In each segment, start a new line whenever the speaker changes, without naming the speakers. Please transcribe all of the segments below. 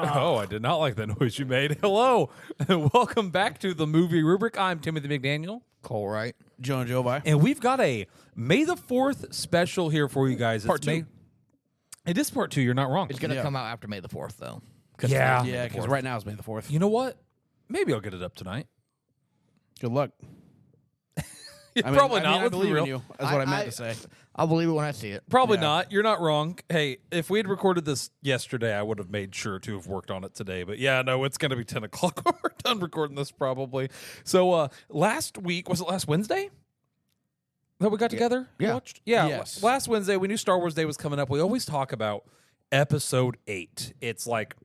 Oh, I did not like that noise you made. Hello, and welcome back to the Movie Rubric. I'm Timothy McDaniel.
Cole, right?
Jonah Jovi.
And we've got a May the 4th special here for you guys.
Part two.
It is part 2. You're not wrong.
It's going to come out after May the 4th, though.
Yeah.
Yeah, because right now it's May the 4th.
You know what? Maybe I'll get it up tonight.
Good luck.
Probably not.
I
Let's be
believe
real.
in you. That's what I meant to say.
I'll believe it when I see it.
Probably
Yeah.
not. You're not wrong. Hey, if we had recorded this yesterday, I would have made sure to have worked on it today. But yeah, no, it's going to be 10 o'clock when we're done recording this probably. So last week, was it last Wednesday that we got together?
Yeah.
Watched? Yeah.
Yes.
Last Wednesday, we knew Star Wars Day was coming up. We always talk about Episode 8. It's like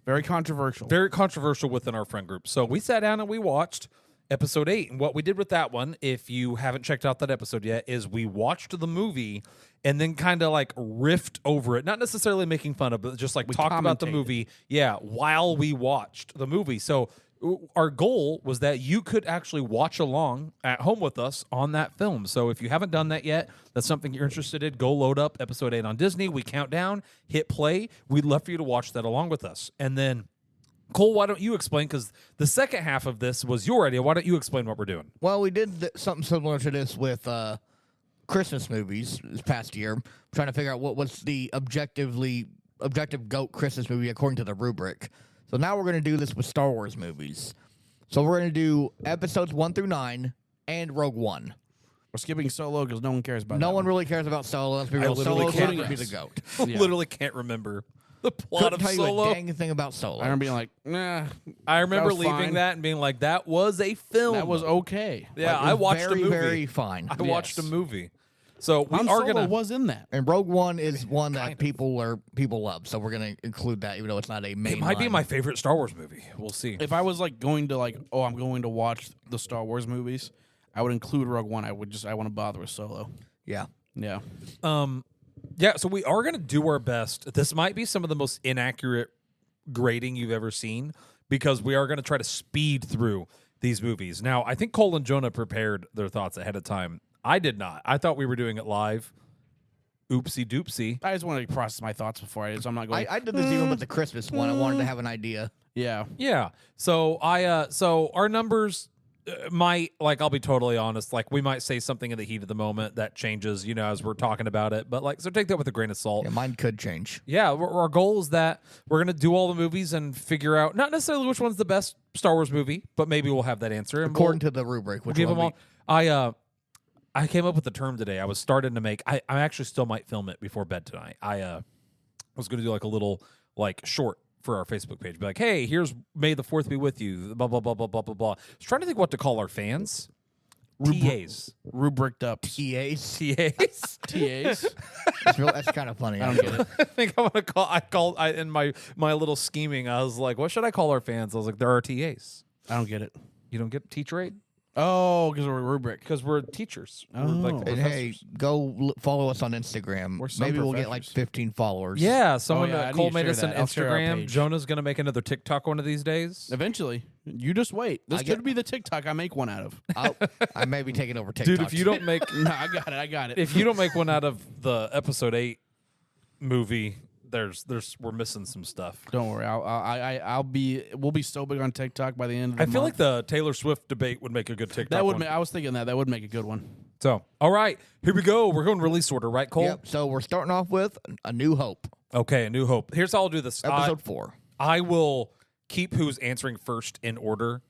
Very controversial.
very controversial within our friend group. So we sat down and we watched Episode 8. And what we did with that one, if you haven't checked out that episode yet, is we watched the movie and then kind of like riffed over it. Not necessarily making fun of it, but just like talked about the
commentated.
movie. Yeah, while we watched the movie. So our goal was that you could actually watch along at home with us on that film. So if you haven't done that yet, that's something you're interested in, go load up Episode 8 on Disney. We count down, hit play. We'd love for you to watch that along with us. And then Cole, why don't you explain? Because the second half of this was your idea. Why don't you explain what we're doing?
Well, we did something similar to this with Christmas movies this past year. Trying to figure out what was the objective GOAT Christmas movie according to the rubric. So now we're going to do this with Star Wars movies. So we're going to do episodes 1 through 9 and Rogue One.
We're skipping Solo because no one cares about
No
that
one really cares about Solo. Let's be real.
literally
Solo's
can't
not going to be
guess.
the GOAT.
Yeah.
Literally can't remember the plot
Couldn't
of
tell you
Solo.
a dang thing about Solo.
I remember being like, nah.
I remember
that was
leaving
fine.
that and being like, that was a film.
That was okay.
Yeah,
Like, it
I
was
watched a
very,
movie.
very fine.
I watched a
Yes.
movie. So we
Han
are
Solo
going to...
was in that.
And Rogue One is one that
Kind of.
people love, so we're gonna include that, even though it's not a main.
It might be
line.
my favorite Star Wars movie. We'll see.
If I was like going to like, oh, I'm going to watch the Star Wars movies, I would include Rogue One. I want to bother with Solo.
Yeah,
Yeah.
Yeah, so we are going to do our best. This might be some of the most inaccurate grading you've ever seen because we are going to try to speed through these movies. Now, I think Cole and Jonah prepared their thoughts ahead of time. I did not. I thought we were doing it live. Oopsie doopsie.
I just want to process my thoughts before I did, so I'm not going.
I did this even with the Christmas one. I wanted to have an idea.
Yeah.
Yeah. So so our numbers might, like, I'll be totally honest, like we might say something in the heat of the moment that changes, you know, as we're talking about it. But like, so take that with a grain of salt.
Yeah, mine could change.
Yeah, our goal is that we're going to do all the movies and figure out not necessarily which one's the best Star Wars movie, but maybe we'll have that answer. And
According to the rubric, which
give them
one
all. I came up with the term today. I was starting to make. I actually still might film it before bed tonight. I was going to do like a little like short for our Facebook page. Be like, hey, here's May the 4th be with you. Blah blah blah blah blah blah blah. I was trying to think what to call our fans. TAs.
Rubricked up.
TAs.
TAs.
TAs.
That's kind of funny.
I don't get it.
I think I'm gonna call. In my little scheming, I was like, what should I call our fans? I was like, there are TAs.
I don't get it.
You don't get teacher aid
Oh, because we're a rubric.
because we're teachers. We're
Oh.
like the
And hey,
professors.
go follow us on Instagram.
We're some
Maybe we'll get like
professors.
15 followers.
Yeah, someone
yeah, I need
Cole
to
made
share
us an
that. I'll share our
Instagram.
page.
Jonah's gonna make another TikTok one of these days.
Eventually. You just wait. This
I
could
get-
be the TikTok I make one out of.
I may be taking over TikTok.
Dude, if you don't make
No, I got it.
if you don't make one out of the episode 8 movie, we're missing some stuff.
Don't worry. We'll be so big on TikTok by the end of the
I feel like
month.
the Taylor Swift debate would make a good TikTok.
that would
one.
I was thinking that would make a good one.
So, all right, here we go. We're going release order, right, Cole?
Yep. So we're starting off with A New Hope,
Okay, A New Hope. Here's how I'll do this.
episode 4.
I will keep who's answering first in order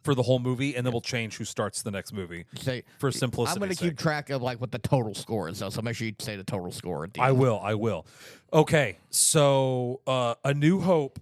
for the whole movie, and then we'll change who starts the next movie
Say
for simplicity.
I'm going to keep track of like what the total score is, though. So make sure you say the total score at the
I
end.
will. Okay, so A New Hope,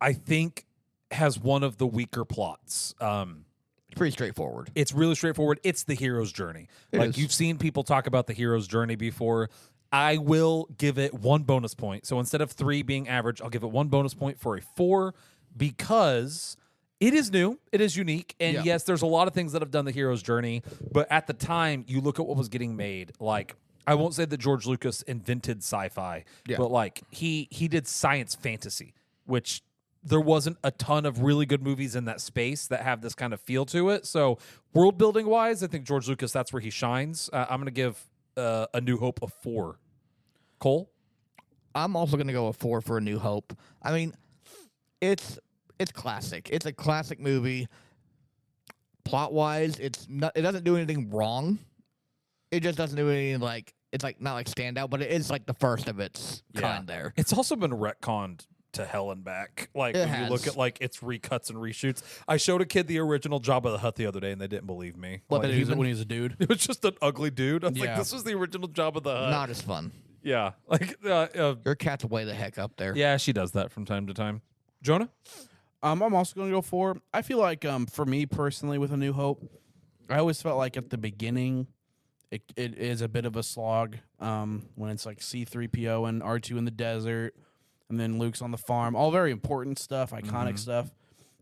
I think, has one of the weaker plots.
It's pretty straightforward.
It's really straightforward. It's the hero's journey.
It is.
You've seen people talk about the hero's journey before. I will give it 1 bonus point. So instead of 3 being average, I'll give it 1 bonus point for a 4 because it is new. It is unique. And
Yeah.
yes, there's a lot of things that have done the hero's journey. But at the time, you look at what was getting made. Like, I won't say that George Lucas invented sci-fi,
Yeah.
but like he did science fantasy, which there wasn't a ton of really good movies in that space that have this kind of feel to it. So world building wise, I think George Lucas, that's where he shines. I'm going to give A New Hope a 4. Cole?
I'm also gonna go with 4 for A New Hope. I mean, it's classic. It's a classic movie. Plot wise, it doesn't do anything wrong. It just doesn't do anything like it's like not like standout, but it is like the first of its kind there.
It's also been retconned to hell and back. Like
It
when you look
has.
at like its recuts and reshoots. I showed a kid the original Jabba the Hutt the other day, and they didn't believe me.
What,
But
the
he was,
human?
when he was a dude.
It was just an ugly dude. I was like,
Yeah.
this was the original Jabba the Hutt.
Not as fun.
Yeah, like
Your cat's way the heck up there.
yeah, she does that from time to time. Jonah?
I'm also going to go 4. I feel like for me personally with A New Hope, I always felt like at the beginning it is a bit of a slog when it's like C-3PO and R2 in the desert and then Luke's on the farm. All very important stuff, iconic stuff.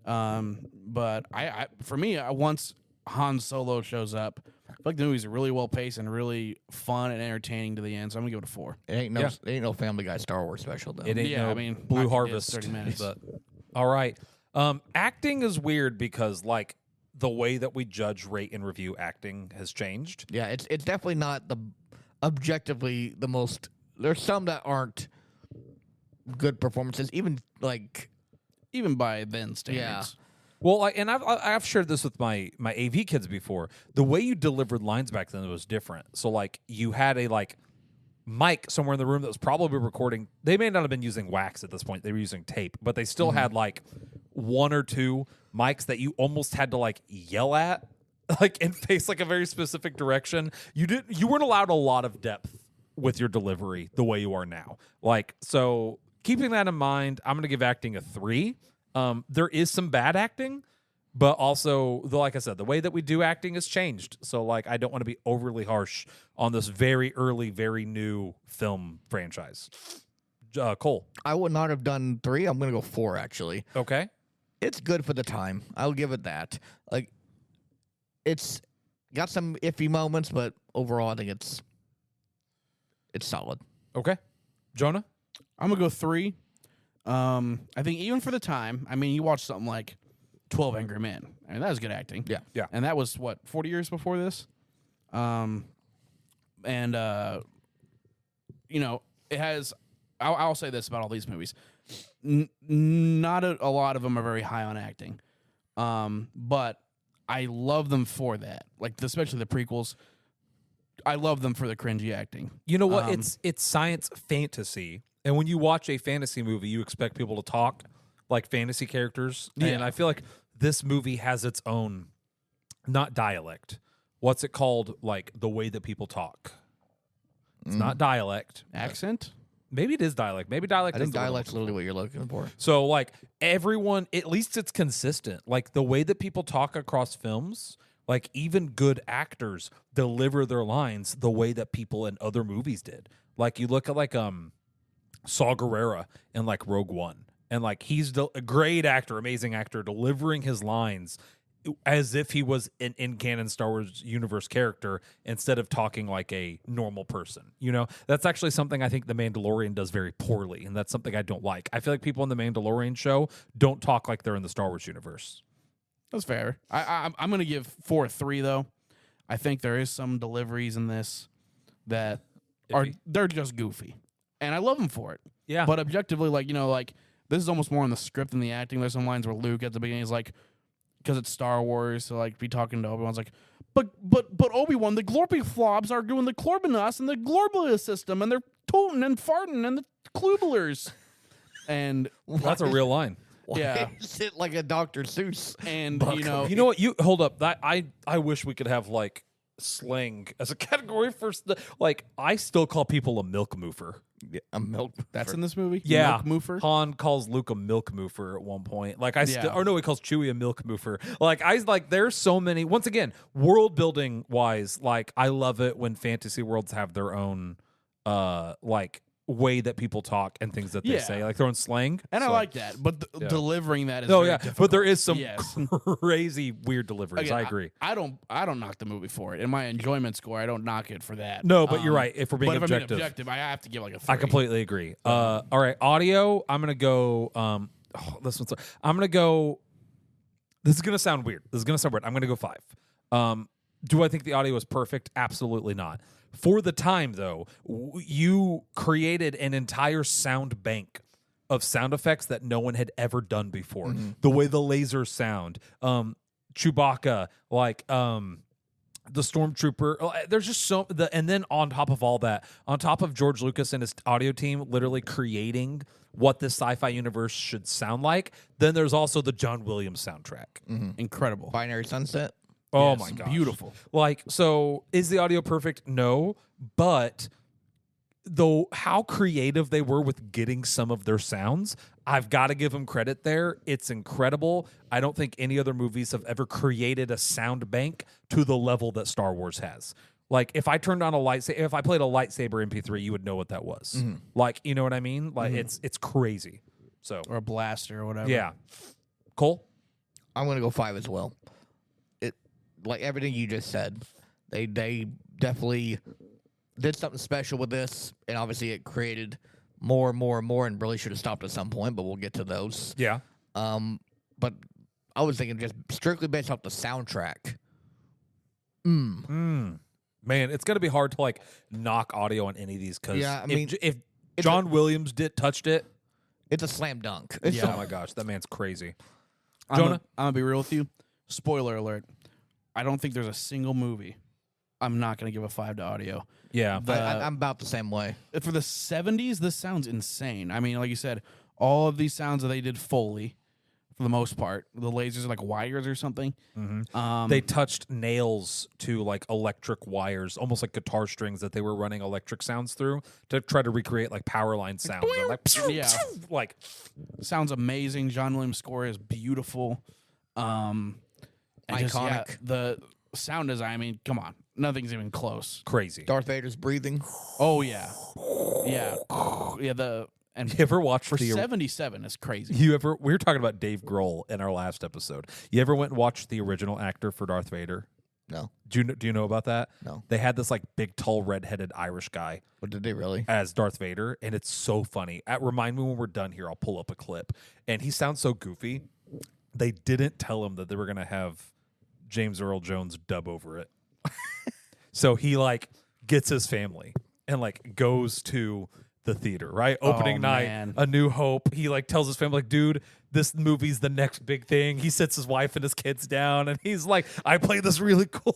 But I for me, once Han Solo shows up, I feel like the movie's really well paced and really fun and entertaining to the end. So I'm going to give it a 4.
It ain't no Family Guy Star Wars special though.
It ain't
Yeah,
no
I mean, I
Blue
could do
Harvest.
30 minutes.
But, all right. Acting is weird because like the way that we judge, rate, and review acting has changed.
Yeah, it's definitely not the objectively the most. There's some that aren't good performances, even like
Even by then standards.
Well, I've shared this with my AV kids before. The way you delivered lines back then was different. So like you had a like mic somewhere in the room that was probably recording. They may not have been using wax at this point. They were using tape, but they still had like 1 or 2 mics that you almost had to like yell at, like and face like a very specific direction. You weren't allowed a lot of depth with your delivery the way you are now. Like so, keeping that in mind, I'm going to give acting a 3. There is some bad acting, but also, like I said, the way that we do acting has changed. So, like, I don't want to be overly harsh on this very early, very new film franchise. Cole.
I would not have done 3. I'm gonna go 4 actually.
Okay.
It's good for the time. I'll give it that. Like, it's got some iffy moments, but overall, I think it's solid.
Okay. Jonah?
I'm gonna go 3. I think even for the time, I mean, you watch something like 12 Angry Men. I mean, that was good acting.
Yeah.
Yeah.
And that was what 40 years before this. You know, it has. I'll say this about all these movies: not a lot of them are very high on acting, but I love them for that. Like especially the prequels. I love them for the cringy acting.
You know what? It's science fantasy. And when you watch a fantasy movie, you expect people to talk like fantasy characters. And
Yeah.
I feel like this movie has its own, not dialect. What's it called? Like the way that people talk. It's not dialect.
Accent.
Maybe it is dialect. Maybe dialect
I
is
think
the word I'm
dialect's
looking
literally what you're looking for.
for. So like everyone, at least it's consistent. Like the way that people talk across films, like even good actors deliver their lines the way that people in other movies did. Like you look at like Saw Gerrera in like Rogue One, and like he's a great actor, amazing actor, delivering his lines as if he was an in-canon Star Wars universe character instead of talking like a normal person. You know, that's actually something I think The Mandalorian does very poorly, and that's something I don't like. I feel like people in The Mandalorian show don't talk like they're in the Star Wars universe.
That's fair. I'm gonna give 4 a 3 though. I think there is some deliveries in this that they're just goofy, and I love them for it.
Yeah.
But objectively, like like this is almost more on the script than the acting. There's some lines where Luke at the beginning is like, because it's Star Wars, so like be talking to Obi-Wan's like, but Obi-Wan, the Glorpy Flobs are doing the Glorbinus and the Glorbulas system, and they're tooting and farting and the Klublers, and
That's a real line.
yeah,
Is it like a Dr. Seuss?
and you know
what? You hold up. That I wish we could have like slang as a category for like I still call people a milk moofer.
Yeah, a milk.
that's in this movie.
Yeah,
Milk Moofer.
Han calls Luke a milk moofer at one point. Like
Yeah.
or no, he calls Chewie a milk moofer. Like there's so many. Once again, world building wise, like I love it when fantasy worlds have their own like way that people talk and things that they
Yeah.
say, like their own slang.
And I
So-
like that, but delivering that is
Oh
very
yeah,
difficult.
but there is some
Yes.
crazy weird deliveries.
Again,
I agree.
I don't knock the movie for it. In my enjoyment score, I don't knock it for that.
No, but you're right. If we're being
but if
objective,
I'm being objective, I have to give like a 3.
I completely agree. All right, audio. I'm gonna go. This one's. I'm gonna go. This is gonna sound weird. I'm gonna go 5. Do I think the audio is perfect? Absolutely not. For the time, though, you created an entire sound bank of sound effects that no one had ever done before. The way the lasers sound, Chewbacca, like the stormtrooper. There's just and then on top of all that, on top of George Lucas and his audio team literally creating what this sci-fi universe should sound like, then there's also the John Williams soundtrack.
Incredible.
Binary Sunset.
Oh
Yes,
my gosh.
beautiful.
Like, so is the audio perfect? No, but though how creative they were with getting some of their sounds, I've got to give them credit there. It's incredible. I don't think any other movies have ever created a sound bank to the level that Star Wars has. Like, if I turned on a lightsaber, if I played a lightsaber MP3, you would know what that was. Like, you know what I mean? Like, it's crazy. So,
Or a blaster or whatever.
yeah. Cole?
I'm gonna go 5 as well. It like everything you just said. They definitely did something special with this, and obviously it created more and more and more, and really should have stopped at some point. But we'll get to those.
Yeah.
But I was thinking just strictly based off the soundtrack.
Man, it's going to be hard to, like, knock audio on any of these because
Yeah, I mean,
if John Williams touched it,
It's a slam dunk.
oh my gosh, that man's crazy.
I'm
Jonah?
gonna be real with you. Spoiler alert. I don't think there's a single movie I'm not gonna give a 5 to audio.
Yeah.
I'm about the same way.
For the 70s, this sounds insane. I mean, like you said, all of these sounds that they did Foley, for the most part. The lasers are like wires or something.
They touched nails to, like, electric wires, almost like guitar strings that they were running electric sounds through to try to recreate, like, power line sounds. And, like,
Yeah.
like,
Sounds amazing. John Williams' score is beautiful. And just, yeah,
Iconic.
the sound design, I mean, come on. Nothing's even close.
crazy.
Darth Vader's breathing.
Oh, yeah. Yeah. Yeah, and
You ever watched
for
the
77 is crazy.
we were talking about Dave Grohl in our last episode. You ever went and watched the original actor for Darth Vader?
No.
Do you know about that?
No.
They had this, like, big, tall, red-headed Irish guy
But did they really?
as Darth Vader, and it's so funny. Remind me when we're done here, I'll pull up a clip. And he sounds so goofy. They didn't tell him that they were going to have James Earl Jones dub over it. So he, like, gets his family and, like, goes to the theater, right? Opening night,
man.
A New Hope. He, like, tells his family, like, dude, this movie's the next big thing. He sits his wife and his kids down, and he's like, I play this really cool.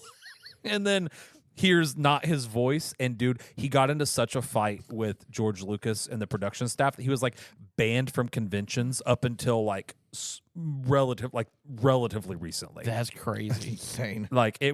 And then hears not his voice. And, dude, he got into such a fight with George Lucas and the production staff that he was, like, banned from conventions up until, like, relatively recently.
That's crazy.
Insane.
Like, I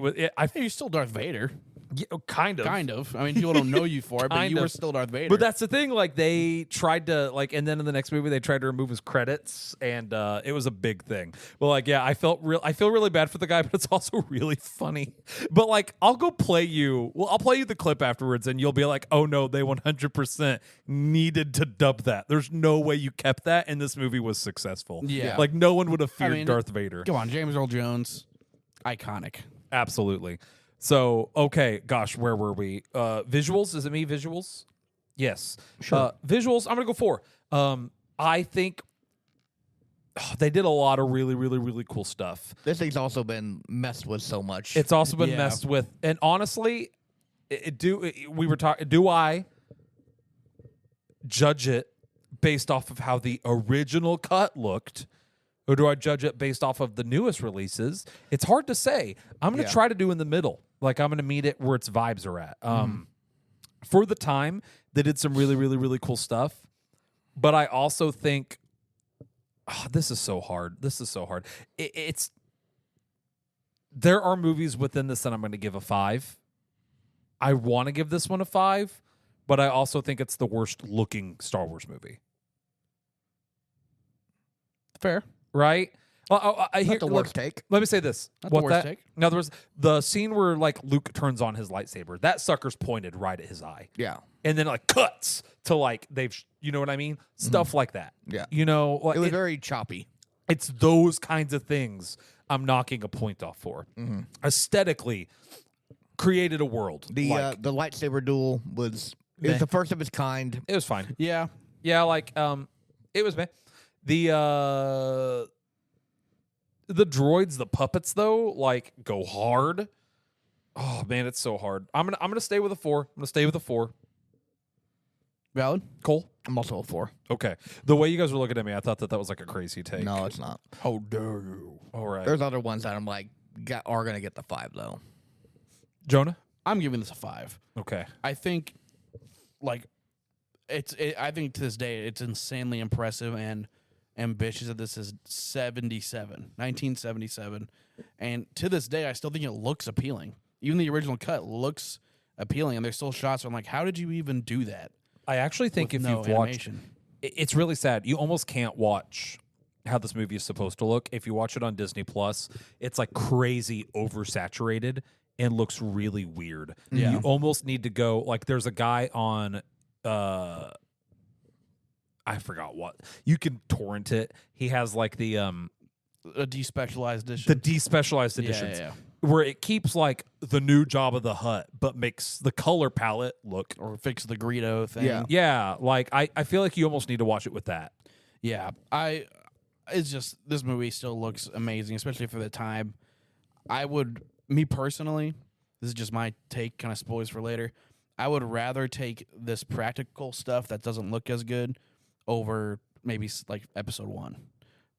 Hey, you're still Darth Vader.
yeah, kind of.
Kind of. I mean, people don't know you for it, but
Kind
you were
of.
still Darth Vader.
But that's the thing. Like, they tried to, like, and then in the next movie they tried to remove his credits, and it was a big thing. Well, like, yeah, I feel really bad for the guy, but it's also really funny. But, like, I'll play you the clip afterwards, and you'll be like, oh no, they 100% needed to dub that. There's no way you kept that, and this movie was successful.
Yeah.
like no one would have feared
mean,
Darth Vader.
Come on, James Earl Jones. Iconic.
Absolutely. So, okay, gosh, where were we? Visuals? Is it me? Visuals? Yes.
Sure.
Visuals, I'm going to go 4. I think they did a lot of really, really, really cool stuff.
This thing's also been messed with so much.
It's also been
Yeah.
messed with. And honestly, do I judge it based off of how the original cut looked? Or do I judge it based off of the newest releases? It's hard to say. I'm going to
Yeah.
try to do in the middle. Like, I'm going to meet it where its vibes are at. For the time, they did some really, really, really cool stuff. But I also think, this is so hard. There are movies within this that I'm going to give a 5. I want to give this one a 5, but I also think it's the worst looking Star Wars movie.
Fair.
Right?
not the worst take.
Let me say this.
Not the worst take.
In other words, the scene where, like, Luke turns on his lightsaber, that sucker's pointed right at his eye.
Yeah.
And then, like, cuts to, like, you know what I mean? Stuff like that.
Yeah.
You know, like,
It was very choppy.
it's those kinds of things I'm knocking a point off for. Aesthetically, created a world.
The
like,
the lightsaber duel was
Meh.
the first of its kind.
it was fine.
Yeah.
Yeah, like, it was meh. The droids, the puppets, though, like, go hard. Oh man, it's so hard. I'm gonna stay with a 4. I'm gonna stay with a 4.
Valid?
Cole.
I'm also a 4.
Okay. The way you guys were looking at me, I thought that was like a crazy take.
No, it's not.
How dare you?
All right.
There's other ones that I'm like are gonna get the 5 though.
Jonah.
I'm giving this a 5.
Okay.
I think, like, I think to this day it's insanely impressive and ambitious that this is 1977, and to this day I still think it looks appealing. Even the original cut looks appealing, and there's still shots where I'm like, how did you even do that?
I actually think
with
if
no
you've watched,
animation?
it's really sad. You almost can't watch how this movie is supposed to look. If you watch it on Disney Plus, it's like crazy oversaturated and looks really weird.
Yeah.
You almost need to go like there's a guy on I forgot what. You can torrent it. He has like the
A despecialized edition.
the despecialized editions
yeah.
where it keeps like the new Jabba the Hutt but makes the color palette look
Or fix the Greedo thing.
Yeah.
yeah, like I feel like you almost need to watch it with that.
Yeah, it's just this movie still looks amazing, especially for the time. Me personally, this is just my take, kind of spoilers for later. I would rather take this practical stuff that doesn't look as good over maybe like episode 1,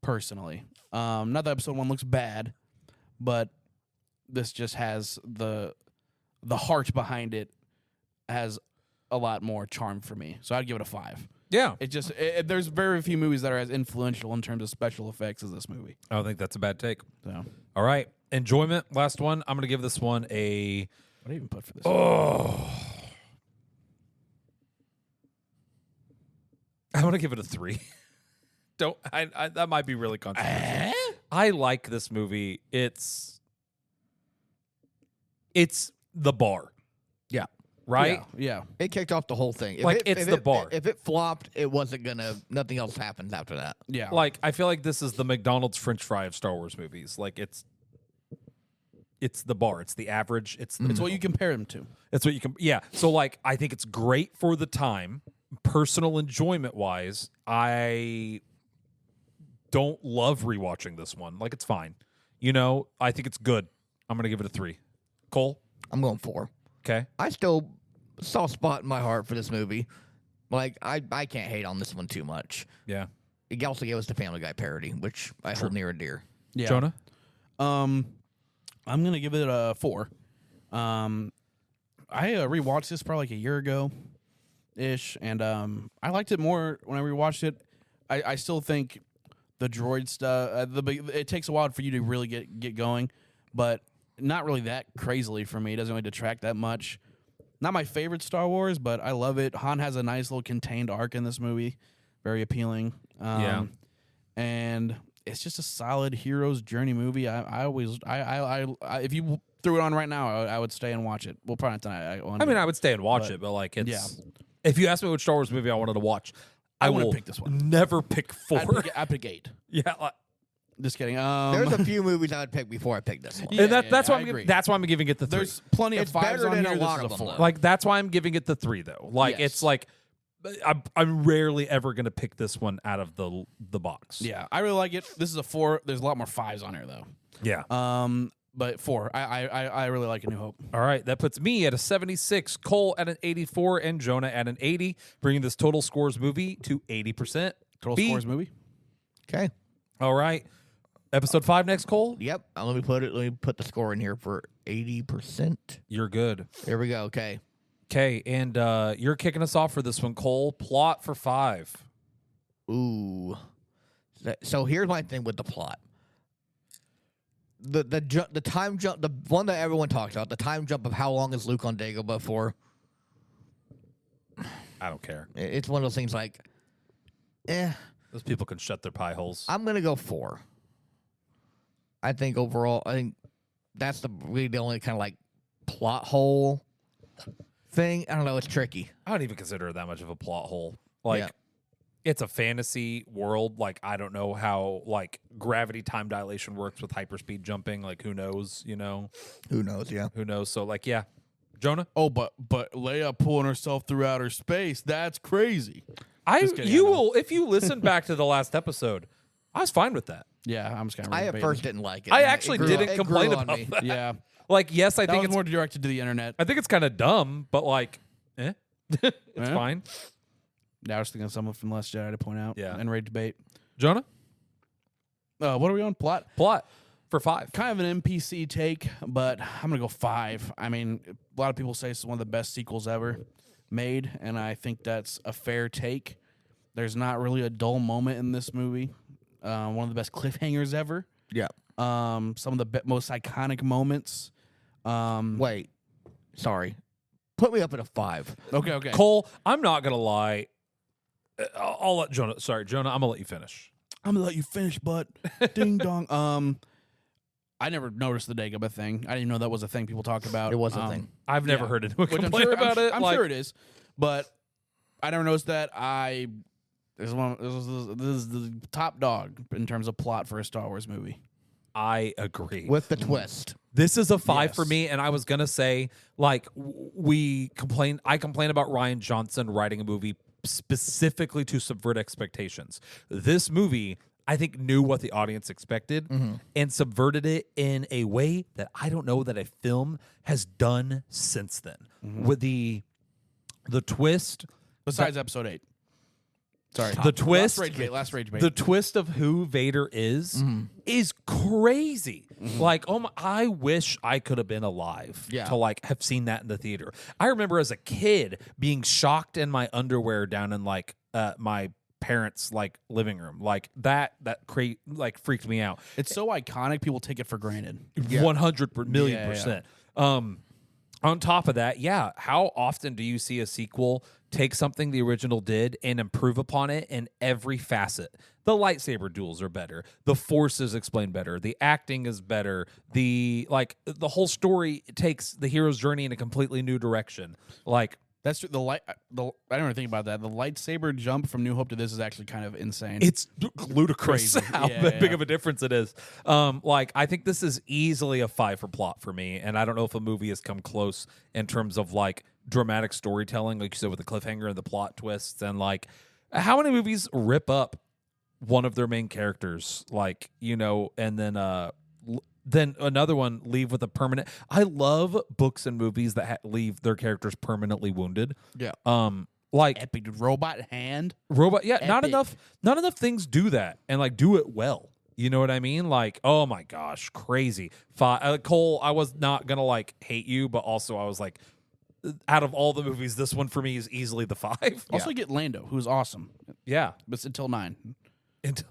personally. Not that episode 1 looks bad, but this just has the heart behind it has a lot more charm for me. So I'd give it a 5.
Yeah.
It just there's very few movies that are as influential in terms of special effects as this movie.
I don't think that's a bad take.
So
All right. Enjoyment, last one. I'm going to give this one a
what do I even put for this?
I want to give it a 3. Don't I that might be really controversial. I like this movie. It's the bar,
Yeah.
right?
Yeah.
It kicked off the whole thing.
It's the bar.
If it flopped, it wasn't gonna. Nothing else happens after that.
Yeah.
Like I feel like this is the McDonald's French fry of Star Wars movies. Like it's the bar. It's the average. It's
what you compare them to.
It's what you can. Yeah. So like I think it's great for the time. Personal enjoyment wise, I don't love rewatching this one. Like it's fine. You know, I think it's good. I'm gonna give it a 3. Cole.
I'm going 4.
Okay.
I still soft spot in my heart for this movie. Like I can't hate on this one too much.
Yeah.
It also gave us the Family Guy parody, which I hold near and dear.
Yeah.
Jonah.
I'm gonna give it a 4. I rewatched this probably like a year ago ish, and I liked it more when I rewatched it. I still think the droid stuff it takes a while for you to really get going, but not really that crazily for me. It doesn't really detract that much. Not my favorite Star Wars, but I love it. Han has a nice little contained arc in this movie, very appealing.
Yeah.
And it's just a solid hero's journey movie. I if you threw it on right now, I would stay and watch it. Well, probably not tonight.
I mean, I would stay and watch it, but like it's.
Yeah.
If you asked me which Star Wars movie I wanted to watch, I
wouldn't
will
pick this one.
never pick 4.
I'd pick 8.
Yeah.
Just kidding.
There's a few movies I would pick before I pick this one.
Yeah,
and that's why
I agree.
that's why I'm giving it the 3.
There's plenty of
It's
5s
better
on
than
here.
a
This
lot
is
of
a
them,
4.
though.
Like that's why I'm giving it the 3 though. Like
Yes.
it's like I'm rarely ever gonna pick this one out of the box.
Yeah, I really like it. This is a 4. There's a lot more 5s on here though.
Yeah.
But 4. I really like A New Hope.
All right, that puts me at a 76, Cole at an 84, and Jonah at an 80, bringing this total scores movie to 80%.
Total
B.
Scores movie.
Okay.
All right, episode 5 next, Cole.
Yep. Let me put the score in here for 80%.
You're good.
There we go. Okay.
Okay, and you're kicking us off for this one, Cole. Plot for 5.
Ooh. So here's my thing with the plot. The time jump, the one that everyone talks about, the time jump of how long is Luke on Dagobah for?
I don't care.
It's one of those things like,
Those people can shut their pie holes.
I'm gonna go 4. I think overall, that's really the only kind of like plot hole thing. I don't know. It's tricky.
I don't even consider it that much of a plot hole. Like,
Yeah.
it's a fantasy world. Like, I don't know how, like, gravity time dilation works with hyperspeed jumping. Like, who knows, you know?
Who knows? Yeah.
Who knows? So, like, yeah. Jonah?
Oh, but Leia pulling herself through outer space. That's crazy. Just kidding,
You
I know.
will, if you listen back to the last episode, I was fine with that.
Yeah, I'm just kind of.
I at first didn't like it.
I
and
actually
it grew
didn't
it
complain
grew on
about
me.
that.
Yeah.
Like, yes, I
That
think
was
it's
more directed to the internet.
I think it's kind of dumb, but like, it's
Yeah.
fine.
Yeah, I was thinking of someone from Last Jedi to point out.
Yeah.
And Raid Debate.
Jonah,
What are we on? Plot?
plot for 5.
Kind of an NPC take, but I'm going to go 5. I mean, a lot of people say it's one of the best sequels ever made, and I think that's a fair take. There's not really a dull moment in this movie. One of the best cliffhangers ever.
Yeah.
Some of the most iconic moments.
Wait. Sorry. Put me up at a 5.
Okay.
Cole, I'm not gonna lie. I'll let Jonah. Sorry, Jonah. I'm gonna let you finish.
I'm gonna let you finish, but ding dong. I never noticed the Dagobah thing. I didn't know that was a thing people talk about.
It was a thing.
I've never heard anyone
Which
complain about it.
I'm
like,
sure it is, but I never noticed that. This is the top dog in terms of plot for a Star Wars movie.
I agree.
With the twist.
This is a 5 for
Yes.
me, and I was gonna say, like, I complain about Rian Johnson writing a movie specifically to subvert expectations. This movie, I think, knew what the audience expected and subverted it in a way that I don't know that a film has done since then. With the twist,
Besides Episode 8. Sorry,
the twist,
Last Rage Bait.
the twist of who Vader is crazy. Like, I wish I could have been alive to like have seen that in the theater. I remember as a kid being shocked in my underwear down in like my parents' like living room. Like that freaked me out.
It's so iconic, people take it for granted.
100 million
Yeah,
percent. On top of that, how often do you see a sequel take something the original did and improve upon it in every facet? The lightsaber duels are better. The Force is explained better. The acting is better. The whole story takes the hero's journey in a completely new direction. Like,
That's true. I don't even think about that. The lightsaber jump from New Hope to this is actually kind of insane.
it's ludicrous
Crazy.
how
Yeah,
big
yeah.
of a difference it is. I think this is easily a 5 for plot for me, and I don't know if a movie has come close in terms of like dramatic storytelling, like you said, with the cliffhanger and the plot twists, and like how many movies rip up one of their main characters, like, and then another one leave with a permanent. I love books and movies that leave their characters permanently wounded.
Yeah.
Like
epic robot hand.
robot. Yeah, not
Epic.
enough things do that and like do it well. You know what I mean? Like, oh my gosh, crazy. Cole, I was not gonna like hate you, but also I was like, out of all the movies, this one for me is easily the 5.
Also, get Lando, who's awesome.
Yeah.
But it's until 9.
Until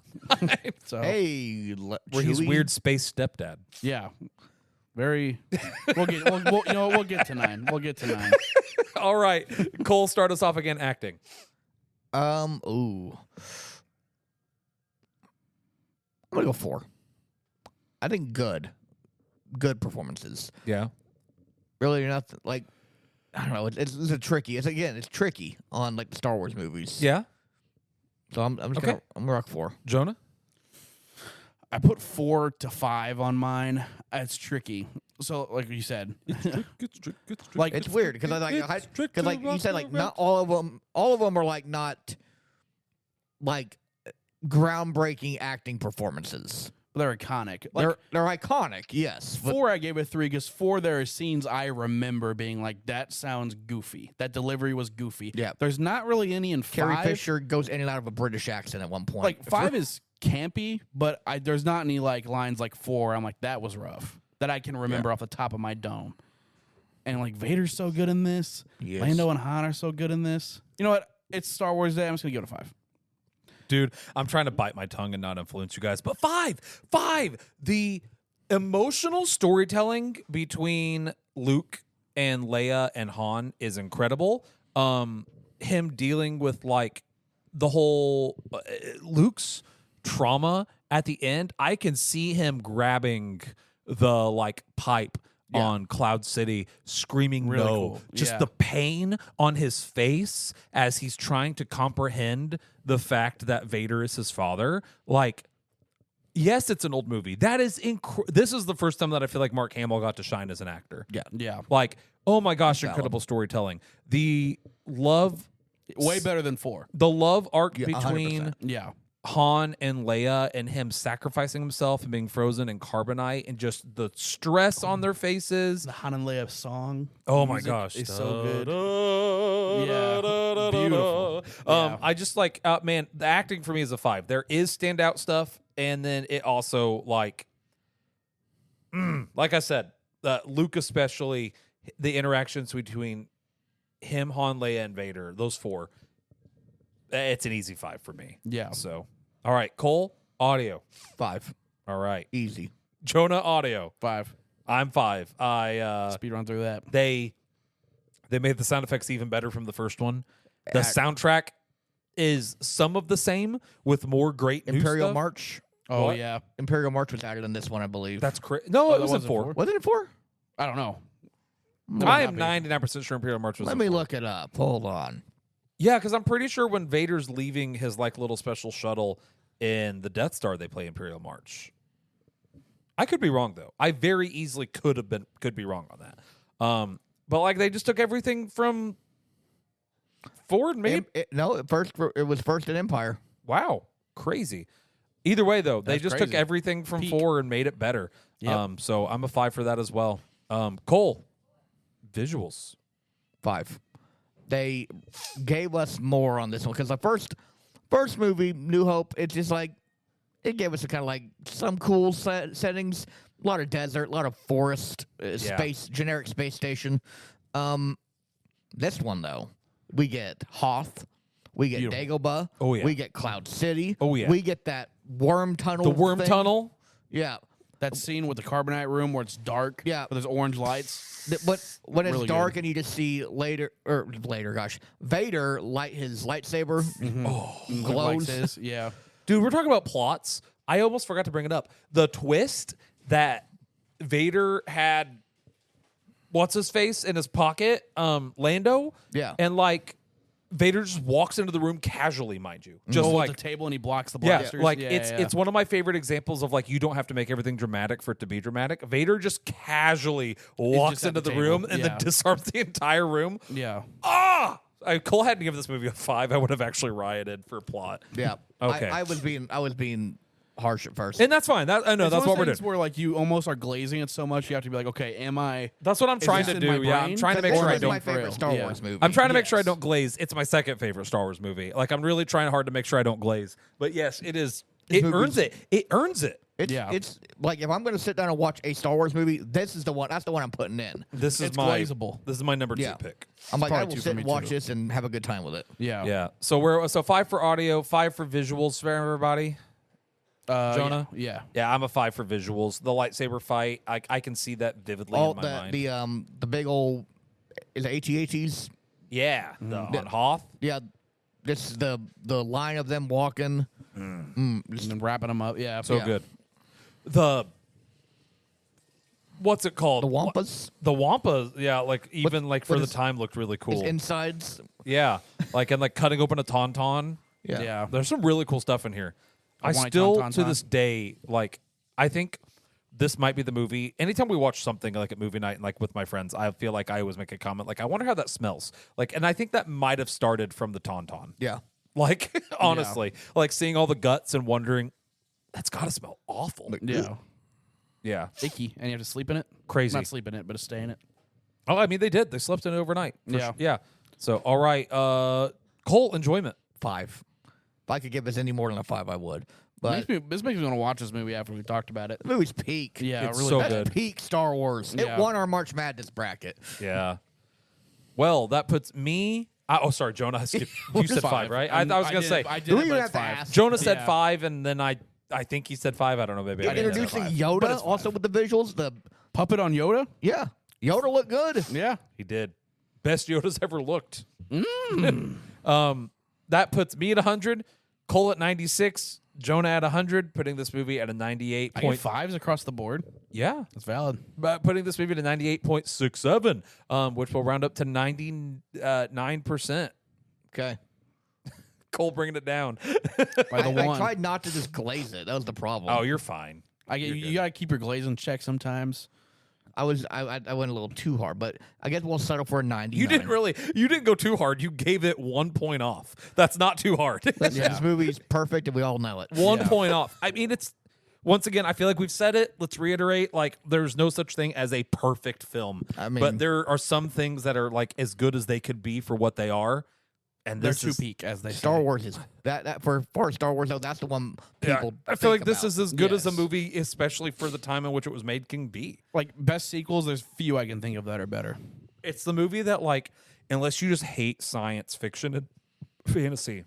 So
Hey,
where he's
Chewie.
weird space stepdad.
yeah, very. We'll get to 9. We'll get to 9.
All right, Cole, start us off again. Acting.
Ooh. I'm gonna go 4. I think good performances.
Yeah.
Really nothing like. I don't know. It's a tricky. It's tricky on like the Star Wars movies.
Yeah.
So I'm just
Okay.
gonna rock 4.
Jonah.
I put 4 to 5 on mine. It's tricky. So, like you said, like
It's weird because like you said, like not all of them are like not like groundbreaking acting performances.
they're iconic. Like,
They're iconic, yes. But
4, I gave it 3 because 4, there are scenes I remember being like, that sounds goofy. That delivery was goofy.
Yeah.
There's not really any in 5.
Carrie Fisher goes in and out of a British accent at one point.
Like 5 is campy, but there's not any like lines like 4. I'm like, that was rough. That I can remember off the top of my dome. And like Vader's so good in this.
Yes.
Lando and Han are so good in this. You know what? It's Star Wars Day. I'm just gonna give it a 5.
Dude, I'm trying to bite my tongue and not influence you guys, but 5. The emotional storytelling between Luke and Leia and Han is incredible. Him dealing with like the whole Luke's trauma at the end, I can see him grabbing the like pipe on Cloud City, screaming
Really
no.
cool.
Just
Yeah.
the pain on his face as he's trying to comprehend the fact that Vader is his father. Like, yes, it's an old movie. That is this is the first time that I feel like Mark Hamill got to shine as an actor.
Yeah.
Like, oh my gosh, incredible storytelling. The love
Way better than 4.
arc
100%.
between
Yeah.
Han and Leia and him sacrificing himself and being frozen in carbonite and just the stress on their faces.
The Han and Leia song.
Oh my
music
gosh,
is so good.
Yeah,
beautiful. Yeah.
I just like, man, the acting for me is a 5. There is standout stuff, and then it also like I said, Luke especially, the interactions between him, Han, Leia, and Vader, those 4. It's an easy 5 for me.
Yeah.
So, all right, Cole, audio.
5.
All right,
Easy.
Jonah, audio.
5.
I'm 5. I
Speed run through that.
they made the sound effects even better from the first one. The soundtrack is some of the same with more great new
Imperial
stuff.
March.
Oh,
What?
yeah.
Imperial March was added in this one, I believe.
That's no,
Oh,
it
that
was in
wasn't
4.
four?
Was it in 4?
I don't know.
I am 99% sure Imperial March was
Let
in
me
4.
look it up. Hold on.
Yeah, because I'm pretty sure when Vader's leaving his like little special shuttle in the Death Star, they play Imperial March. I could be wrong though. I very easily could be wrong on that. But like they just took everything from 4 and made
It was first in Empire.
wow, crazy. Either way though, they
That's
just took
crazy.
everything from
Peak.
4 and made it better.
Yep.
So I'm a 5 for that as well. Cole, visuals.
5. They gave us more on this one because the first movie, New Hope, it's just like it gave us a kind of like some cool settings, a lot of desert, a lot of forest, space, generic space station. This one though, we get Hoth, we get Dagobah,
Oh, yeah.
we get Cloud City,
Oh, yeah.
we get that worm tunnel,
The worm
thing.
tunnel.
yeah.
That scene with the carbonite room where it's dark.
Yeah.
Where there's orange lights.
But when it's
Really
dark
good.
and you just see Vader light his lightsaber,
Like
glows.
this. Yeah.
Dude, we're talking about plots. I almost forgot to bring it up. The twist that Vader had what's his face in his pocket, Lando.
Yeah.
And like Vader just walks into the room casually, mind you. Just
Just
like
the table and he blocks the
yeah,
blasters.
like
yeah,
it's one of my favorite examples of like you don't have to make everything dramatic for it to be dramatic. Vader just casually walks
just at
into
the
the
table.
room and then
Yeah.
disarms the entire room.
Yeah.
Cole hadn't given this movie a 5. I would have actually rioted for plot.
Yeah.
Okay.
I was being harsh at first.
And that's fine. That I know
It's
that's
one
what
of
we're
those
doing.
things where like you almost are glazing it so much you have to be like, okay, am I?
That's what I'm trying
this
to
in my
do. Yeah, I'm
brain?
trying to make
This
sure I
was
don't.
my favorite
frail.
Star
Yeah.
Wars movie.
I'm trying to make sure I
Yes.
don't glaze. It's my second favorite Star Wars movie. Like I'm really trying hard to make sure I don't glaze. But yes, it is. It
movie's-
earns it. It earns it.
It's like if I'm going to sit down and watch a Star Wars movie, this is the one. That's the one I'm putting in.
This is
It's
my
glazable.
This is my number 2
Yeah.
pick.
I'm like, I
probably
will
2
sit
for me,
and watch
too.
this and have a good time with it.
Yeah.
Yeah. So 5 for audio, 5 for visuals for everybody. Jonah?
Yeah.
Yeah, I'm a 5 for visuals. The lightsaber fight, I can see that vividly
All
in my
the
mind.
the big old is it AT-ATs?
Yeah, on Hoth.
Yeah, this is the line of them walking.
And then wrapping them up. Yeah.
So
Yeah.
good. The what's it called?
The Wampas,
The Wampa, yeah, like even like for
what
the
is-
time looked really
his
cool.
insides.
Yeah, like and like cutting open a tauntaun.
Yeah.
Yeah.
There's some really cool stuff in here. I
want a
still
tauntaun
to
taun.
this day like I think this might be the movie. Anytime we watch something like at movie night and like with my friends, I feel like I always make a comment like I wonder how that smells. Like and I think that might have started from the tauntaun.
Yeah.
Like honestly, like seeing all the guts and wondering that's got to smell awful.
Yeah.
Yeah.
Icky. And you have to sleep in it?
Crazy.
Not sleep in it, but to stay in it.
Oh, I mean, they did. They slept in it overnight.
Yeah.
Yeah. So, all right. Cole, enjoyment.
5. If I could give this any more than a 5, I would. But
This makes me want to watch this movie after we talked about it.
the movie's peak.
Yeah,
It's
really
so
good.
good.
Peak Star Wars.
Yeah.
It won our March Madness bracket.
Yeah. Well, that puts me. Oh, sorry, Jonah. You said 5, right? I was going to say.
I did
Do we
it,
even
but
have
it's
to
5.
ask?
Jonah said
Yeah.
5, and then I think he said 5. I don't know. Maybe I didn't say
Introducing
5.
Yoda
it's
also with the visuals. The
Puppet on Yoda?
Yoda looked good.
Yeah.
He did. Best Yoda's ever looked. That puts me at 100, Cole at 96, Jonah at 100, putting this movie at a 98.
I get 5s across the board.
Yeah.
That's valid.
But putting this movie to 98.67, which will round up to 99%.
Okay.
Cole bringing it down.
By the
I
one.
tried not to just glaze it. That was the problem.
Oh, you're fine.
You got to keep your glaze in check sometimes.
I went a little too hard, but I guess we'll settle for a 90.
You didn't go too hard. You gave it 1 point off. That's not too hard.
This movie's perfect, and we all know it.
1 point off. I mean, it's once again, I feel like we've said it. Let's reiterate, like, there's no such thing as a perfect film.
I mean,
but there are some things that are like as good as they could be for what they are. And
They're
this
too
is
peak, as they
Star
say.
Wars is that for Star Wars though. That's the one people.
I feel like
think
this
about.
is as good as a
Yes.
movie, especially for the time in which it was made, can be.
Like, best sequels, there's few I can think of that are better.
It's the movie that, like, unless you just hate science fiction and fantasy,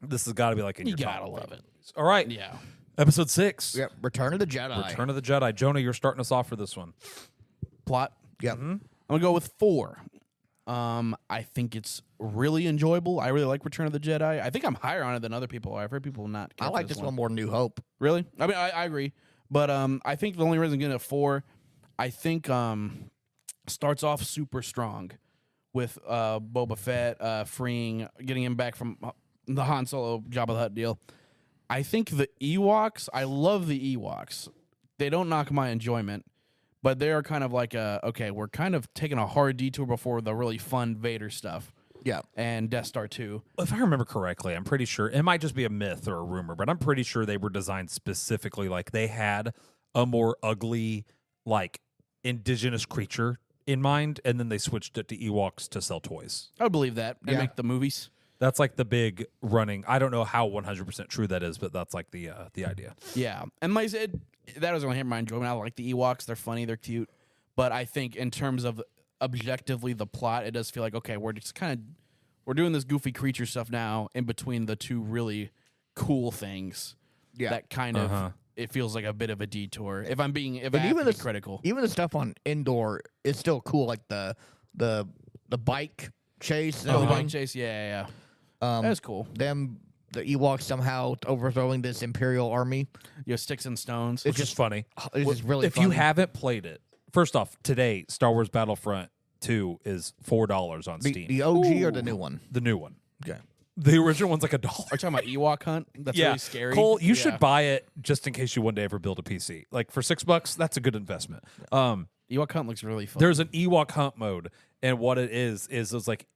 this has got to be like in
You
your top
gotta
five
love it.
movies. All right,
Yeah.
episode 6,
Yep, Return of the Jedi.
Return of the Jedi. Jonah, you're starting us off for this one.
Plot.
Yep.
I'm gonna go with 4. I think it's really enjoyable. I really like Return of the Jedi. I think I'm higher on it than other people. I've heard people not. care
I
for
like this one more than New Hope.
Really? I mean, I agree, but I think the only reason I'm getting a 4, I think starts off super strong with Boba Fett getting him back from the Han Solo Jabba the Hutt deal. I think the Ewoks. I love the Ewoks. They don't knock my enjoyment. But they are kind of like okay, we're kind of taking a hard detour before the really fun Vader stuff.
Yeah.
And Death Star 2.
If I remember correctly, I'm pretty sure it might just be a myth or a rumor, but I'm pretty sure they were designed specifically like they had a more ugly, like, indigenous creature in mind, and then they switched it to Ewoks to sell toys.
I would believe that and
Yeah.
make the movies.
That's like the big running. I don't know how 100% true that is, but that's like the idea.
Yeah. And like I said, that doesn't really hit my enjoyment. I like the Ewoks. They're funny. They're cute. But I think in terms of objectively the plot, it does feel like, okay, we're doing this goofy creature stuff now in between the two really cool things.
Yeah.
That kind of, it feels like a bit of a detour. If I have to be critical.
Even the stuff on Endor is still cool, like the bike chase. And
Oh, the
everything.
bike chase? Yeah. That's cool.
The Ewoks somehow overthrowing this Imperial army.
You have sticks and stones.
Which is funny.
It's just really
If
funny.
you haven't played it, first off, today, Star Wars Battlefront 2 is $4 on Steam.
the OG or the new one?
The new one.
Okay.
The original one's like $1.
Are you talking about Ewok Hunt? That's
Yeah,
really scary.
Cole, you
Yeah.
should buy it just in case you one day ever build a PC. Like for $6, that's a good investment.
Ewok Hunt looks really fun.
There's an Ewok hunt mode, and what it is it's like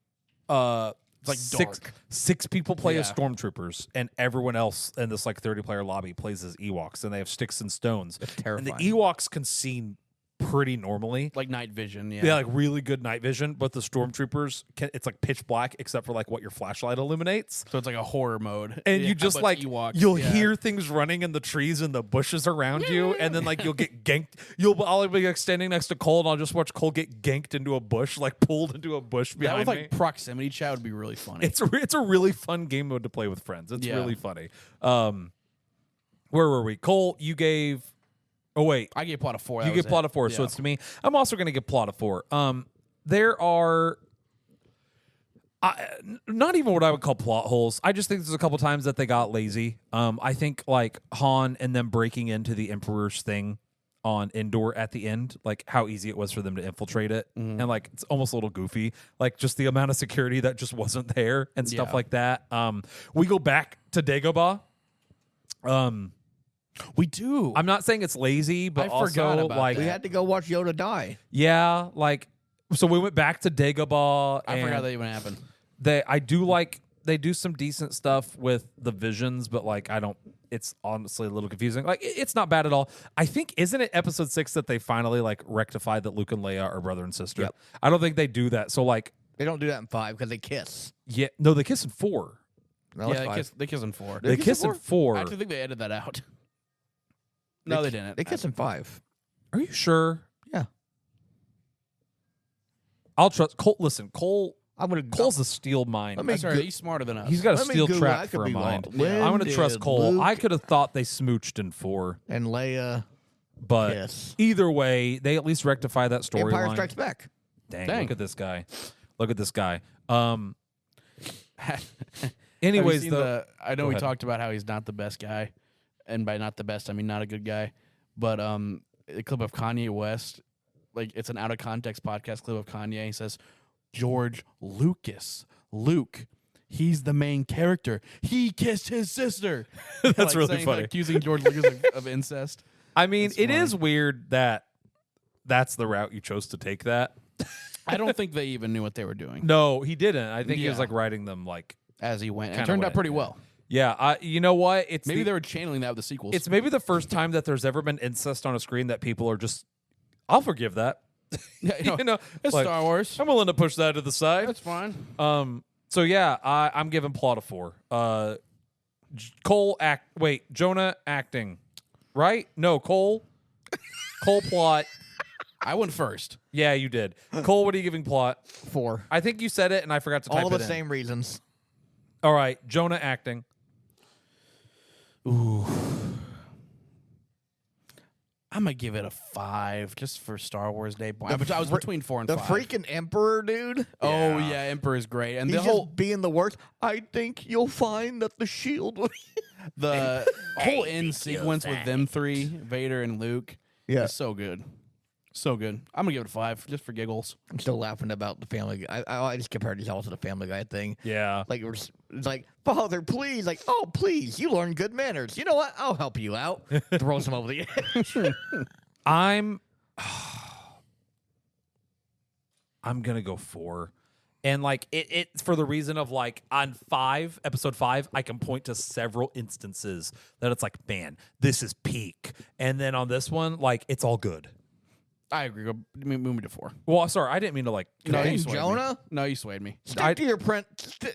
It's like dark.
six people play as
Yeah.
stormtroopers, and everyone else in this like 30-player lobby plays as Ewoks, and they have sticks and stones.
That's
And
terrifying.
the Ewoks can see pretty normally.
like night vision. Yeah.
They have like really good night vision, but the stormtroopers it's like pitch black except for like what your flashlight illuminates.
So it's like a horror mode.
And
Yeah,
you just
but
like
Ewoks,
you'll
yeah.
hear things running in the trees and the bushes around you, and then like you'll get ganked. I'll be like standing next to Cole, and I'll just watch Cole get ganked into a bush, like pulled into a bush
that
behind
with like
me.
proximity chat would be really funny.
It's a really fun game mode to play with friends. It's
Yeah.
really funny. Where were we? Cole, you gave. Oh wait,
I gave plot of 4.
you get plot of 4, so it's to me. I'm also going to get plot of 4. There are not even what I would call plot holes. I just think there's a couple times that they got lazy. I think like Han and them breaking into the Emperor's thing on Endor at the end, like how easy it was for them to infiltrate it, and like it's almost a little goofy, like just the amount of security that just wasn't there and stuff
Yeah.
like that. We go back to Dagobah.
We do.
I'm not saying it's lazy, but
I forgot
also
about
like
We had to go watch Yoda die.
yeah, like so we went back to Dagobah.
I forgot
and
that even happened.
they do some decent stuff with the visions, but like it's honestly a little confusing. Like it's not bad at all. I think isn't it episode 6 that they finally like rectified that Luke and Leia are brother and sister?
Yep.
I don't think they do that. So like
They don't do that in 5 because they kiss.
yeah, no, they kiss in 4.
No,
Yeah,
it's
they
5.
they kiss in 4.
They kiss in 4.
I actually think they edited that out. No, they didn't.
They kiss in 5.
Are you sure?
Yeah.
I'll trust Cole. Listen, Cole's a steel mind.
Let me
That's all right.
go-
He's smarter than us.
He's got a
Let me
steel
Google it. I
trap
could
for a
be wrong.
mind.
When
I'm going to trust
did
Cole.
Luke
I could have thought they smooched in 4,
and Leia
but
kiss.
either way, they at least rectify that
Empire
storyline.
Strikes Back.
Dang,
Dang.
look at this guy. Look at this guy.
Have you
Anyways,
seen
though,
I know
Go
we
ahead.
talked about how he's not the best guy, and by not the best, I mean not a good guy. But a clip of Kanye West, like it's an out of context podcast clip of Kanye. He says, "George Lucas, Luke, he's the main character. He kissed his sister."
That's really funny.
Accusing George Lucas of incest.
I mean,
That's
it
funny.
is weird that that's the route you chose to take that.
I don't think they even knew what they were doing
No, he didn't. I think he was
Yeah.
like writing them like,
as he went. And it
Kinda
turned out
went,
pretty
yeah.
well.
yeah. You know what? It's
Maybe
the-
they were channeling that with the sequels.
It's maybe the first time that there's ever been incest on a screen that people are just, I'll forgive that.
yeah,
You know,
it's
like,
Star Wars.
I'm willing to push that to the side.
That's fine.
So yeah, I'm giving plot a 4. Jonah acting, right? No, Cole plot.
I went first.
Yeah, you did. Cole, what are you giving plot?
4.
I think you said it, and I forgot to type
All
it
the
in.
same reasons.
All right, Jonah acting.
Ooh. I'm gonna give it a 5 just for Star Wars Day. I was between 4 and
The
5.
freaking Emperor, dude.
Oh yeah, Emperor is great, and
He's
the whole
just being the worst. I think you'll find that the shield will
the whole end sequence with them three, Vader and Luke,
Yeah.
is so good, so good. I'm gonna give it a 5 just for giggles.
I'm still laughing about the Family Guy. I just compared these all to the Family Guy thing.
Yeah.
Like, it's like, Father, please. Like, oh, please. You learn good manners. You know what? I'll help you out. Throws him over the edge.
I'm gonna go 4. And like it's for the reason of like on episode 5, I can point to several instances that it's like, man, this is peak. And then on this one, like it's all good.
I agree. Go move me to 4.
Well, sorry, I didn't mean to like.
No,
Dang,
you swayed
Jonah?
Me. No, you swayed me.
Stick to your print.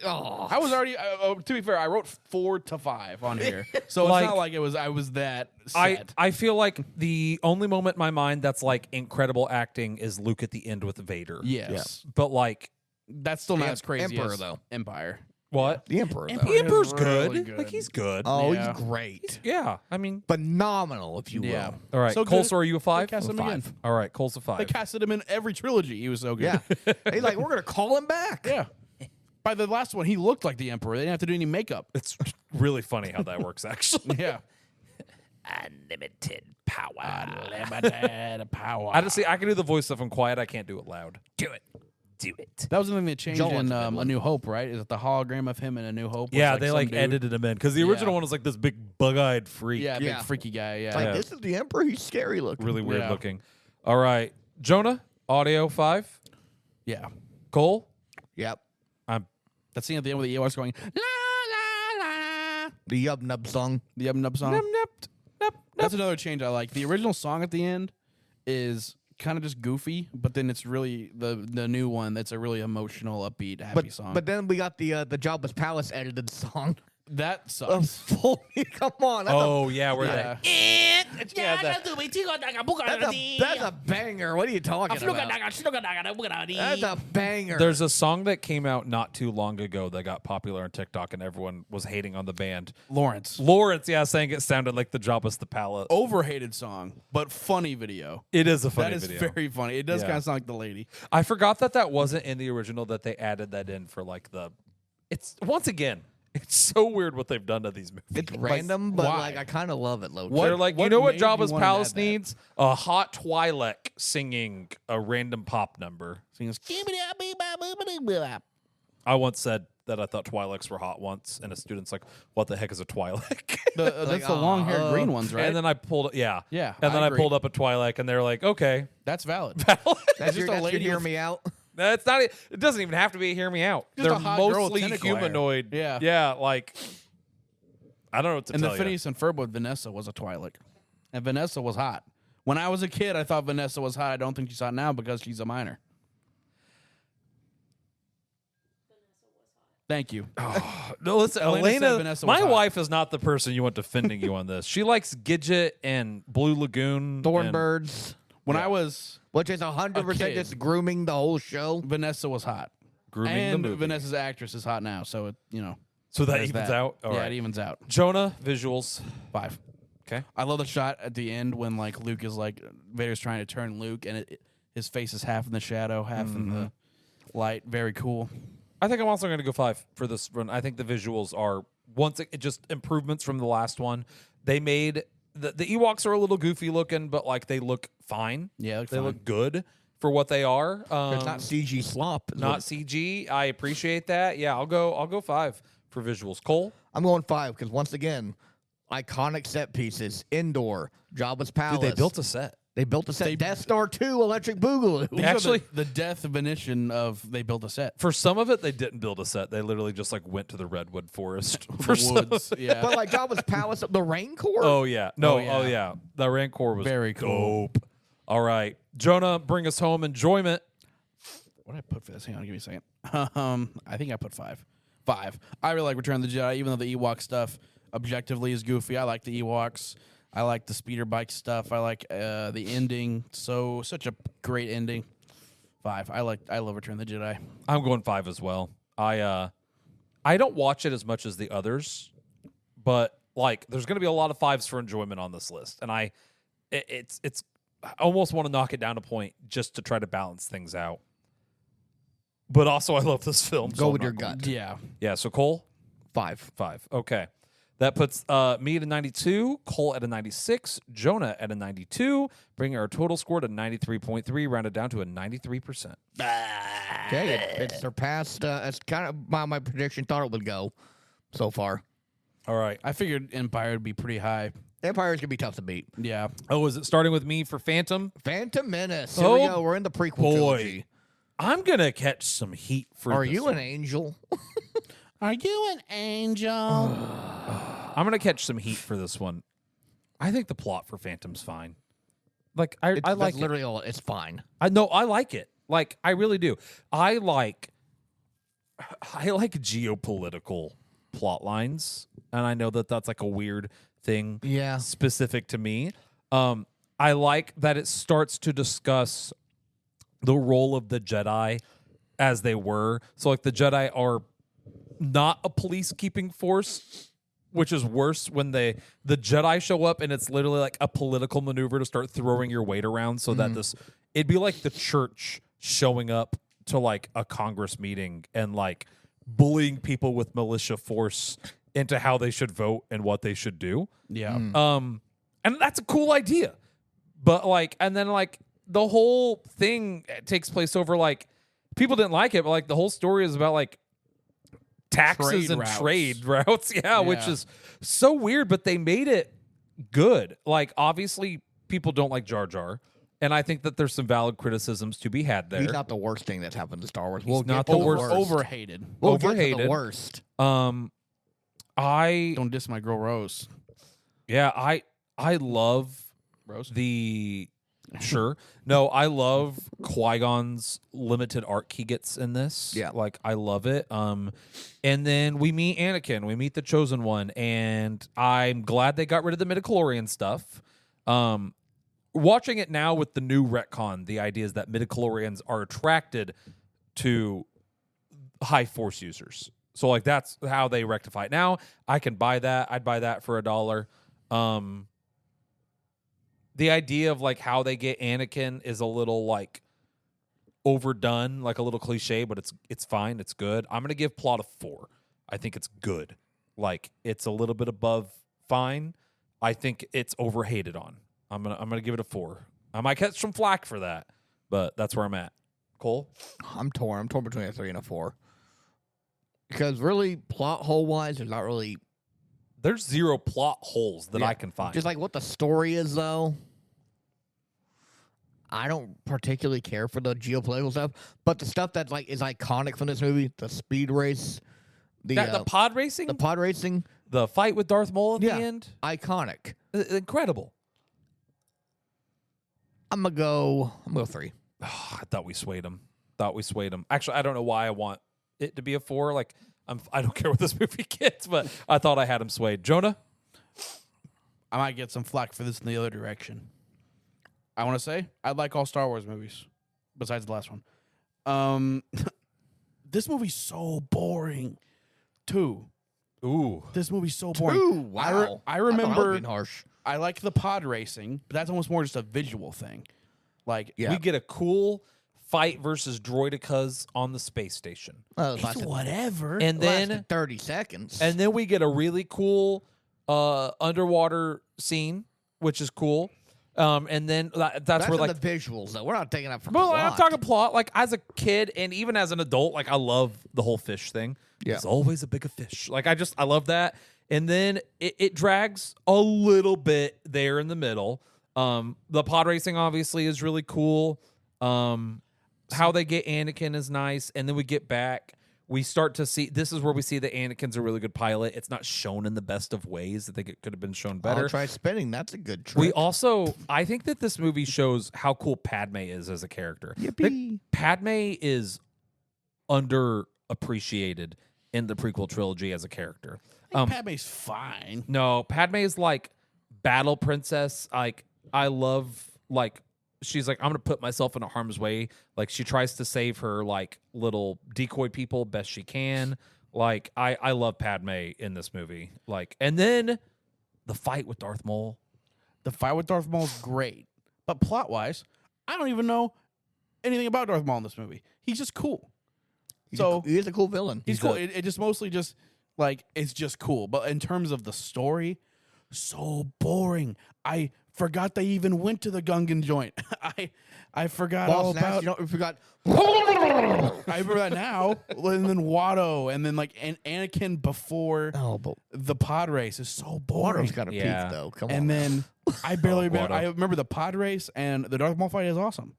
Oh.
I was already. To be fair, I wrote 4 to 5 on here, so
Like-
it's not like I was that set.
I feel like the only moment in my mind that's like incredible acting is Luke at the end with Vader.
yes,
But like
that's still not as crazy
Emperor,
as
though.
Empire.
what?
The Emperor, though.
The Emperor's
really
good.
good.
Like he's good.
Oh,
Yeah.
he's great.
Yeah. I mean,
Phenomenal, if you will.
Yeah.
all right.
So
Cole,
good.
so are you a 5?
They cast him again.
All right, Cole's a 5.
They casted him in every trilogy. He was so good.
Yeah. He's like, we're going to call him back.
yeah. By the last one, he looked like the Emperor. They didn't have to do any makeup.
It's really funny how that works, actually.
Yeah.
Unlimited power.
Unlimited power.
I just see. I can do the voice stuff. I'm quiet. I can't do it loud. Do it. Do it.
That was the thing that changed
Joel
in
wants a good
A
one.
New Hope, right? Is it the hologram of him in A New Hope? was
Yeah, they
some
like
dude?
edited him in because the original
Yeah.
one was like this big bug-eyed freak.
Yeah,
Yeah.
big freaky guy. Yeah.
Like,
Yeah.
this is the Emperor. He's scary looking.
Really weird
Yeah.
looking. All right, Jonah, audio 5.
yeah.
Cole,
Yep.
I'm
That scene at the end with the Ewoks going la la la.
The Yub Nub song.
The Yub Nub song.
Nope.
That's another change I like. The original song at the end is kind of just goofy, but then it's really the new one that's a really emotional, upbeat, happy song.
But then we got the Jabba's Palace edited song.
that sucks.
Come on. That's
Oh yeah, where
Yeah.
that's a banger. What are you talking about? That's a banger.
There's a song that came out not too long ago that got popular on TikTok and everyone was hating on the band.
Lawrence.
Lawrence, yeah, saying it sounded like the Jabba's the Palette.
Overhated song, but funny video.
It is a funny
That is
video.
very funny. It does
Yeah.
kind of sound like the lady.
I forgot that wasn't in the original, that they added that in for like the. It's once again, it's so weird what they've done to these movies.
It's random, but
why?
like I kind of love it, low.
What-
They're like, you
what
know what
made you
Jabba's
wanna
Palace
add that?
needs? A hot Twi'lek singing a random pop number.
Sings,
I once said that I thought Twi'leks were hot once, and a student's like, "What the heck is a Twi'lek?"
that's the long-haired green ones, right?
And then I pulled,
Yeah,
and then
I
I
agree.
pulled up a Twi'lek, and they're like, "Okay,
That's valid.
That's
just
your,
a
that's your
lady
hear
with-
me out.
that's not. It doesn't even have to be. Hear me out.
Just
They're
a hot girl with
mostly
tentacle hair.
humanoid.
Yeah.
like I don't know what to
And
tell
the
you.
Phineas and Ferb with Vanessa was a Twi'lek. And Vanessa was hot. When I was a kid, I thought Vanessa was hot. I don't think she's hot now because she's a minor. Thank you.
No, listen,
Elena said
Elena.
Vanessa was
My
hot.
wife is not the person you want defending you on this. She likes Gidget and Blue Lagoon. and-
Thornbirds,
When I was
which is 100%
kid.
just grooming the whole show.
Vanessa was hot.
Grooming
and
the movie.
Vanessa's actress is hot now, so it
So that
there's
evens
that.
out. All
yeah,
right.
it evens out.
Jonah visuals.
5.
Okay.
I love the shot at the end when like Luke is like Vader's trying to turn Luke, and his face is half in the shadow, half in the light. Very cool.
I think I'm also going to go 5 for this run. I think the visuals are it just improvements from the last one. They made the Ewoks are a little goofy looking, but like they look fine.
Yeah,
They look good for what they are.
It's not CG slop. is
not
what-
CG. I appreciate that. Yeah, I'll go 5 for visuals. Cole.
I'm going 5 because once again, iconic set pieces, indoor, Jabba's Palace.
Dude, they built a set.
They built a set. Death Star 2 Electric Boogaloo.
These are
Actually-
the definition of they built a set.
For some of it, they didn't build a set. They literally just like went to the redwood forest.
The
For some-
woods, yeah.
But like Jabba's palace, the Rain Corps.
Oh yeah, no,
Oh, yeah.
oh yeah. The Rancor was
Very cool.
dope. All right, Jonah, bring us home enjoyment.
What did I put for this? Hang on, give me a second. I think I put 5. 5. I really like Return of the Jedi, even though the Ewok stuff objectively is goofy. I like the Ewoks. I like the speeder bike stuff. I like the ending. Such a great ending. 5. I love Return of the Jedi.
I'm going 5 as well. I don't watch it as much as the others, but like there's going to be a lot of 5s for enjoyment on this list, and it's I almost want to knock it down a point just to try to balance things out. But also, I love this film.
Go with your gut.
Yeah.
Yeah. So Cole,
5.
5. Okay. That puts me at a 92, Cole at a 96, Jonah at a 92, bringing our total score to 93.3, rounded down to a 93%.
Okay, it surpassed. It's kind of my prediction. Thought it would go so far.
All right.
I figured Empire would be pretty high.
Empire's gonna be tough to beat.
Yeah.
Oh, is it starting with me for Phantom?
Phantom Menace. Here we
Oh,
go. We're in the prequel
boy.
trilogy.
I'm going to catch some heat for
Are
this
you
one.
an angel?
Are you an angel?
I'm going to catch some heat for this one. I think the plot for Phantom's fine. Like, I like
That's
it.
literally all. It's fine.
I know I like it. Like, I really do. I like geopolitical plot lines, and I know that that's like a weird thing
Yeah.
specific to me. I like that it starts to discuss the role of the Jedi as they were. So like the Jedi are not a police keeping force, which is worse when the Jedi show up and it's literally like a political maneuver to start throwing your weight around so that it'd be like the church showing up to like a Congress meeting and like bullying people with militia force into how they should vote and what they should do.
Yeah.
And that's a cool idea. But like, and then like the whole thing takes place over like people didn't like it, but like the whole story is about like taxes
Trade
and
routes.
trade routes. Yeah, which
Yeah.
is so weird, but they made it good. Like obviously people don't like Jar Jar. And I think that there's some valid criticisms to be had there.
He's not the worst thing that's happened to Star Wars.
He's not
get
the
to
worst.
Overhated.
We'll get to
overhated.
the worst.
I
Don't diss my girl Rose.
yeah, I love
Rose.
the sure. No, I love Qui-Gon's limited arc he gets in this.
Yeah.
Like I love it. And then we meet Anakin, we meet the Chosen One, and I'm glad they got rid of the midichlorian stuff. Watching it now with the new retcon, the idea is that midichlorians are attracted to high force users. So like that's how they rectify it. Now I can buy that. I'd buy that for $1. The idea of like how they get Anakin is a little like overdone, like a little cliche, but it's fine. It's good. I'm gonna give plot a 4. I think it's good. Like it's a little bit above fine. I think it's overhated on. I'm gonna give it a 4. I might catch some flack for that, but that's where I'm at. Cole?
I'm torn. I'm torn between a 3 and a 4. Because really, plot hole wise, there's not really
There's 0 plot holes that
Yeah.
I can find.
just like what the story is though. I don't particularly care for the geopolitical stuff, but the stuff that like is iconic from this movie, the speed race, the
the pod racing,
the pod racing,
the fight with Darth Maul at
Yeah.
the end,
iconic.
incredible.
I'm gonna go 3.
I thought we swayed him. Actually, I don't know why I want it to be a 4. Like, I don't care what this movie gets, but I thought I had him swayed. Jonah?
I might get some flack for this in the other direction. I want to say I like all Star Wars movies, besides the last one. This movie's so boring. 2.
Ooh.
This movie's so boring.
Ooh, wow.
I
I thought I was
remember.
being harsh.
I like the pod racing, but that's almost more just a visual thing. Like,
Yeah.
We get a cool fight versus droidicas on the space station.
Well, it
it's
lasted,
whatever.
And then
lasted 30 seconds.
we get a really cool underwater scene, which is cool. And then that's
that's
where
in
like
the visuals though. We're not taking up from
well,
plot.
I'm talking plot. Like as a kid and even as an adult, like I love the whole fish thing.
Yeah.
There's always a bigger fish. Like I love that. And then it drags a little bit there in the middle. The pod racing obviously is really cool. How they get Anakin is nice, and then we get back. We start to see, this is where we see that Anakin's a really good pilot. It's not shown in the best of ways. I think it could have been shown better.
I'll try spinning. That's a good trick.
We also, I think that this movie shows how cool Padme is as a character.
Yippee.
Padme is underappreciated in the prequel trilogy as a character.
Padme's fine.
No, Padme is like battle princess. Like, I love, like, she's like, I'm gonna put myself in a harm's way. Like, she tries to save her like little decoy people best she can. Like, I love Padme in this movie. Like, and then the fight with Darth Maul.
The fight with Darth Maul is great, but plot wise, I don't even know anything about Darth Maul in this movie. He's just cool.
He is a cool villain.
He's cool. It just mostly just like, it's just cool. But in terms of the story, so boring. I forgot they even went to the Gungan joint. I forgot all about.
You know, we forgot.
I remember that now. And then Watto, and then like Anakin before
But
the pod race is so boring.
Watto's got a
Yeah.
peak though. Come on.
And then I barely remember.
Watto.
I remember the pod race and the Darth Maul fight is awesome.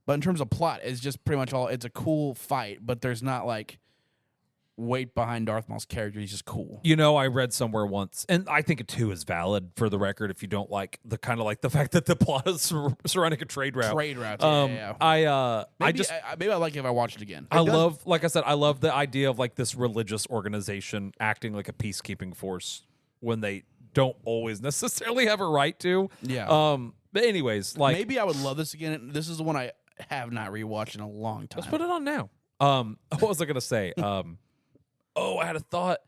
But in terms of plot, it's just pretty much all. It's a cool fight, but there's not like weight behind Darth Maul's character. He's just cool.
You know, I read somewhere once, and I think a 2 is valid for the record if you don't like the kind of like the fact that the plot is surrounding a trade route.
Trade routes. Yeah.
I
Maybe I like it if I watch it again.
I love, like I said, I love the idea of like this religious organization acting like a peacekeeping force when they don't always necessarily have a right to.
Yeah.
But anyways, like
Maybe I would love this again. This is the one I have not rewatched in a long time.
let's put it on now. What was I gonna say? Oh, I had a thought.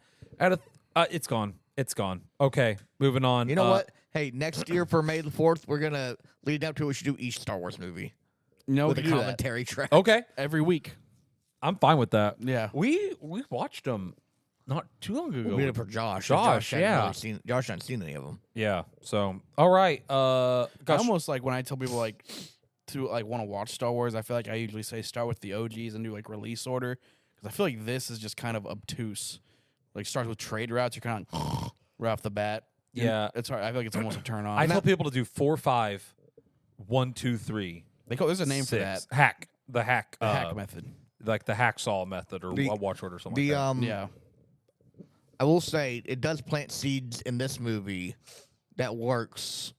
It's gone. It's gone. Okay, moving on.
You know what? Hey, next year for May the 4th, we're gonna lead up to. We should do each Star Wars movie
No,
with
we
a
can do that
commentary track.
Okay,
every week.
I'm fine with that.
Yeah.
We watched them not too long ago.
We did it for Josh.
Josh, yeah.
Josh hadn't seen any of them.
Yeah. So, all right.
I
Gosh,
almost like when I tell people like to like want to watch Star Wars, I feel like I usually say start with the OGs and do like release order because I feel like this is just kind of obtuse. Like starts with trade routes, you're kind of right off the bat.
Yeah.
It's hard. I feel like it's almost a turn on.
I tell people to do 4, 5, 1, 2, 3.
they call there's a name
6.
for that.
Hack. The hack.
The hack method.
Like the hacksaw method or
The-
a watch order or something like that.
Yeah.
I will say it does plant seeds in this movie that works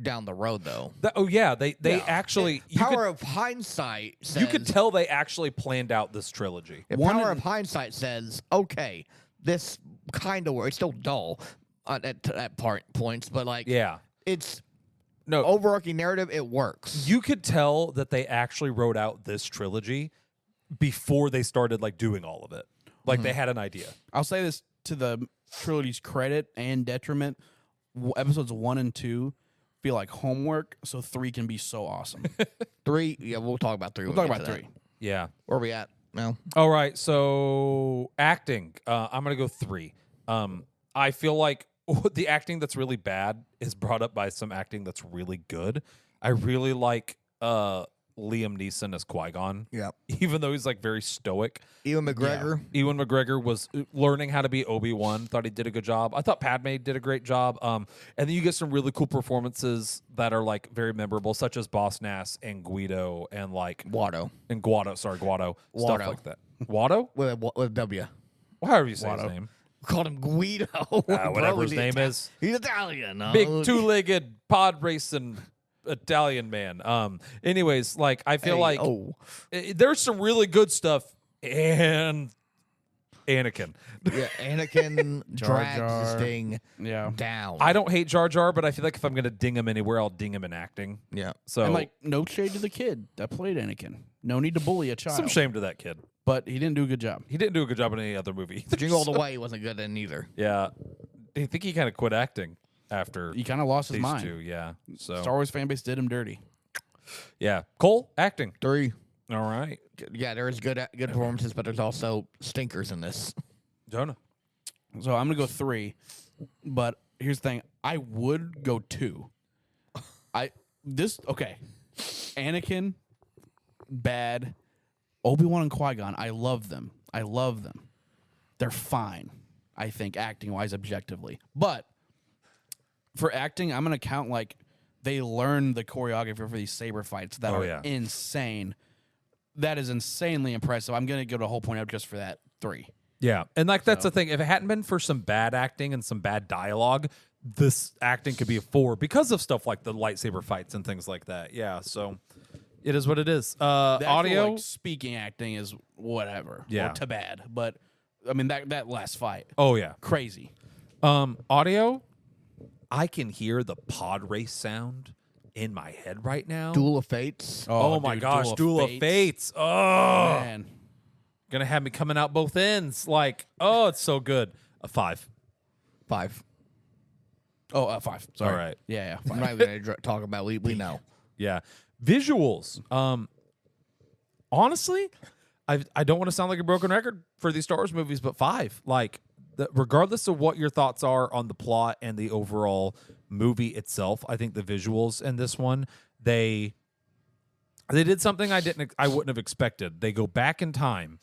down the road though.
Oh yeah, they
Yeah.
actually
Power of hindsight says
you could tell they actually planned out this trilogy.
the
One
power
in-
of hindsight says, okay, this kind of works. It's still dull at points, but like
Yeah.
it's
No,
overarching narrative. It works.
you could tell that they actually wrote out this trilogy before they started like doing all of it. Like they had an idea.
I'll say this to the trilogy's credit and detriment. Episodes 1 and 2 feel like homework, so 3 can be so awesome.
3, yeah, we'll talk about 3.
We'll
when
talk
we
about
get to
3.
Yeah.
that. Where are we at now?
All right. So acting, I'm gonna go 3. I feel like the acting that's really bad is brought up by some acting that's really good. I really like Liam Neeson as Qui-Gon.
Yeah.
Even though he's like very stoic.
Ewan McGregor.
Ewan McGregor was learning how to be Obi-Wan. Thought he did a good job. I thought Padme did a great job. And then you get some really cool performances that are like very memorable, such as Boss Nass and Guido and like
Watto.
and Guado. Sorry, Guado. Stuff
Watto.
like that. Watto?
With W.
However you say his
Watto.
name.
Called him Guido.
Whatever
Bro,
his
he's
name
Ita-
is.
He's Italian.
Big two-legged pod racing Italian man. Anyways, like I feel like there's some really good stuff and Anakin.
Yeah, Anakin
Jar
drags
Jar.
this thing
Yeah.
down.
I don't hate Jar Jar, but I feel like if I'm gonna ding him anywhere, I'll ding him in acting.
yeah.
So
And like no shade to the kid that played Anakin. No need to bully a child.
some shame to that kid.
But he didn't do a good job.
He didn't do a good job in any other movie. either,
Jingle All the
so-
Way wasn't good in either.
Yeah, I think he kind of quit acting after
He kind of lost his
these
mind.
two. Yeah, so
Star Wars fan base did him dirty.
yeah, Cole acting.
3.
All right,
Yeah, there's good performances, but there's also stinkers in this.
Jonah.
So I'm gonna go 3. But here's the thing: I would go 2. Okay. Anakin, bad. Obi-Wan and Qui-Gon, I love them. They're fine, I think, acting-wise, objectively. But for acting, I'm going to count, like, they learned the choreography for these saber fights that are insane. That is insanely impressive. I'm gonna give it a whole point up just for that 3.
Yeah, and like that's the thing. If it hadn't been for some bad acting and some bad dialogue, this acting could be a 4 because of stuff like the lightsaber fights and things like that. Yeah, so it is what it is.
The actual,
Audio,
like, speaking acting is whatever.
Yeah.
or to bad. But I mean that last fight,
oh yeah.
crazy.
Audio, I can hear the pod race sound in my head right now.
Duel of Fates.
Oh my
dude,
gosh, Duel of Fates. Oh,
Man.
gonna have me coming out both ends. Like, oh, it's so good. A 5.
5.
Oh, 5. Sorry.
All right.
Yeah.
I'm
5.
not even going to talk about. We know.
Yeah. Visuals. Honestly, I don't want to sound like a broken record for these Star Wars movies, but 5. Like, regardless of what your thoughts are on the plot and the overall movie itself, I think the visuals in this one, they did something I wouldn't have expected. They go back in time,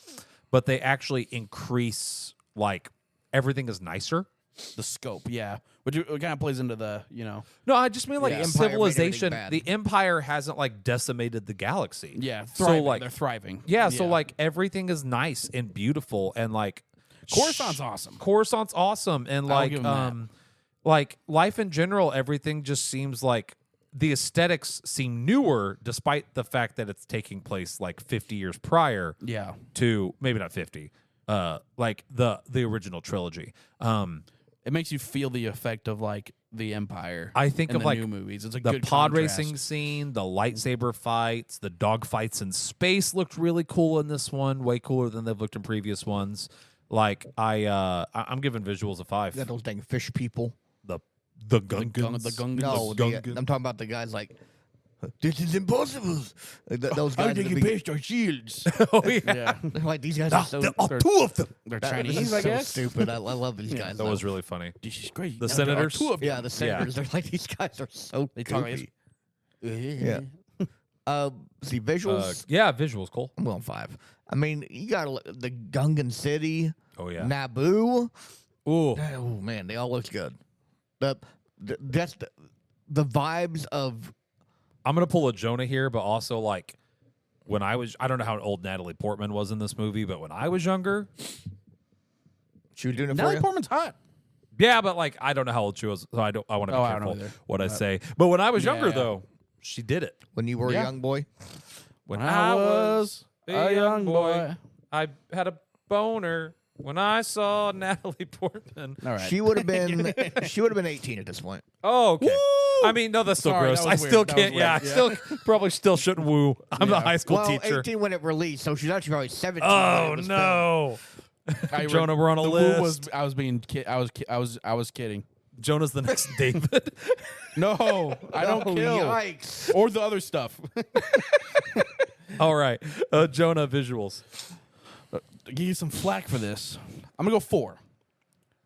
but they actually increase, like, everything is nicer.
The scope, yeah. Which it kind of plays into the,
No, I just mean like
Yeah. Empire made
civilization.
everything bad.
The Empire hasn't like decimated the galaxy.
Yeah,
So
thriving.
like,
They're thriving.
yeah, so like everything is nice and beautiful and like
Coruscant's awesome.
Coruscant's awesome and
I'll
like
give 'em that.
like life in general, everything just seems like the aesthetics seem newer, despite the fact that it's taking place like 50 years prior
Yeah.
to maybe not 50, like the original trilogy.
It makes you feel the effect of like the Empire.
I think
in
of
the
like
new movies. It's a
the
good
pod
contrast.
racing scene, the lightsaber fights, the dog fights in space looked really cool in this one, way cooler than they've looked in previous ones. Like I'm giving visuals a 5.
Got those dang fish people.
The
The
Gungans.
Gungans.
No, I'm talking about the guys like, this is impossible. Like, those
How
guys.
did
at
you
the
paste our shields?
Oh yeah.
Yeah.
they're like, these guys are so.
There are 2 of them.
They're
This
Chinese,
is
I
so
guess.
stupid. I love these guys.
That was really funny.
This is great.
The
Now there are
senators?
2 of them.
Yeah, the senators. They're like, these guys are so
They talk like
goofy.
Yeah.
See, visuals.
Yeah, visuals cool.
I'm going 5. I mean, you got the Gungan City,
Oh yeah.
Naboo.
Ooh.
Oh man, they all look good. That's the vibes of.
I'm gonna pull a Jonah here, but also like when I don't know how old Natalie Portman was in this movie, but when I was younger,
She was doing it for
Natalie
you.
Portman's hot.
yeah, but like I don't know how old she was, so I want to be
Oh, I don't know
careful
either.
what I say. But when I was younger
Yeah.
though, she did it.
When you were
Yeah.
a young boy.
When
I was a young boy.
I had a boner when I saw Natalie Portman.
All right.
She would have been. She would have been 18 at this point.
Oh, okay. I mean, no, that's still
Sorry,
gross.
that
I
was
still
weird. That was
can't. Yeah, I
weird.
still probably still shouldn't woo. I'm the
Yeah.
high school
Well,
teacher.
18 when it released, so she's actually probably 17. when
Oh
it was filmed.
no,
I
Jonah, we're on a
the
list.
woo was I was being I was kidding.
Jonah's the next David.
No, I don't
Oh,
kill.
Yikes!
Or the other stuff.
All right, Jonah visuals.
Give you some flack for this. I'm gonna go 4.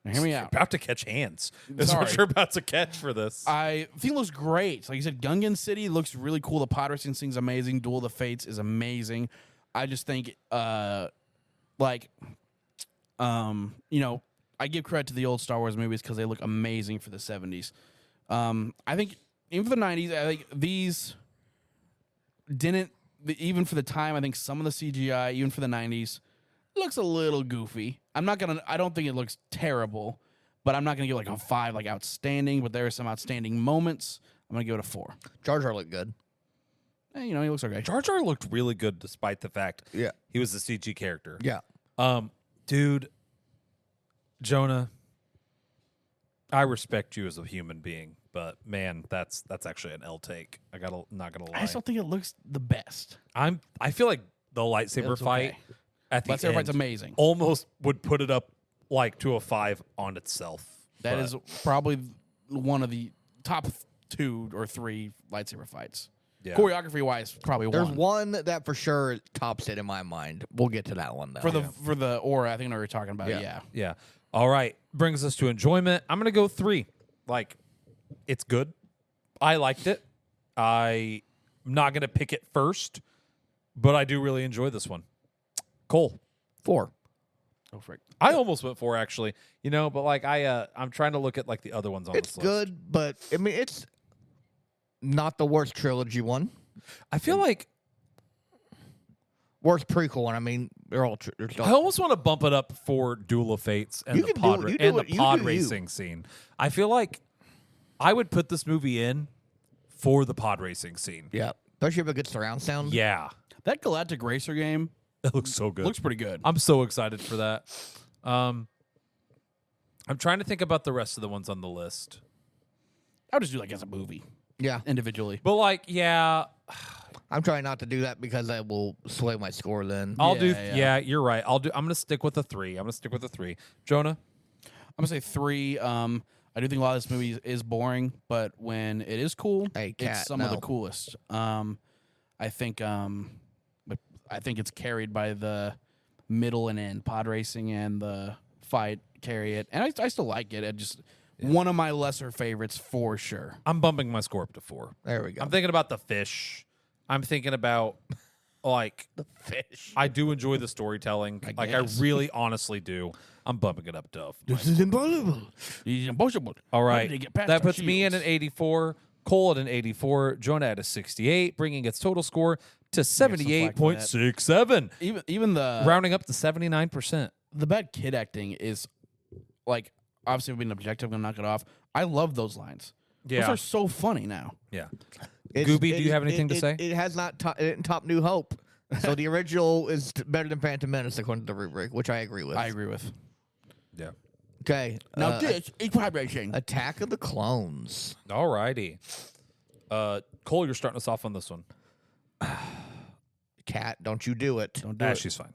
Now, hear me out.
About to catch hands. That's what
Sorry.
you're about to catch for this.
I think it looks great. Like you said, Gungan City looks really cool. The pod racing scene's amazing. Duel of the Fates is amazing. I just think, I give credit to the old Star Wars movies because they look amazing for the 70s. I think even for the 90s, I think these didn't, even for the time, I think some of the CGI, even for the 90s, looks a little goofy. I don't think it looks terrible, but I'm not gonna give like a 5 like outstanding, but there are some outstanding moments. I'm gonna give it a 4.
Jar Jar looked good.
He looks okay.
Jar Jar looked really good despite the fact
Yeah.
he was a CG character.
Yeah.
Dude, Jonah, I respect you as a human being, but man, that's actually an L take. Not gonna lie.
I just don't think it looks the best.
I feel like the lightsaber
looks
fight
okay.
at the
Lightsaber
end
fight's amazing.
almost would put it up like to a 5 on itself.
That
But
is probably one of the top 2 or 3 lightsaber fights.
yeah.
Choreography wise, probably
There's
one.
one that for sure tops it in my mind. We'll get to that one though.
For the aura, I think I know what you're talking about.
Yeah.
Yeah.
Yeah. All right. Brings us to enjoyment. I'm gonna go 3. Like, it's good. I liked it. I'm not gonna pick it first, but I do really enjoy this one. Cole.
4.
Go for it.
I almost went 4 actually. But like I'm trying to look at like the other ones on
It's
this list.
good, but I mean it's not the worst trilogy one.
I feel like
Worst prequel one. I mean, they're all. They're still,
I almost want to bump it up for Duel of Fates and
You
the
can
pod
do it. You
and
do
the
it. You
pod
do you.
racing scene. I feel like I would put this movie in for the pod racing scene.
yeah. Don't you have a good surround sound?
Yeah,
That Galactic Racer game
it looks so good.
looks pretty good.
I'm so excited for that. I'm trying to think about the rest of the ones on the list.
I'll just do like as a movie
Yeah.
individually.
But like, yeah,
I'm trying not to do that because I will sway my score then.
I'll do.
Yeah.
Yeah, you're right. I'm gonna stick with the 3. Jonah,
I'm gonna say 3. I do think a lot of this movie is boring, but when it is cool,
Hey,
it's
Kat,
some of the
no.
coolest. I think it's carried by the middle and end pod racing and the fight carry it, and I still like it. One of my lesser favorites for sure.
I'm bumping my score up to 4.
There we go.
I'm thinking about the fish. I'm thinking about like
fish.
I do enjoy the storytelling. I
guess.
really honestly do. I'm bumping it up to.
This is impossible.
He's impossible.
All
How
right.
did he get past
That
our
puts me in
shields?
an 84, Cole at an 84, Jonah at a 68, bringing its total score to 78.67,
Even the
rounding up to 79%.
the bad kid acting is like obviously being objective and knock it off. I love those lines.
Yeah.
Those are so funny now.
Yeah.
It's-
Gooby, do
it-
you have
it-
anything to
it-
say?
It has not it didn't top New Hope. So the original is better than Phantom Menace according to the rubric, which I agree with.
I agree with.
Yeah.
Okay.
Now this is vibration.
Attack of the Clones.
All righty. Cole, you're starting us off on this one.
Cat, don't you do it.
Don't do
Nah,
it.
she's fine.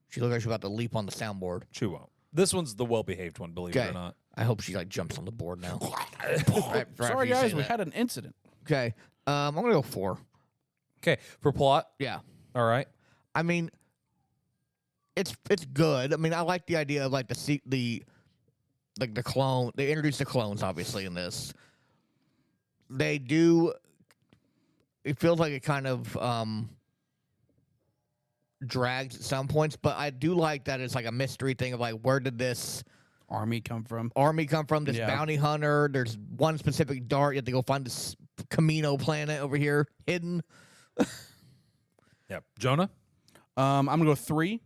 She looks like she's about to leap on the soundboard.
She won't. This one's the well-behaved one, believe it
Okay.
or not.
I hope she like jumps on the board now.
Sorry guys, we had an incident.
Okay. I'm gonna go 4.
Okay, for plot,
Yeah.
all right.
I mean, it's good. I mean, I like the idea of like the clone. They introduced the clones obviously in this. They do. It feels like it kind of drags at some points, but I do like that it's like a mystery thing of like where did this
Army come from?
army come from? This
Yeah.
bounty hunter. There's one specific dart. You have to go find this Camino planet over here hidden.
Yeah. Jonah?
I'm gonna go 3.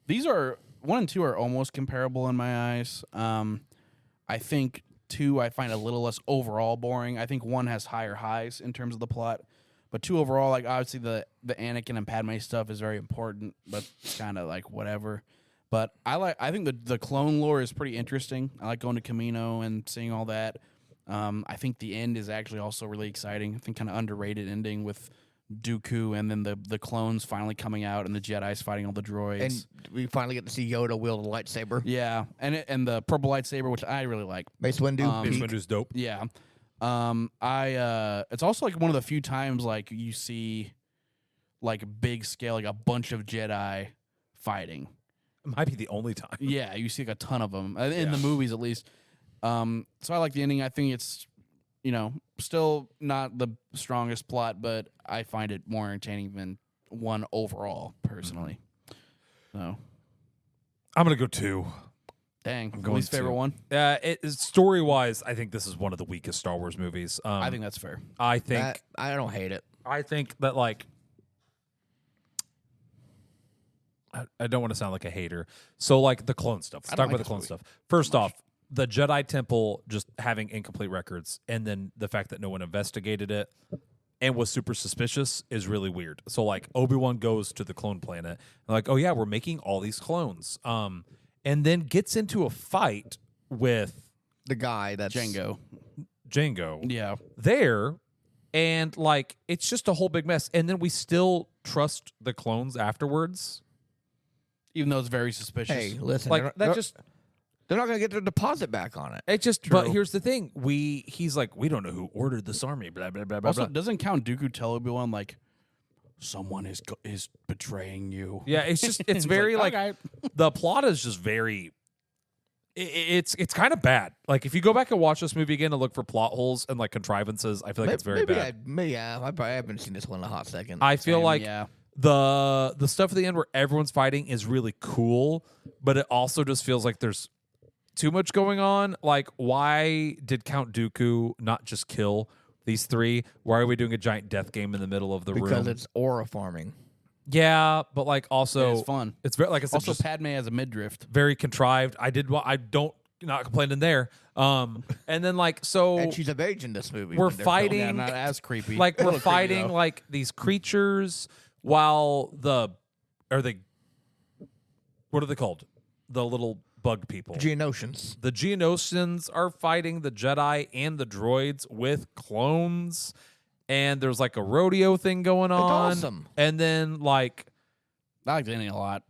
These are 1 and 2 are almost comparable in my eyes. I think 2 I find a little less overall boring. I think 1 has higher highs in terms of the plot, but 2 overall, like obviously the Anakin and Padme stuff is very important, but it's kind of like whatever. But I think the clone lore is pretty interesting. I like going to Camino and seeing all that. I think the end is actually also really exciting. I think kind of underrated ending with Dooku and then the clones finally coming out and the Jedi's fighting all the droids.
And we finally get to see Yoda wield a lightsaber.
Yeah, and the purple lightsaber, which I really like.
Mace Windu.
Mace
peak.
Windu's dope.
Yeah, it's also like one of the few times like you see like big scale, like a bunch of Jedi fighting.
It might be the only time.
Yeah, you see like a ton of them in
Yeah.
the movies at least. So I like the ending. I think it's still not the strongest plot, but I find it more entertaining than 1 overall personally. So
I'm going to go 2.
dang,
going
least favorite
2.
one.
Story-wise, I think this is one of the weakest Star Wars movies.
I think that's fair.
I think
That- I don't hate it.
I think that like I don't want to sound like a hater. So like the clone stuff. Let's
I
talk
don't
about
like
the clone
this
stuff. First off, the Jedi Temple just having incomplete records, and then the fact that no one investigated it and was super suspicious is really weird. So like Obi-Wan goes to the clone planet, and like, oh yeah, we're making all these clones. And then gets into a fight with
The guy that's
Django.
Jango
Yeah.
there, and like it's just a whole big mess. And then we still trust the clones afterwards.
Even though it's very suspicious.
Hey, listen.
Like
they're,
that just
they're not gonna get their deposit back on it.
it just. But
True.
here's the thing: he's like, we don't know who ordered this army. Blah blah blah blah.
Also,
blah.
doesn't Count Dooku tell Obi-Wan like someone is betraying you?
Yeah, it's just it's
He's
very like
okay.
the plot is just very. It's kind of bad. Like if you go back and watch this movie again and look for plot holes and like contrivances, I feel like it's very
maybe
bad.
I probably haven't seen this one in a hot second.
I feel
Same,
like
yeah.
the stuff at the end where everyone's fighting is really cool, but it also just feels like there's too much going on. Like, why did Count Dooku not just kill these three. Why are we doing a giant death game in the middle of the
Because
room?
it's aura farming.
Yeah, but like also
it's fun.
It's very, like I said,
Also,
just
Padme as a midriff.
very contrived. I don't not complaining there. And then like so
And she's of age in this movie.
we're
when they're
fighting-
Yeah, not as creepy.
like
A
we're
little creepy,
fighting
though.
like these creatures while what are they called? The little bug people.
filming. Geonosians.
The Geonosians are fighting the Jedi and the droids with clones, and there's like a rodeo thing going on.
awesome.
And then like,
I like the ending a lot.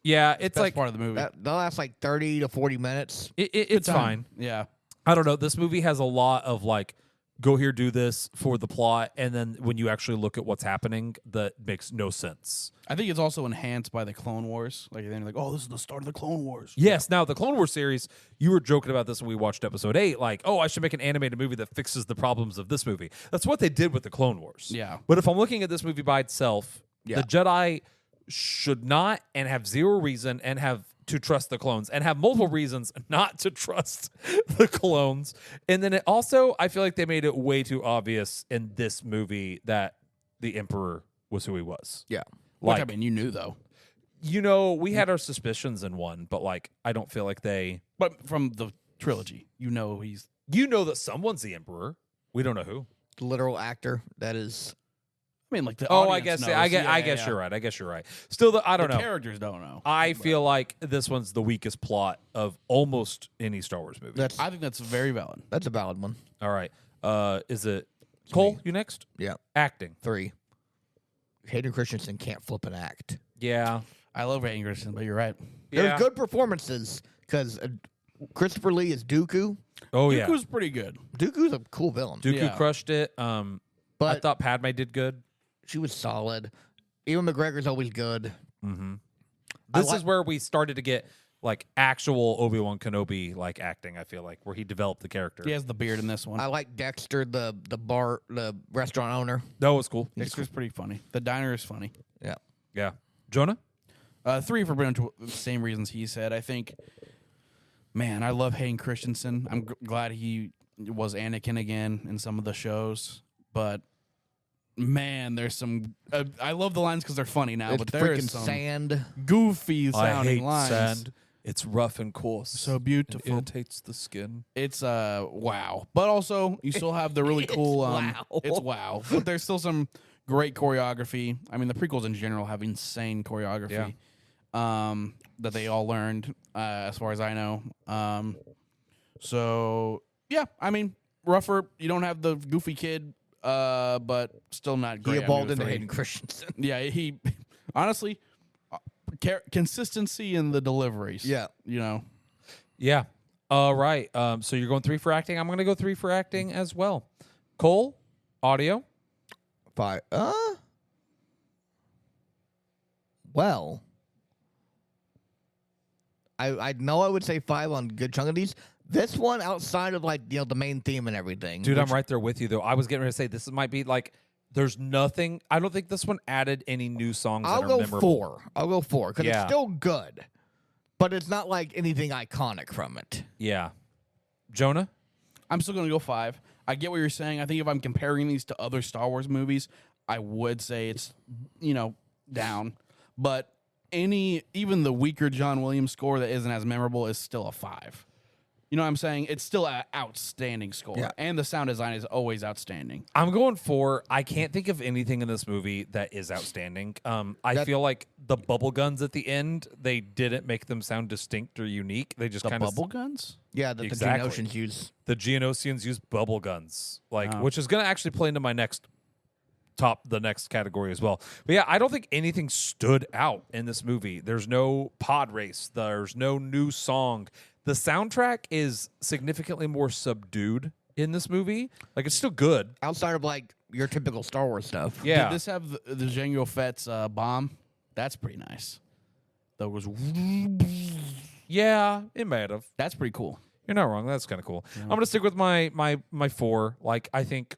yeah, it's
Best
like
part of the movie.
That lasts like 30 to 40 minutes.
it's fine.
Yeah.
I don't know. This movie has a lot of like, go here, do this for the plot, and then when you actually look at what's happening, that makes no sense.
I think it's also enhanced by the Clone Wars. Like they're like, oh, this is the start of the Clone Wars.
Yes. Now, the Clone Wars series, you were joking about this when we watched episode 8. Like, oh, I should make an animated movie that fixes the problems of this movie. That's what they did with the Clone Wars.
Yeah.
But if I'm looking at this movie by itself,
Yeah.
the Jedi should not and have zero reason and have to trust the clones and have multiple reasons not to trust the clones. And then it also, I feel like they made it way too obvious in this movie that the Emperor was who he was.
Yeah.
Which,
Like,
I mean, you knew, though.
we had our suspicions in one, but like, I don't feel like they.
But from the trilogy, you know he's...
You know that someone's the Emperor. We don't know who.
The literal actor that is.
I mean, like the
Oh, I
audience
guess
knows.
I guess
Yeah,
I
yeah,
guess
yeah.
you're right. I guess you're right. Still, I don't
The
know.
characters don't know.
I feel like this one's the weakest plot of almost any Star Wars movie.
That's
I think that's very valid.
a valid one.
All right. Is it Cole? You next?
Yeah.
Acting.
3. Hayden Christensen can't flip an act.
Yeah.
I love Hayden Christensen, but you're right.
There's good performances because Christopher Lee is Dooku.
Oh yeah.
Dooku's pretty good.
Dooku's a cool villain.
Dooku
Yeah.
crushed it. I
But
thought Padme did good.
she was solid. Ewan McGregor's always good.
Mm-hmm.
I
This
like-
is where we started to get like actual Obi-Wan Kenobi like acting. I feel like where he developed the character.
He has the beard in this one.
I like Dexter, the restaurant owner.
That was cool.
Dexter's pretty funny. The diner is funny.
Yeah.
Yeah. Jonah.
3 for pretty much the same reasons he said. I think, man, I love Hayden Christensen. I'm glad he was Anakin again in some of the shows. But, man, there's some... I love the lines because they're funny now,
It's
but there is
freaking
some
sand.
goofy
I
sounding
hate
lines.
sand. It's rough and coarse.
So
and
beautiful.
irritates the skin.
It's wow. But also you still have the really cool
wow.
It's wow. But there's still some great choreography. I mean the prequels in general have insane choreography. That they all learned, as far as I know. So yeah, I mean, rougher, you don't have the goofy kid, but still not
He
great.
evolved
I mean,
into
for-
Hayden Christensen.
Yeah, he honestly consistency in the deliveries.
Yeah.
You know.
Yeah. All right. So you're going 3 for acting. I'm going to go 3 for acting as well. Cole, audio.
5. Well, I know I would say 5 on a good chunk of these. This one, outside of like the main theme and everything,
Dude,
which-
I'm right there with you, though. I was getting ready to say this might be like, there's nothing. I don't think this one added any new songs
I'll
that are
go
memorable.
4. I'll go 4 because
Yeah.
it's still good, but it's not like anything iconic from it.
Yeah. Jonah?
I'm still going to go 5. I get what you're saying. I think if I'm comparing these to other Star Wars movies, I would say it's, down. But even the weaker John Williams score that isn't as memorable is still a 5. You know what I'm saying? It's still an outstanding score.
Yeah.
And the sound design is always outstanding.
I'm going 4. I can't think of anything in this movie that is outstanding. I
That-
feel like the bubble guns at the end, they didn't make them sound distinct or unique. They just
The
kind of
bubble guns?
Yeah, that
Exactly.
the Geonosians use.
the Geonosians use bubble guns,
Oh.
which is going to actually play into my the next category as well. But yeah, I don't think anything stood out in this movie. There's no pod race. There's no new song. The soundtrack is significantly more subdued in this movie. Like, it's still good.
Outside of like your typical Star Wars stuff.
Yeah.
Did this have the Jango Fett's bomb? That's pretty nice. That was...
Yeah, it might have.
That's pretty cool.
You're not wrong. That's kind of cool. I'm gonna stick with my 4. Like, I think,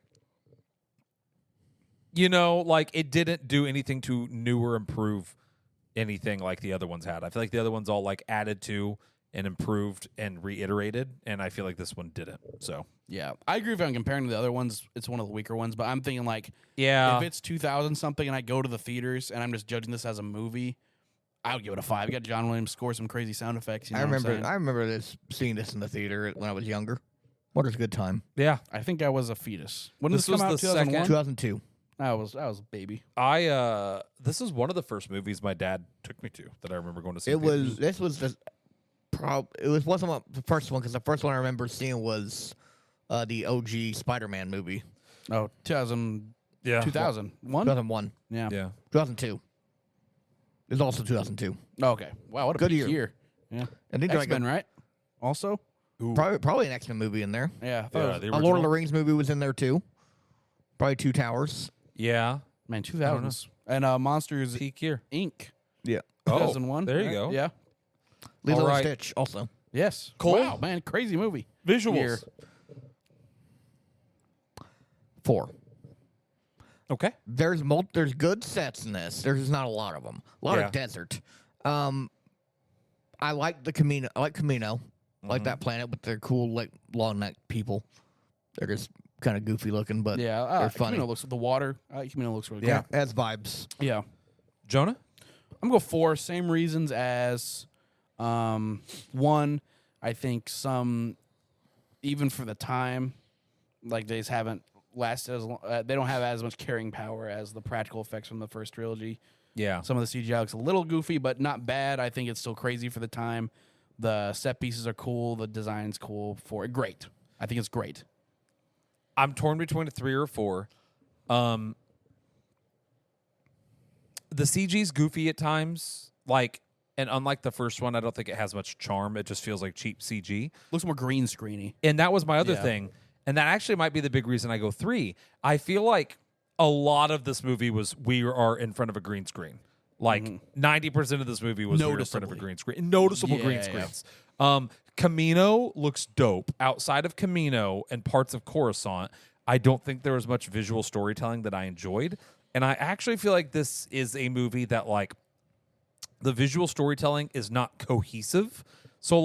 like, it didn't do anything to new or improve anything like the other ones had. I feel like the other ones all like added to and improved and reiterated, and I feel like this one didn't. So
Yeah, I agree. If I'm comparing to the other ones, it's one of the weaker ones. But I'm thinking like,
yeah,
if it's 2000 something and I go to the theaters and I'm just judging this as a movie, I would give it a 5. You got John Williams score some crazy sound effects. You know what I'm saying?
I remember seeing this in the theater when I was younger. What a good time.
yeah.
I think I was a fetus. When did
This
this come
was
out?
the second-
2001.
2002.
I was a baby.
This is one of the first movies my dad took me to that I remember going to see.
It
in theaters.
was. This was the. It wasn't the first one because the first one I remember seeing was the OG Spider-Man movie.
Oh, 2000.
Yeah.
2001.
2001.
Yeah.
Yeah.
2002. It was also 2002.
Oh, okay. Wow, what a
Good
peak
year.
year. Yeah.
And these are like
X-Men, right? Also.
probably an X-Men movie in there.
Yeah. I thought it
Yeah,
was-
the
A Lord of the
original.
Rings movie was in there too. Probably Two Towers.
Yeah.
man, 2000s. And Monsters
Peak year.
Inc.
Yeah.
2001.
there you
right?
go.
Yeah.
Lilo
All
and
right.
Stitch also.
Yes.
Cole?
Wow, man, crazy movie.
Visuals.
Year.
4.
Okay.
There's good sets in this. There's just not a lot of them. A lot
Yeah.
of desert. I like the Camino. I like Camino. I like that planet with their cool like long neck people. They're just kind of goofy looking, but
Yeah.
they're funny.
Camino looks the water. Camino looks really
Yeah,
good.
it has vibes.
Yeah.
Jonah?
I'm gonna go 4. Same reasons as 1. I think some, even for the time, like they just haven't lasted as long. They don't have as much carrying power as the practical effects from the first trilogy.
Yeah.
Some of the CGI looks a little goofy, but not bad. I think it's still crazy for the time. The set pieces are cool. The design's cool for it. Great. I think it's great.
I'm torn between a 3 or a 4. The CG's goofy at times, and unlike the first one, I don't think it has much charm. It just feels like cheap CG.
Looks more green screeny.
And that was my other
Yeah.
thing. And that actually might be the big reason I go 3. I feel like a lot of this movie was we are in front of a green screen. 90% of this movie was we were in front of a
Noticeably.
green screen. Noticeable green
Yeah.
screens. Camino looks dope. Outside of Camino and parts of Coruscant, I don't think there was much visual storytelling that I enjoyed. And I actually feel like this is a movie that the visual storytelling is not cohesive. So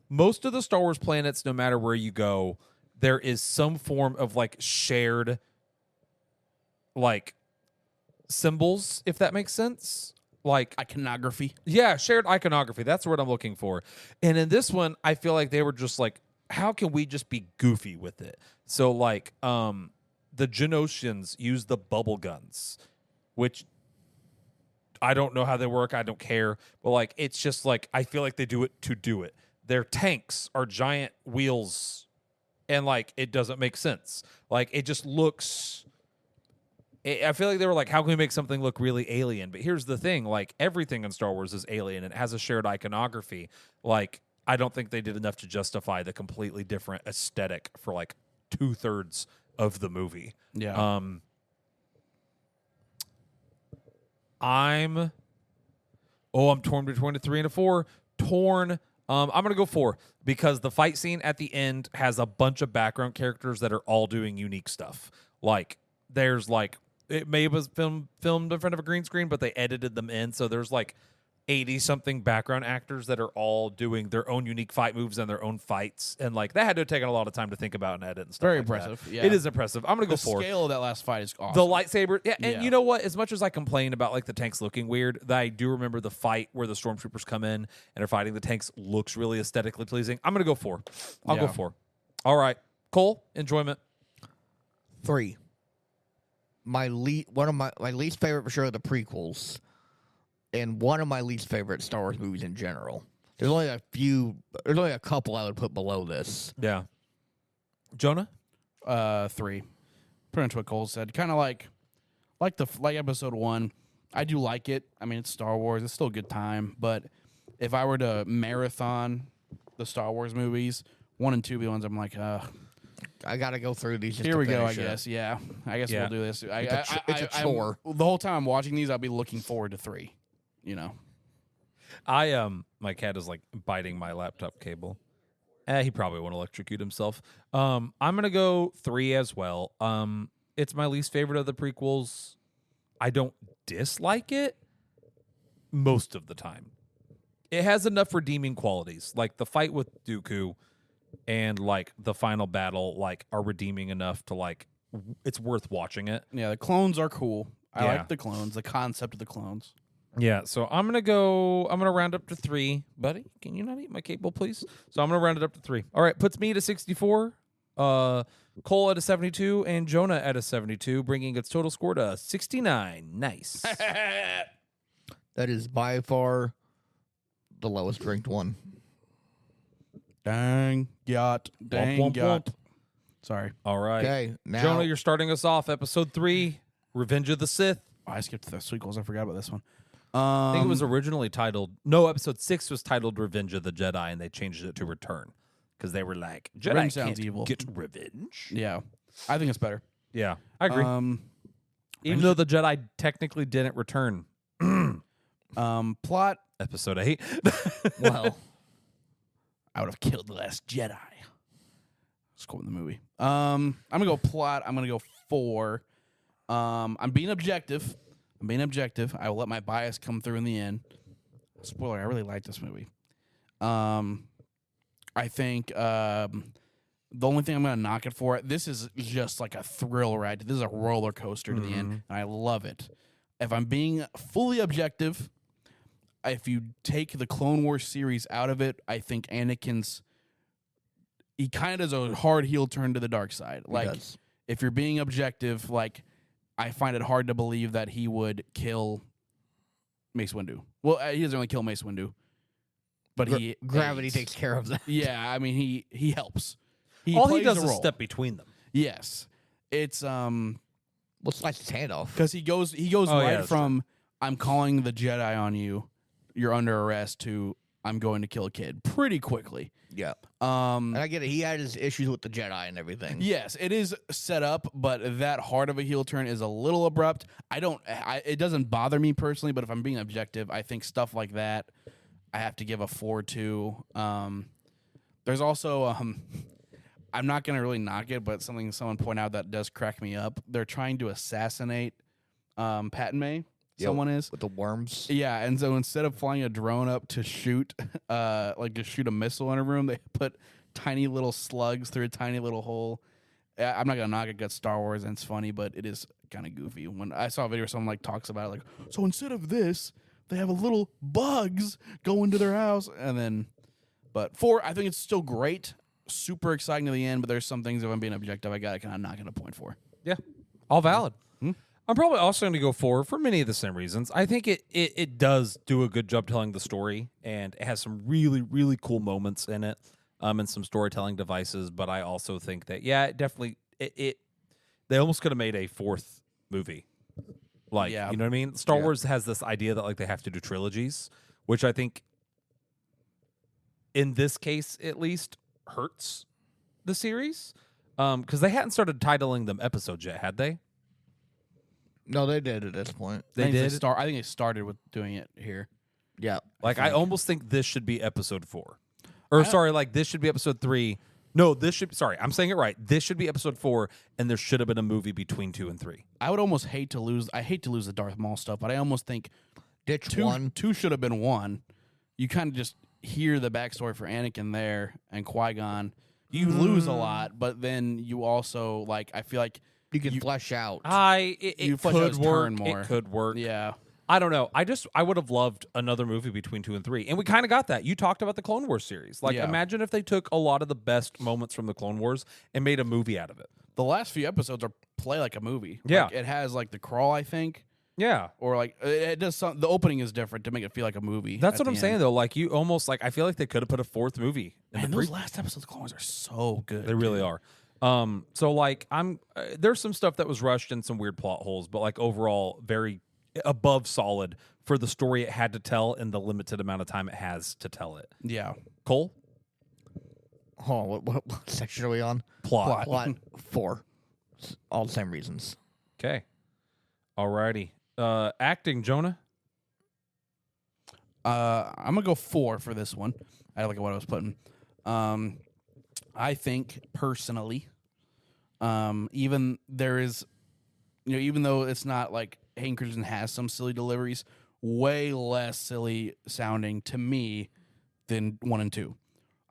most of the Star Wars planets, no matter where you go, there is some form of shared symbols, if that makes sense.
Iconography.
Yeah, shared iconography. That's what I'm looking for. And in this one, I feel like they were just how can we just be goofy with it? So the Genosians use the bubble guns, which I don't know how they work. I don't care. But it's just I feel like they do it to do it. Their tanks are giant wheels, and it doesn't make sense. It just looks. I feel like they were how can we make something look really alien? But here's the thing: everything in Star Wars is alien. It has a shared iconography. I don't think they did enough to justify the completely different aesthetic for 2/3 of the movie.
Yeah.
I'm torn between a 3 and a 4. I'm gonna go 4 because the fight scene at the end has a bunch of background characters that are all doing unique stuff. There's it may have filmed in front of a green screen, but they edited them in. So there's 80-something background actors that are all doing their own unique fight moves and their own fights. And that had to have taken a lot of time to think about and edit and stuff.
Very
like that.
impressive, yeah.
It is impressive. I'm gonna go
The
4.
scale of that last fight is awesome.
The lightsaber, yeah, and
Yeah.
you know what? As much as I complain about the tanks looking weird, I do remember the fight where the stormtroopers come in and are fighting the tanks looks really aesthetically pleasing. I'm gonna go 4. I'll go
Yeah.
4. All right, Cole, enjoyment.
3. One of my least favorite for sure are the prequels, and one of my least favorite Star Wars movies in general. There's only a few. There's only a couple I would put below this.
Yeah, Jonah.
3. Pretty much what Cole said. Kind of like episode 1. I do like it. I mean, it's Star Wars. It's still a good time. But if I were to marathon the Star Wars movies, 1 and 2 be ones I'm
I gotta go through these. Just
here
to
we go. I
finish it.
guess. Yeah. I guess
Yeah.
we'll do this.
It's a chore.
The whole time I'm watching these, I'll be looking forward to 3.
My cat is biting my laptop cable. He probably won't electrocute himself. I'm gonna go 3 as well. It's my least favorite of the prequels. I don't dislike it most of the time. it has enough redeeming qualities. Like the fight with Dooku and like the final battle like are redeeming enough to like it's worth watching it.
Yeah, the clones are cool. I
Yeah.
like the clones, the concept of the clones.
Yeah, so I'm gonna round up to 3. Buddy, can you not eat my cable, please? So I'm gonna round it up to 3. All right, puts me to 64, Cole at a 72, and Jonah at a 72, bringing its total score to 69. Nice.
That is by far the lowest ranked one.
Dang, yacht. Dang,
womp,
yacht.
womp.
Sorry.
All right.
Okay, now
Jonah, you're starting us off. Episode 3, Revenge of the Sith.
Oh, I skipped the sequels. I forgot about this one.
I think it was originally titled, no, episode 6 was titled Revenge of the Jedi, and they changed it to Return. Because they were like, Jedi
Revenge sounds
can't
evil.
get revenge.
Yeah, I think it's better.
Yeah, I agree. Even though the Jedi technically didn't return.
Plot.
Episode 8.
well,
I would have killed the Last Jedi. Let's go in the movie. I'm gonna go plot. I'm gonna go 4. I'm being objective. I will let my bias come through in the end. Spoiler: I really like this movie. I think the only thing I'm gonna knock it for, this is just like a thrill ride. This is a roller coaster to the end, and I love it. If I'm being fully objective, if you take the Clone Wars series out of it, I think he kind of does a hard heel turn to the dark side. Like,
does.
if you're being objective, like, I find it hard to believe that he would kill Mace Windu. Well, he doesn't really kill Mace Windu, but
gravity
aids.
takes care of that.
Yeah, I mean, he helps.
All he
plays
does
a
is
role.
step between them.
Yes, it's
Well, slice his hand off.
because he goes
Oh, yeah,
right
that's
from I'm calling the Jedi on you, you're under arrest, to I'm going to kill a kid pretty quickly.
Yeah, and I get it. He had his issues with the Jedi and everything.
Yes, it is set up, but that hard of a heel turn is a little abrupt. It doesn't bother me personally, but if I'm being objective, I think stuff like that I have to give a 4 to. There's also I'm not gonna really knock it, but something someone pointed out that does crack me up. They're trying to assassinate Padme. Someone is
with the worms.
Yeah, and so instead of flying a drone up to shoot, to shoot a missile in a room, they put tiny little slugs through a tiny little hole. I'm not gonna knock it, got Star Wars, and it's funny, but it is kind of goofy. When I saw a video where someone like talks about it, like, so instead of this, they have a little bugs go into their house, and then, but 4, I think it's still great, super exciting to the end. But there's some things, if I'm being objective, I gotta kind of knock it a point for.
Yeah, all valid. I'm probably also going to go 4 for many of the same reasons. I think it does do a good job telling the story, and it has some really, really cool moments in it, and some storytelling devices. But I also think that, yeah, it definitely, they almost could have made a 4th movie. Like,
Yeah.
you know what I mean? Star
Yeah.
Wars has this idea that, like, they have to do trilogies, which I think, in this case, at least, hurts the series. Because they hadn't started titling them episodes yet, had they?
No, they did at this point.
They did?
I think they started with doing it here.
Yeah,
Like, I almost think this should be episode 4. Or, sorry, like, this should be episode 3. No, I'm saying it right. This should be episode 4, and there should have been a movie between 2 and 3.
I would almost hate to lose the Darth Maul stuff, but I almost think
ditch
2
one.
should have been 1. You kind of just hear the backstory for Anakin there and Qui-Gon. You lose a lot, but then you also, like, I feel like
You can flesh out.
You
It
flesh out
could
his
work.
turn more.
It could work.
yeah.
I don't know. I would have loved another movie between 2 and 3. And we kind of got that. You talked about the Clone Wars series. Like,
Yeah.
imagine if they took a lot of the best moments from the Clone Wars and made a movie out of it.
The last few episodes play like a movie.
Yeah.
Like, it has, like, the crawl, I think.
Yeah.
Or, like, it does some. The opening is different to make it feel like a movie.
That's
at
what
the
I'm saying,
end.
though. Like, you almost, like, I feel like they could have put a 4th movie. In
Man,
the
those last episodes of Clone Wars are so good.
They really are. So like there's some stuff that was rushed and some weird plot holes, but like overall very above solid for the story it had to tell in the limited amount of time it has to tell it.
Yeah.
Cole?
Hold on, what section are we on?
Plot.
Plot 4. All the same reasons.
Okay. Alrighty. Acting, Jonah?
I'm gonna go 4 for this one. I look at what I was putting. I think personally, even though it's not like Hayden Christensen has some silly deliveries, way less silly sounding to me than 1 and 2.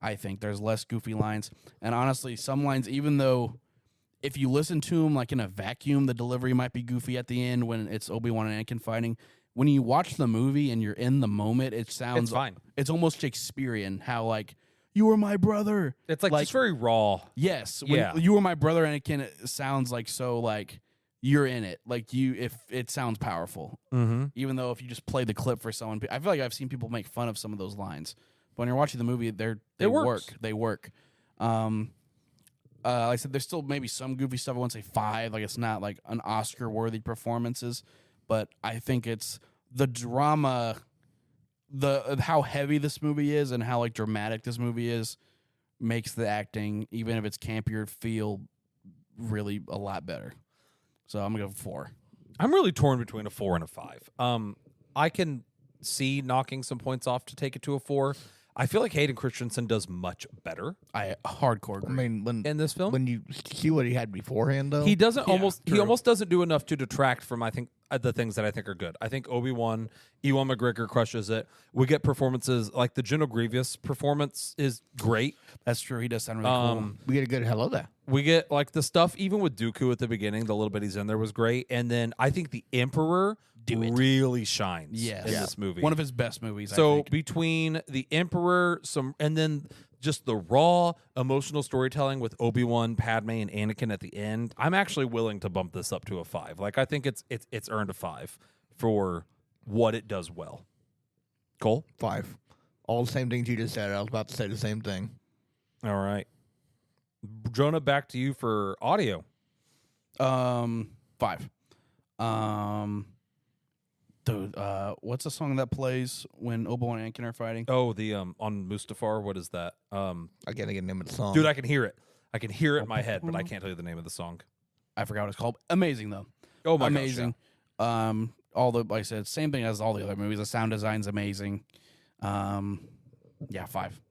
I think there's less goofy lines, and honestly, some lines, even though if you listen to them like in a vacuum, the delivery might be goofy at the end when it's Obi-Wan and Anakin fighting. When you watch the movie and you're in the moment, it sounds
It's fine.
It's almost Shakespearean. How like you were my brother.
It's like just very raw.
Yes, when
Yeah.
you were my brother, Anakin. It sounds like so like you're in it. Like if it sounds powerful.
Mm-hmm.
Even though if you just play the clip for someone, I feel like I've seen people make fun of some of those lines. But when you're watching the movie, they work. They work. Like I said, there's still maybe some goofy stuff. I wouldn't say 5. Like it's not like an Oscar-worthy performances, but I think it's the drama, how heavy this movie is, and how like dramatic this movie is, makes the acting, even if it's campier, feel really a lot better. So I'm gonna go 4.
I'm really torn between a 4 and a 5. I can see knocking some points off to take it to a 4. I feel like Hayden Christensen does much better
I hardcore agree.
I mean,
in this film.
when you see what he had beforehand, though,
He doesn't
Yeah,
he
true.
almost doesn't do enough to detract from I think the things that I think are good. I think Obi-Wan, Ewan McGregor crushes it. We get performances like the General Grievous performance is great.
That's true. He does sound really cool.
we get a good hello there.
We get like the stuff even with Dooku at the beginning, the little bit he's in there was great. And then I think the Emperor really shines
Yes.
in
Yeah.
this movie.
One of his best movies. I
So
think.
between the Emperor, and then just the raw emotional storytelling with Obi-Wan, Padme, and Anakin at the end, I'm actually willing to bump this up to a 5. Like I think it's earned a 5 for what it does well. Cole?
5. All the same things you just said. I was about to say the same thing.
All right. Jonah, back to you for audio.
5. Dude, what's the song that plays when Obi-Wan and Anakin are fighting?
Oh, the on Mustafar, what is that?
I can't get the name of the song.
Dude, I can hear it. I can hear it in my head, but I can't tell you the name of the song.
I forgot what it's called. Amazing though.
Oh my
amazing.
gosh.
All the like I said, same thing as all the other movies. The sound design's amazing. Yeah, 5.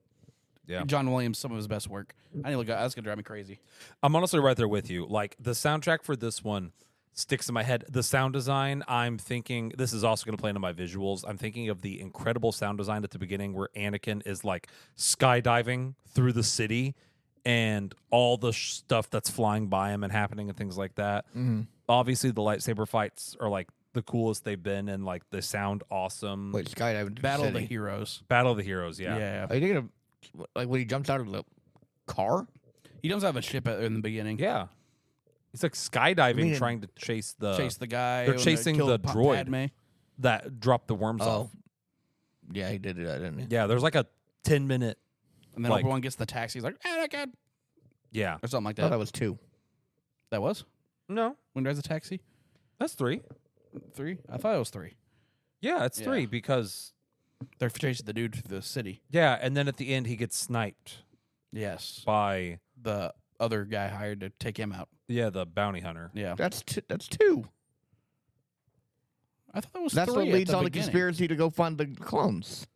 Yeah.
John Williams, some of his best work. I need to look at that's gonna drive me crazy.
I'm honestly right there with you. Like the soundtrack for this one sticks in my head. The sound design, I'm thinking this is also going to play into my visuals. I'm thinking of the incredible sound design at the beginning where Anakin is like skydiving through the city and all the stuff that's flying by him and happening and things like that.
Mm-hmm.
Obviously, the lightsaber fights are like the coolest they've been and like they sound awesome.
Wait, skydiving to
Battle of the
City.
Heroes.
Battle of the Heroes, yeah.
Yeah.
Are you thinking of like when he jumps out of the car?
He does have a ship in the beginning.
Yeah. He's like skydiving,
mean-
trying to chase the
Chase the guy.
they're
when
chasing
kill
the droid.
Padme.
that dropped the worms off.
Oh, yeah, he did that, didn't he?
Yeah, there's like a 10-minute.
And then
Like-
Obi-Wan gets the taxi. He's like, Anakin.
Yeah.
Or something like
I thought
that.
that was 2.
That was?
No,
When he drives the taxi?
that's 3.
3? I thought it was 3.
Yeah, it's
Yeah.
3 because
They're chasing the dude through the city.
yeah, and then at the end he gets sniped
Yes.
by
The other guy hired to take him out.
the bounty hunter.
Yeah.
That's 2.
I thought that was
That's
3
what
at
leads
the
on the
beginning.
conspiracy to go find the clones.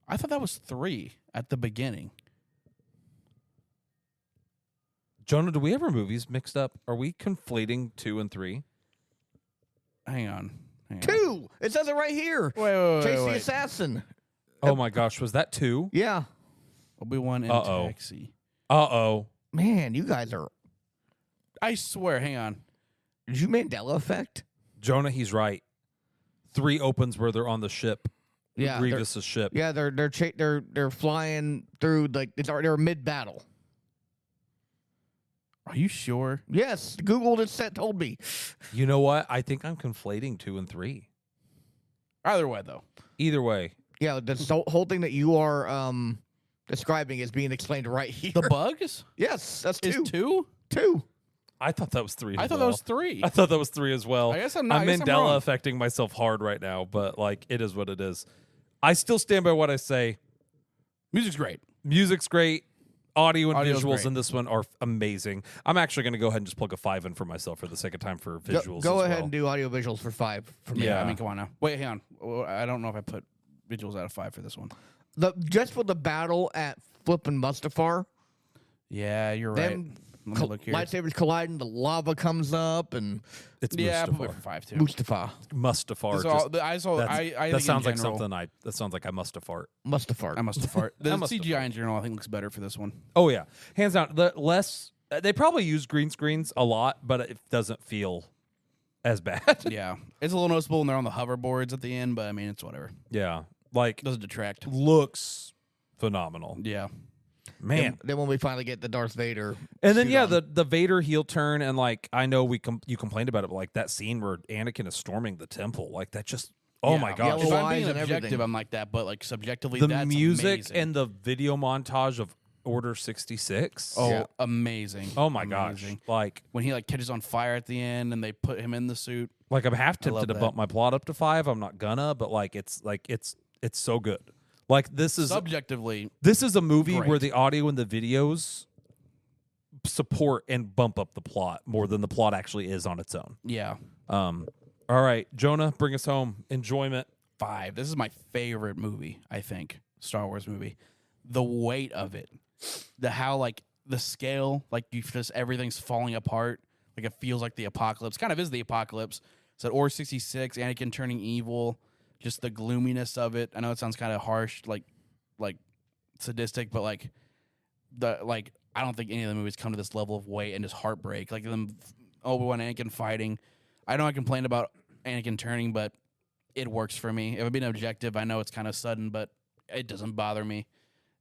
I thought that was 3 at the beginning.
Jonah, do we have our movies mixed up? Are we conflating 2 and 3?
Hang on.
2. It says it right here.
Wait.
Chase the assassin.
Oh my gosh, was that 2?
Yeah.
Obi-Wan and
Uh-oh.
taxi.
Uh-oh.
Man, you guys are.
I swear. Hang on.
Did you Mandela effect?
Jonah, he's right. 3 opens where they're on the ship.
Yeah.
Grievous's ship.
Yeah, they're flying through they're mid battle.
Are you sure?
Yes, Google just told me.
You know what? I think I'm conflating 2 and 3.
Either way, though.
Either way.
Yeah, the whole thing that you are describing is being explained right here.
The bugs
Yes, that's 2.
is 2?
2.
I thought that was 3 as
I thought
well.
that was 3.
I thought that was 3 as well.
I guess I'm not.
I'm
I guess I'm
Mandela
wrong.
affecting myself hard right now, but like it is what it is. I still stand by what I say.
Music's great.
Music's great. Audio and
Audio's
visuals
great.
in this one are amazing. I'm actually going to go ahead and just plug a 5 in for myself for the sake of time for visuals.
Go
as
ahead
well.
and do audio visuals for 5 for me.
Yeah.
I mean, come on now. Wait, hang on. I don't know if I put visuals out of 5 for this one.
Just for the battle at Flip and Mustafar,
Yeah, you're right.
them
Let me look here.
Lightsabers colliding, the lava comes up, and
It's
Yeah, I'll put it
Mustafar.
for 5 too.
Mustafar.
Mustafar.
So
just-
I saw.
that's-
I
that
think
sounds
in
like
general,
something that sounds like I must have fart.
Mustafar.
I must have fart. The
I must have
CGI in general, I think, looks better for this one.
Oh yeah, hands down. The less they probably use green screens a lot, but it doesn't feel as bad.
Yeah, it's a little noticeable when they're on the hoverboards at the end, but I mean, it's whatever.
Yeah, like
Doesn't detract.
looks phenomenal,
Yeah,
man.
Then when we finally get the Darth Vader.
And then
suit
yeah,
on.
the Vader heel turn, and like I know you complained about it, but like that scene where Anakin is storming the temple, like that just oh my
Yeah.
gosh.
If
Yellow
I'm being
eyes and
objective,
everything.
I'm like that, but like subjectively,
The
that's
music
amazing.
and the video montage of Order 66.
oh,
Yeah.
amazing!
Oh my gosh.
Amazing.
Like
When he like catches on fire at the end, and they put him in the suit.
I'm half tempted
love
to
that.
bump my plot up to 5. I'm not gonna, but like it's so good. Like this is
Subjectively,
a movie where
great.
the audio and the videos support and bump up the plot more than the plot actually is on its own.
yeah.
All right, Jonah, bring us home. Enjoyment.
5. This is my favorite movie, I think. Star Wars movie. The weight of it. How like the scale, like you just everything's falling apart. Like it feels like the apocalypse. Kind of is the apocalypse. So Order 66, Anakin turning evil, just the gloominess of it. I know it sounds kind of harsh, like sadistic, but like I don't think any of the movies come to this level of weight and just heartbreak. Like them Obi-Wan and Anakin fighting. I know I complained about Anakin turning, but it works for me. If I'm being objective, I know it's kind of sudden, but it doesn't bother me.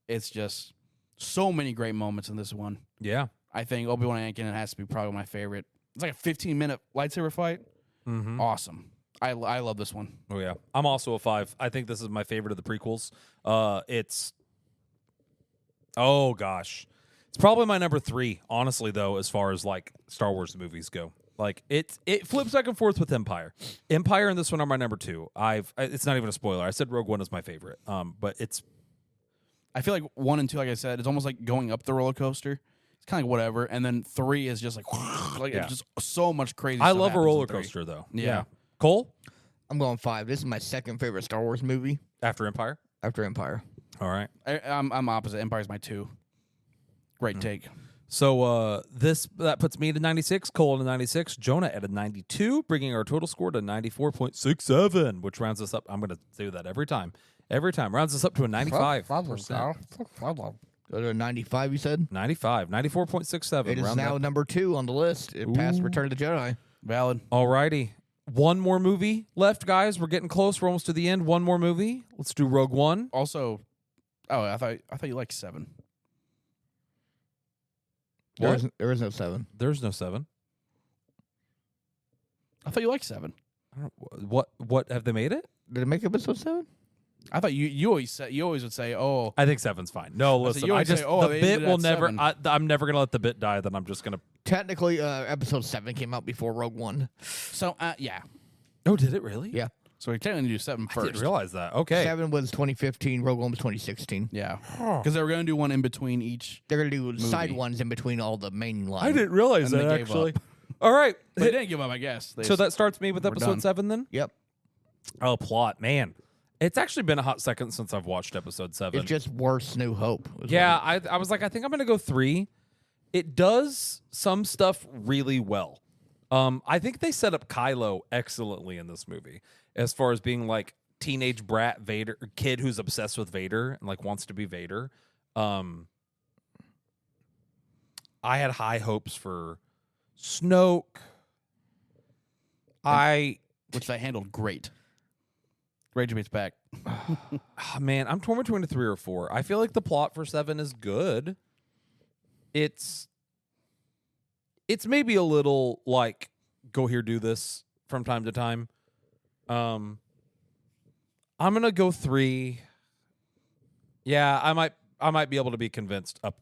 It's just so many great moments in this one.
Yeah.
I think Obi-Wan and Anakin has to be probably my favorite. It's like a 15-minute lightsaber fight.
Mm-hmm.
Awesome. I love this one.
Oh yeah. I'm also a 5. I think this is my favorite of the prequels. It's oh gosh. It's probably my number 3, honestly though, as far as like Star Wars movies go. Like it flips back and forth with Empire. Empire and this one are my number 2. It's not even a spoiler. I said Rogue One is my favorite. But it's
I feel like 1 and 2, like I said, it's almost like going up the roller coaster. It's kind of like whatever. And then 3 is just like
Yeah.
it's just so much crazy
I
stuff
love a
happens in
roller
3.
coaster though.
Yeah.
Cole
I'm going 5. This is my second favorite Star Wars movie
after Empire.
after Empire.
All right.
I'm opposite. Empire's my 2. Great take.
So that puts me to 96, Cole to 96, Jonah at a 92, bringing our total score to 94.67, which rounds us up. I'm going to do that every time. Rounds us up to a 95%.
Go to a 95, you said?
95, 94.67.
It is
round
now
up.
number 2 on the list. It passed
Ooh.
Return of the Jedi.
Valid.
All righty. One more movie left, guys. We're getting close. We're almost to the end. One more movie. Let's do Rogue One.
Also, I thought you liked 7.
What?
There is no 7.
There's no 7.
I thought you liked 7.
I don't, what have they made it?
Did it make episode 7?
I thought you always would say, oh,
I think 7's fine. No,
I said,
listen.
you
I
always say,
just
"Oh,
the
they
bit
ended
will
at
never.
7."
I'm never gonna let the bit die. Then I'm just gonna.
Technically, episode 7 came out before Rogue One.
so yeah.
Oh, did it really?
Yeah.
So we technically do 7
I
first.
didn't realize that. Okay.
7 was 2015. Rogue One was 2016.
Yeah, because they were gonna do one in between each.
They're going to do side
Movie.
ones in between all the main lines.
I didn't realize
And they
that
gave
actually.
up.
All right.
They didn't give up, I guess. They
So
just-
that starts me with
We're
episode
done.
7 then?
Yep.
Oh, plot. Man. It's actually been a hot second since I've watched episode 7.
It's just worse New Hope. is
Yeah,
what
I was like, I think I'm going to go 3. It does some stuff really well. I think they set up Kylo excellently in this movie as far as being like teenage brat Vader kid who's obsessed with Vader and like wants to be Vader. I had high hopes for Snoke.
which they handled great. Rage Debate's back.
Man, I'm torn between a 3 or 4. I feel like the plot for 7 is good. It's maybe a little like go here, do this from time to time. I'm gonna go 3. Yeah, I might be able to be convinced up,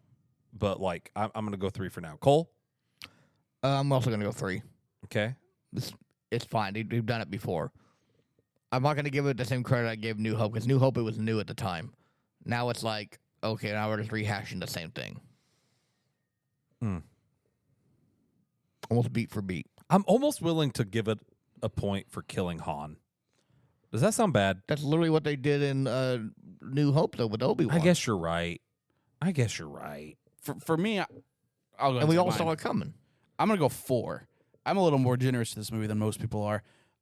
but like I'm gonna go 3 for now. Cole,
I'm also going to go 3.
okay.
It's fine. They've done it before. I'm not going to give it the same credit I gave New Hope, because New Hope, it was new at the time. Now it's like, okay, now we're just rehashing the same thing. Almost beat for beat.
I'm almost willing to give it a point for killing Han. Does that sound bad?
That's literally what they did in New Hope, though, with Obi-Wan.
I guess you're right.
For me, I'll go
and we
into
all
mine.
saw it coming.
I'm gonna go 4. I'm a little more generous to this movie than most people are.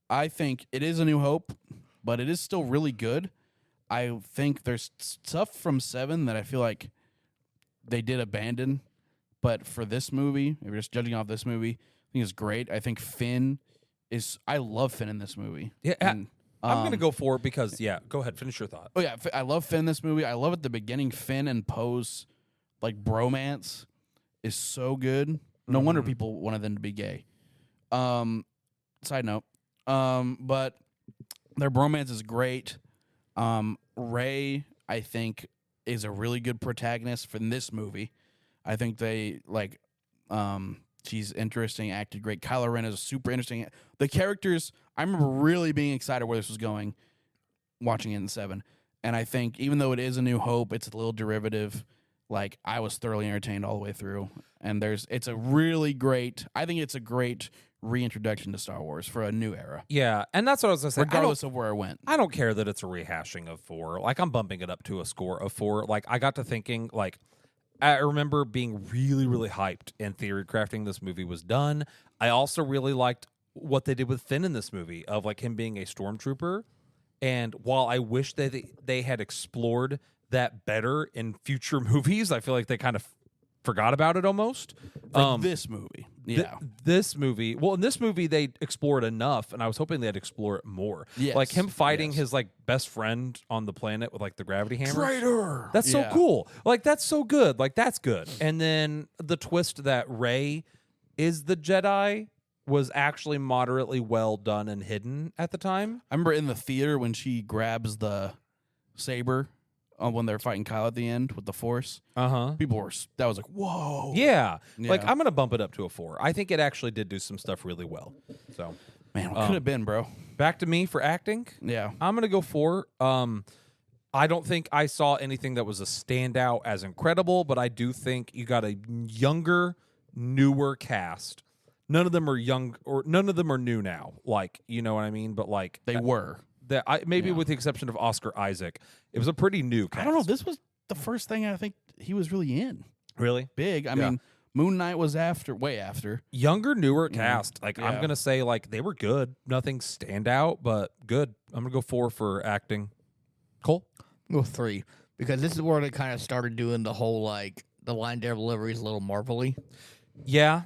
I think it is A New Hope, but it is still really good. I think there's stuff from 7 that I feel like they did abandon, but for this movie, if you're just judging off this movie, I think it's great. I think I love Finn in this movie.
Yeah,
And,
I'm gonna go 4 because go ahead, finish your thought.
Oh yeah, I love Finn in this movie. I love at the beginning Finn and Poe's like bromance is so good. No wonder people wanted them to be gay. Side note. But their bromance is great. Ray, I think, is a really good protagonist for this movie. I think they she's interesting, acted great. Kylo Ren is super interesting. The characters, I remember really being excited where this was going, watching it in 7. And I think even though it is A New Hope, it's a little derivative. Like, I was thoroughly entertained all the way through. And it's a really great, I think it's a great reintroduction to Star Wars for a new era.
Yeah, and that's what I was gonna say.
Regardless of where it went.
I don't care that it's a rehashing of 4. Like, I'm bumping it up to a score of 4. Like, I got to thinking, like, I remember being really, really hyped and theory crafting this movie was done. I also really liked what they did with Finn in this movie, of like him being a stormtrooper. And while I wish they had explored that better in future movies, I feel like they kind of forgot about it almost.
For this movie. Yeah.
This movie, well, in this movie they explored enough, and I was hoping they'd explore it more.
Yes,
like him fighting
yes.
his like best friend on the planet with like the gravity hammer.
Traitor.
That's so
Yeah.
cool. Like, that's so good. Like, that's good. And then the twist that Rey is the Jedi was actually moderately well done and hidden at the time.
I remember in the theater when she grabs the saber when they're fighting Kyle at the end with the Force. People were, that was like, whoa.
Yeah. Like,
Yeah.
I'm going to bump it up to a 4. I think it actually did do some stuff really well. So,
Man, what could have been, bro?
back to me for acting.
Yeah.
I'm going to go 4. I don't think I saw anything that was a standout as incredible, but I do think you got a younger, newer cast. None of them are young, or none of them are new now. Like, you know what I mean? But like,
They were.
that maybe with the exception of Oscar Isaac, it was a pretty new cast.
I don't know. This was the first thing I think he was really in.
Really
Big. I
Yeah.
mean, Moon Knight was way after.
younger, newer cast. Like, I'm
Yeah.
gonna say like they were good. Nothing stand out, but good. I'm gonna go 4 for acting. Cole.
Go 3 because this is where they kind of started doing the whole like the line delivery is a little marvelly.
Yeah,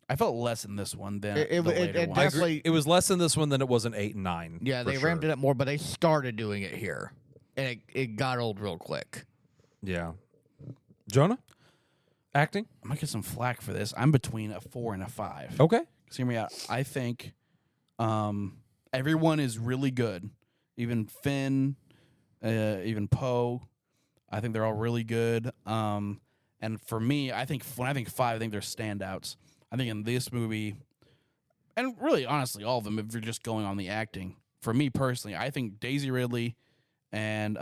I felt less in this one than
It-
the later
it
ones.
I
definitely-
agree. It was less in this one than it was in 8 and 9.
Yeah, they ramped it up more, but they started doing it here, and it got old real quick.
Yeah. Jonah, acting.
I might get some flack for this. I'm between a 4 and a 5.
Okay.
So hear me out. I think everyone is really good. Even Finn, even Poe. I think they're all really good. And for me, I think when I think 5, I think they're standouts. I think in this movie, and really, honestly, all of them, if you're just going on the acting, for me personally, I think Daisy Ridley and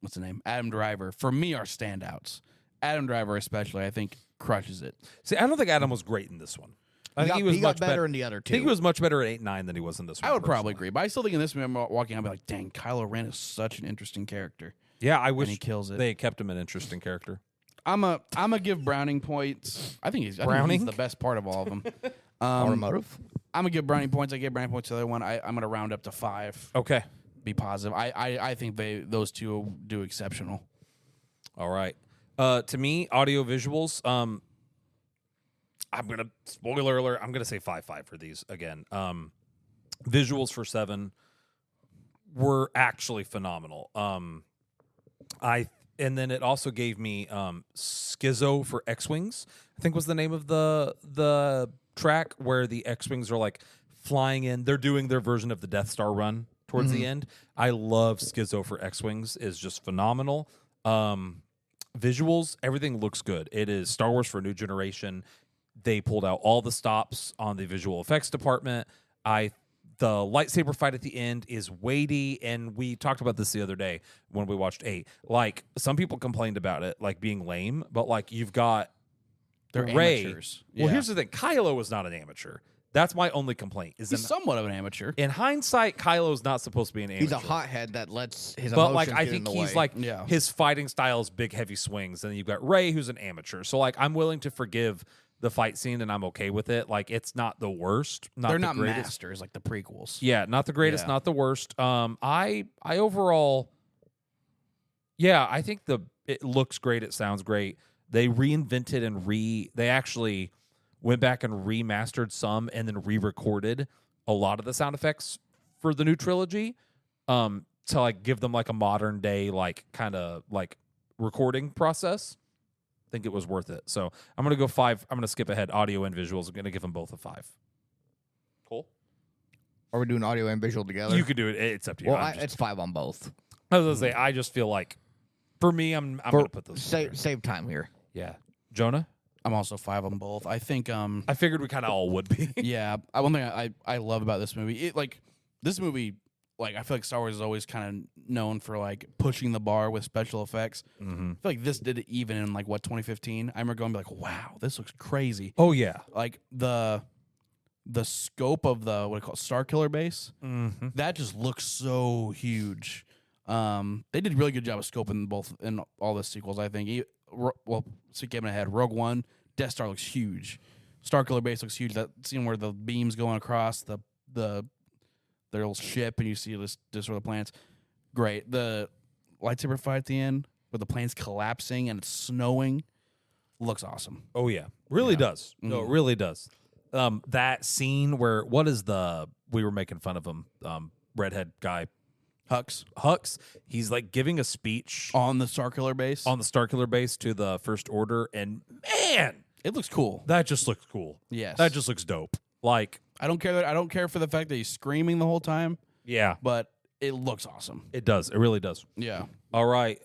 what's the name? Adam Driver, for me, are standouts. Adam Driver especially, I think, crushes it.
See, I don't think Adam was great in this one. I think he was
he got
much
better in the other
I
two.
think he was much better at 8 and 9 than he was in this one.
I would probably
personally.
agree, but I still think in this movie, I'm walking out and be like, dang, Kylo Ren is such an interesting character.
Yeah, I
And
wish
he kills it.
they had kept him an interesting character.
I'm a give Browning points. I think he's
Browning?
the best part of all of them.
automotive.
I'm gonna give Browning points. I gave Browning points to the other one. I'm gonna round up to 5.
Okay.
Be positive. I think those two do exceptional.
All right. To me, audio visuals. I'm gonna spoiler alert. I'm gonna say 5.5 for these again. Visuals for 7 were actually phenomenal. And then it also gave me Schizo for X-Wings, I think was the name of the track, where the X-Wings are like flying in. They're doing their version of the Death Star run towards the end. I love Schizo for X-Wings. Is just phenomenal. Visuals, everything looks good. It is Star Wars for a new generation. They pulled out all the stops on the visual effects department. The lightsaber fight at the end is weighty, and we talked about this the other day when we watched 8. Like, some people complained about it like being lame, but like you've got
They're
Rey.
amateurs.
Well,
Yeah.
here's the thing: Kylo was not an amateur. That's my only complaint. Is
He's somewhat of an amateur.
in hindsight, Kylo's not supposed to be an amateur.
He's a hothead that lets his
But
emotions
like I
get in
think
the
he's
way.
like
Yeah.
his fighting style is big heavy swings, and then you've got Ray who's an amateur. So like I'm willing to forgive the fight scene, and I'm okay with it. Like it's not the worst.
They're
the
not
greatest.
masters like the prequels.
Yeah, not the greatest,
Yeah.
not the worst. I overall, yeah, I think it looks great. It sounds great. They reinvented and they actually went back and remastered some, and then re-recorded a lot of the sound effects for the new trilogy, to like give them like a modern day like kind of like recording process. I think it was worth it. So I'm gonna go 5. I'm gonna skip ahead. Audio and visuals. I'm gonna give them both a 5. Cool.
Are we doing audio and visual together?
You could do it. It's up to you.
Well,
I'm just-
it's 5 on both.
I was gonna say, I just feel like, for me, I'm gonna put those.
Save time here.
Yeah, Jonah.
I'm also 5 on both. I think
I figured we kind of all would be.
yeah, one thing I love about this movie, this movie, like I feel like Star Wars is always kind of known for like pushing the bar with special effects.
Mm-hmm.
I feel like this did it even in like 2015. I remember going like, wow, this looks crazy.
Oh yeah.
Like the scope of the what do you call it, Star Killer base,
Mm-hmm.
that just looks so huge. They did a really good job of scoping both in all the sequels. I think. Well, skipping ahead, Rogue One, Death Star looks huge. Star Killer base looks huge. That scene where the beams going across their little ship and you see this sort of planets. Great. The lightsaber fight at the end where the plane's collapsing and it's snowing looks awesome.
Oh yeah, really does. No, it
Mhm.
really does. That scene where we were making fun of him, redhead guy, Hux. He's like giving a speech
On the Star Killer base.
on the Starkiller base to the First Order, and man,
It looks cool.
that just looks cool.
Yes.
That just looks dope. Like,
I don't care for the fact that he's screaming the whole time,
yeah,
but it looks awesome.
it does. It really does.
Yeah.
All right,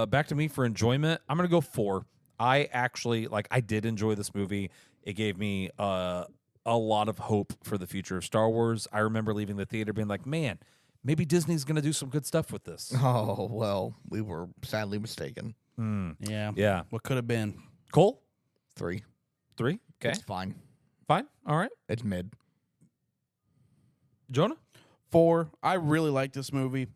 back to me for enjoyment. I'm gonna go 4. I actually I did enjoy this movie. It gave me a lot of hope for the future of Star Wars. I remember leaving the theater being like, man, maybe Disney's gonna do some good stuff with this.
Oh, well, we were sadly mistaken.
Yeah.
Yeah,
What could have been?
Cole,
3.
3. Okay,
It's fine.
fine. All right,
It's mid.
Jonah.
4. I really like this movie.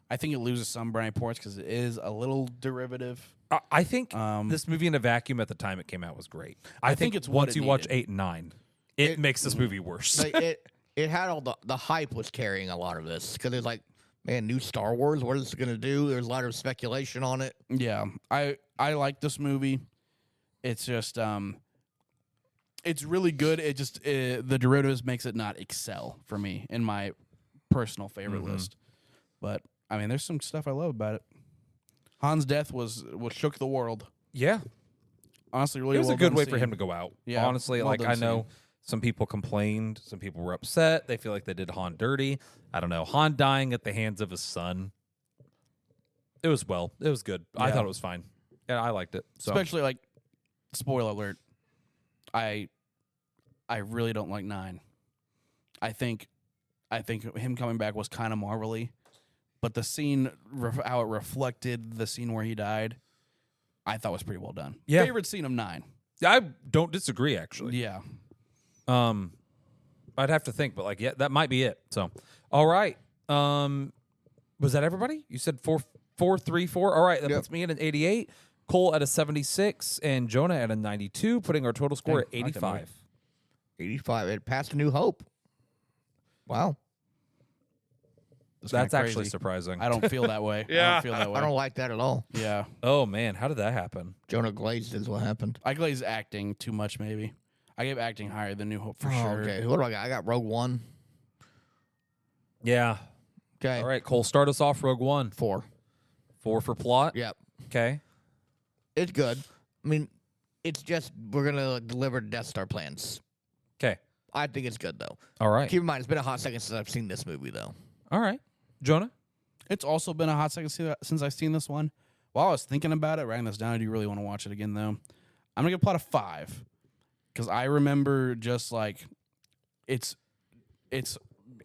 I think it loses some brownie points because it is a little derivative.
I think
Um,
this movie in a vacuum at the time it came out was great. I think
it's what
once
it
you watch
needed.
8 and 9, it makes this movie worse.
Like, it had all the hype was carrying a lot of this because it's like, man, new Star Wars. What is it going to do? There's a lot of speculation on it.
Yeah. I like this movie. It's just it's really good. It just the derivatives makes it not excel for me in my personal favorite list. But I mean, there's some stuff I love about it. Han's death was what shook the world.
Yeah,
Honestly, really
it was
well
a good
done
way for
scene.
him to go out.
Yeah,
Honestly,
well
like
done
I know
scene.
some people complained, some people were upset. They feel like they did Han dirty. I don't know. Han dying at the hands of his son. It was good. I
Yeah.
thought it was fine. Yeah, I liked it. So
Especially like, spoiler alert, I really don't like 9. I think him coming back was kind of marvelly, but the scene, how it reflected the scene where he died, I thought was pretty well done.
Yeah.
Favorite scene of 9.
I don't disagree actually.
Yeah.
I'd have to think, but yeah, that might be it. So, all right. Was that everybody? You said 4, 3, 4. All right, that puts me at an 88. Cole at a 76, and Jonah at a 92, putting our total score at
Dang, I like that movie.
85.
85. It passed A New Hope. Wow.
That's
That's
kinda
actually
crazy.
surprising.
I don't feel that way. I don't feel that way.
I don't like that at all.
Yeah.
Oh man, how did that happen?
Jonah glazed is what happened.
I glaze acting too much, maybe. I gave acting higher than New Hope for sure.
Okay. What do I got? I got Rogue One.
Yeah.
Okay.
All right, Cole, start us off. Rogue One.
4.
4 for plot.
Yep.
Okay.
It's good. I mean, it's just we're gonna deliver Death Star plans.
Okay.
I think it's good though.
All right.
Keep in mind, it's been a hot second since I've seen this movie though.
All right. Jonah.
It's also been a hot second since I've seen this one. While I was thinking about it, writing this down, I do really want to watch it again, though. I'm going to give plot a 5. Because I remember just like it's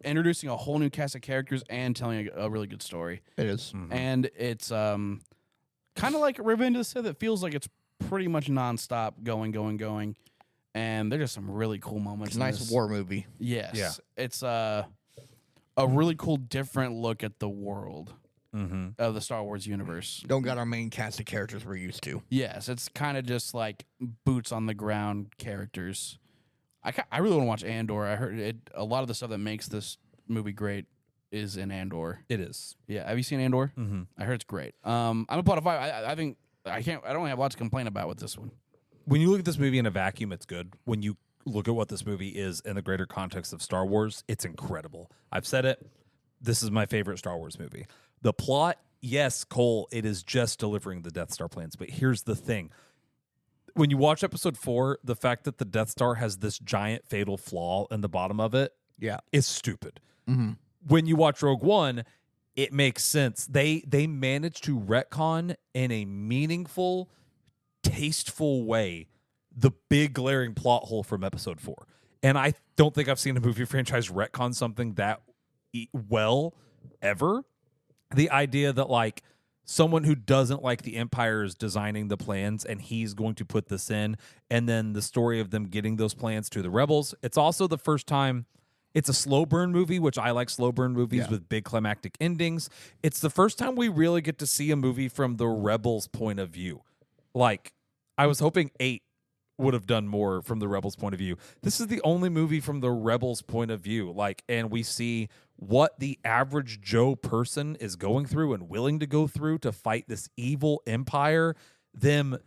introducing a whole new cast of characters and telling a really good story.
It is.
And it's kind of like Revenge of the Sith. It feels like it's pretty much nonstop going. and there's just some really cool moments.
It's a
in
nice
this.
war movie.
Yes.
Yeah.
It's a really cool, different look at the world of the Star Wars universe.
Don't got our main cast of characters we're used to.
Yes, it's kind of just like boots on the ground characters. I really want to watch Andor. I heard a lot of the stuff that makes this movie great is in Andor.
It is.
Yeah, have you seen Andor?
Mm-hmm.
I heard it's great. I'm a plot of 5. I think I don't have a lot to complain about with this one.
When you look at this movie in a vacuum, it's good. When you look at what this movie is in the greater context of Star Wars, it's incredible. I've said it. This is my favorite Star Wars movie. The plot, yes, Cole, it is just delivering the Death Star plans. But here's the thing. When you watch episode 4, the fact that the Death Star has this giant fatal flaw in the bottom of it is stupid.
Mm-hmm.
When you watch Rogue One, it makes sense. They managed to retcon in a meaningful, tasteful way the big glaring plot hole from episode 4. And I don't think I've seen a movie franchise retcon something that well ever. The idea that like someone who doesn't like the Empire is designing the plans and he's going to put this in, and then the story of them getting those plans to the rebels. It's also the first time it's a slow burn movie, which I like slow burn movies with big climactic endings. It's the first time we really get to see a movie from the rebels' point of view. Like, I was hoping 8 would have done more from the rebels' point of view. This is the only movie from the rebels' point of view. Like, and we see what the average Joe person is going through and willing to go through to fight this evil empire. Them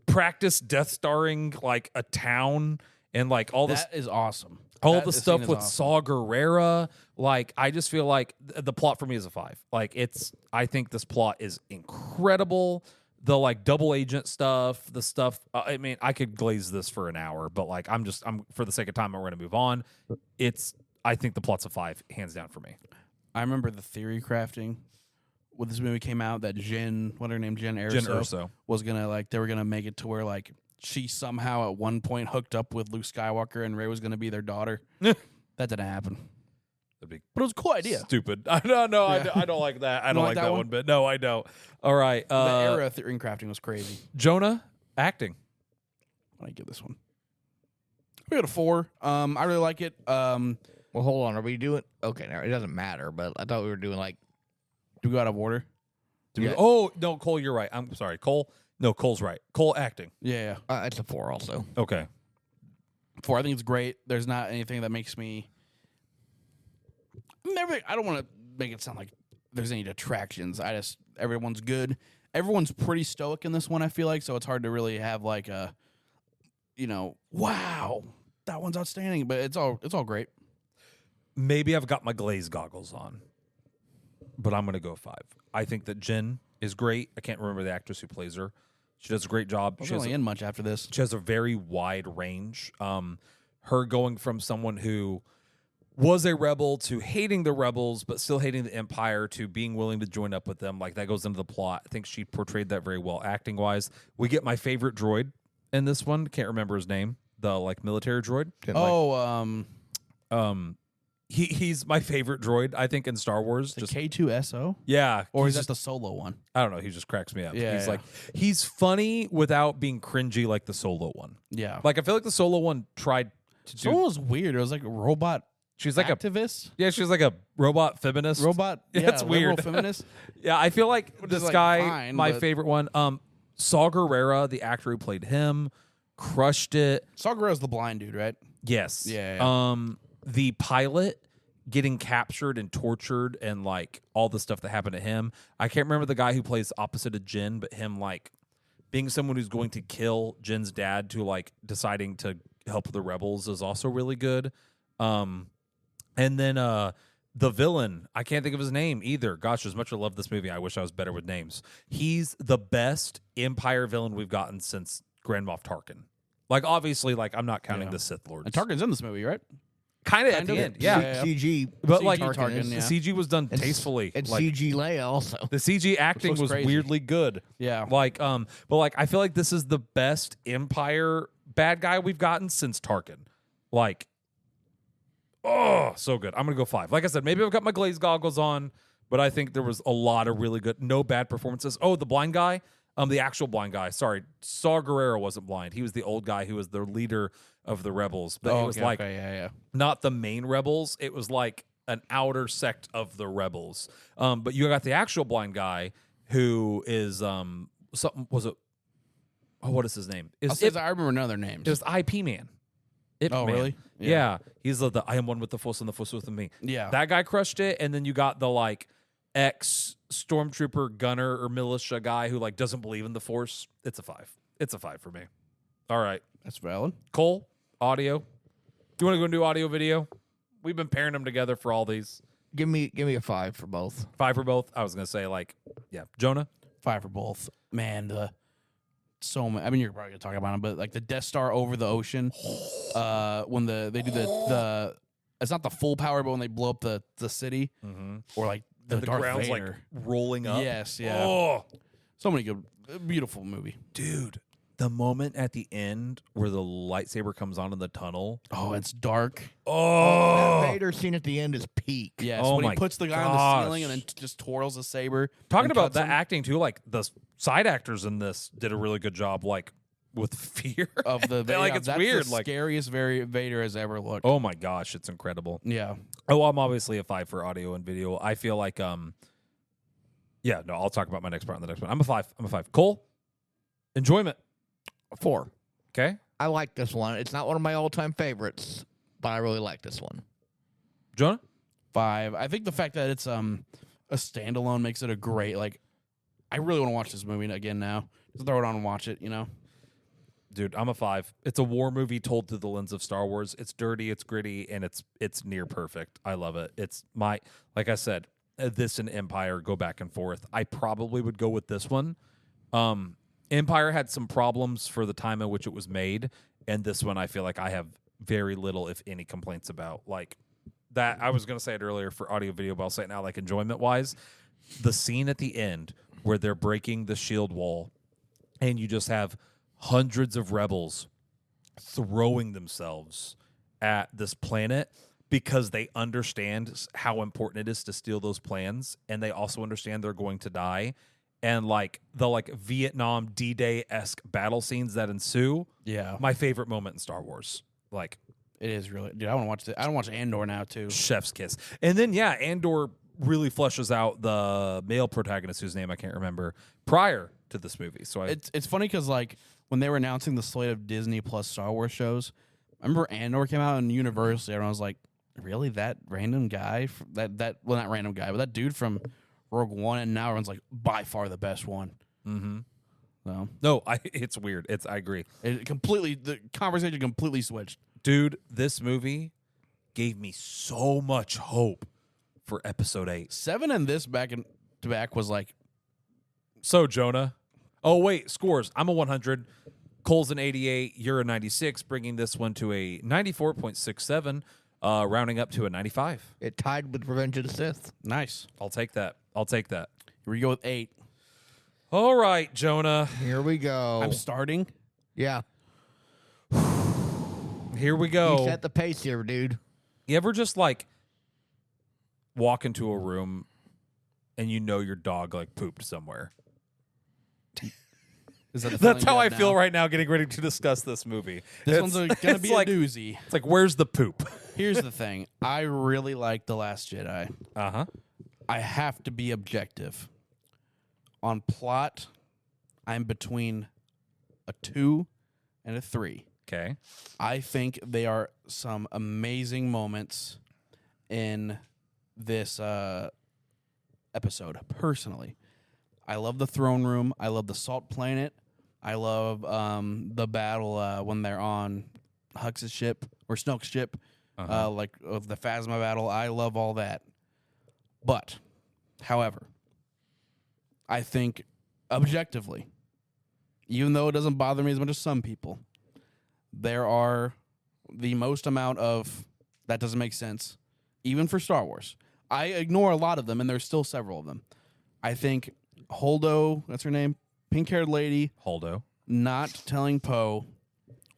practice Death Starring like a town and like all this.
That is awesome.
All
That
the
scene
stuff
is
with
awesome.
Saw Gerrera, like I just feel like the plot for me is a 5. Like I think this plot is incredible. The like double agent stuff, the stuff. I mean, I could glaze this for an hour, but like I'm for the sake of time, we're going to move on. I think the plot's a 5, hands down for me.
I remember the theory crafting when this movie came out that what her name, Jen Erso, was gonna like they were gonna make it to where like she somehow at one point hooked up with Luke Skywalker and Rey was gonna be their daughter. That didn't happen.
That'd be
But it was a cool idea.
stupid. I don't know.
Yeah.
I don't like that. I don't like
like that
that
one?
one, but no, I don't. All right.
The era of theory crafting was crazy.
Jonah acting.
What do I give this one? We got a 4. I really like it.
Well, hold on. Are we doing? Okay, now it doesn't matter. But I thought we were doing like.
Do we go out of order?
Yeah.
Oh no, Cole, you're right. I'm sorry, Cole. No, Cole's right. Cole acting.
Yeah.
It's a 4 also.
Okay.
4. I think it's great. There's not anything that makes me. I don't want to make it sound like there's any detractions. Everyone's good. Everyone's pretty stoic in this one, I feel like, so it's hard to really have like a, wow, that one's outstanding, but it's all great.
Maybe I've got my glaze goggles on, but I'm going to go 5. I think that Jen is great. I can't remember the actress who plays her. She does a great job.
She's only in much after this.
She has a very wide range. Her going from someone who was a rebel to hating the rebels, but still hating the Empire, to being willing to join up with them. Like, that goes into the plot. I think she portrayed that very well acting wise. We get my favorite droid in this one. Can't remember his name. The like military droid. He's my favorite droid, I think, in Star Wars.
Just K2SO?
Yeah.
Or
he's
is that the solo one?
I don't know. He just cracks me up.
Yeah,
He's
yeah.
like, he's funny without being cringy like the Solo one.
Yeah.
Like, I feel like the Solo one tried to do.
Someone was weird. It was like a robot
She's like
activist.
she's like a robot feminist.
Robot.
Yeah, it's
liberal
weird.
feminist.
Yeah, I feel like
Which
this
is, like,
guy,
fine,
my
but-
favorite one, Saw Gerrera, the actor who played him, crushed it.
Saw Gerrera's the blind dude, right?
Yes.
Yeah.
The pilot getting captured and tortured and like all the stuff that happened to him. I can't remember the guy who plays opposite of Jin, but him like being someone who's going to kill Jin's dad to like deciding to help the rebels is also really good. And then the villain, I can't think of his name either. Gosh, as much as I love this movie, I wish I was better with names. He's the best Empire villain we've gotten since Grand Moff Tarkin. Like, obviously, like, I'm not counting the Sith Lords.
And Tarkin's in this movie, right?
Kind of at
Kind
the
of.
end, yeah.
Yeah.
CG.
But
CG
like
Tarkin,
the
yeah.
CG was done
And
tastefully.
And
like,
CG Leia also.
the CG acting
looks
was
crazy.
weirdly good.
Yeah.
Like, but like I feel like this is the best Empire bad guy we've gotten since Tarkin. Like, oh, so good. I'm gonna go 5. Like I said, maybe I've got my glaze goggles on, but I think there was a lot of really good, no bad performances. Oh, the blind guy. The actual blind guy. Sorry, Saw Gerrera wasn't blind. He was the old guy who was the leader of the rebels. But it was like
yeah.
not the main rebels. It was like an outer sect of the rebels. But you got the actual blind guy who is something. Was it? Oh, what is his name?
I remember none of their names.
It was IP Man.
Oh,
Man.
really?
Yeah. He's the I am one with the Force and the Force with me.
Yeah.
That guy crushed it, and then you got the like ex stormtrooper gunner or militia guy who like doesn't believe in the Force. It's a 5. It's a 5 for me. All right,
That's valid.
Cole, audio. Do you want to go and do audio video? We've been pairing them together for all these.
Give me a 5 for both.
5 for both. I was gonna say like, yeah, Jonah.
5 for both. Man, I mean, you're probably gonna talk about them, but like the Death Star over the ocean, when they do the it's not the full power, but when they blow up the city, or like the Darth
ground's
Vader.
like rolling up.
Yes, yeah.
Oh,
So many good, beautiful movie.
dude, the moment at the end where the lightsaber comes on in the tunnel.
Oh, it's dark.
Oh,
That Vader scene at the end is peak.
Yes,
Oh
when
my
he puts the guy on the ceiling and then just twirls the saber.
talking
and
about
cuts
the
him.
acting too, like the side actors in this did a really good job, like with fear
of the
They're like,
yeah,
it's
that's
weird,
the
like
scariest Vader has ever looked.
oh my gosh, it's incredible.
Yeah,
Oh, I'm obviously a 5 for audio and video. I feel like yeah, no, I'll talk about my next part in the next one. I'm a 5. Cole, enjoyment.
4.
Okay,
I like this one. It's not one of my all-time favorites, but I really like this one.
Jonah.
5. I think the fact that it's a standalone makes it a great, like, I really want to watch this movie again now. Just throw it on and watch it, you know?
Dude, I'm a 5. It's a war movie told through the lens of Star Wars. It's dirty, it's gritty, and it's near perfect. I love it. It's my, like I said, this and Empire go back and forth. I probably would go with this one. Empire had some problems for the time in which it was made, and this one I feel like I have very little, if any, complaints about. Like that, I was going to say it earlier for audio video, but I'll say it now, like enjoyment-wise. The scene at the end where they're breaking the shield wall, and you just have hundreds of rebels throwing themselves at this planet because they understand how important it is to steal those plans, and they also understand they're going to die. And like the like Vietnam D-Day-esque battle scenes that ensue,
Yeah.
my favorite moment in Star Wars. Like
It is really, dude, I want to watch it. I want to watch Andor now, too.
chef's kiss. And then yeah, Andor really fleshes out the male protagonist whose name I can't remember prior to this movie. So
It's funny because, like, when they were announcing the slate of Disney plus Star Wars shows, I remember Andor came out in Universal, and I was like, really? That random guy? Well, not random guy, but that dude from Rogue One, and now everyone's like, by far the best one.
mm-hmm.
So
No, it's weird. I agree.
the conversation completely switched.
Dude, this movie gave me so much hope for episode 8.
7 and this back to back was like,
So, Jonah. Oh, wait, scores. I'm a 100. Cole's an 88. You're a 96, bringing this one to a 94.67, rounding up to a 95.
It tied with Revenge of the Sith.
nice.
I'll take that.
Here we go with 8.
All right, Jonah.
Here we go.
I'm starting.
Yeah.
Here we
You
go.
set the pace here, dude.
You ever just like walk into a room and you know your dog like pooped somewhere?
Is that the
That's
feeling
how
you
I
have
feel
now?
right now getting ready to discuss this movie.
This
It's-
one's going to
it's
be
like,
a doozy.
It's like, where's the poop?
Here's the thing. I really like The Last Jedi.
Uh-huh.
I have to be objective. On plot, I'm between a 2 and a 3.
Okay.
I think they are some amazing moments in this episode, personally. I love the throne room. I love the salt planet. I love the battle when they're on Hux's ship or Snoke's ship, like of the Phasma battle. I love all that. But, however, I think objectively, even though it doesn't bother me as much as some people, there are the most amount of that doesn't make sense, even for Star Wars. I ignore a lot of them, and there's still several of them. I think Holdo, that's her name, pink-haired lady,
Holdo.
not telling Poe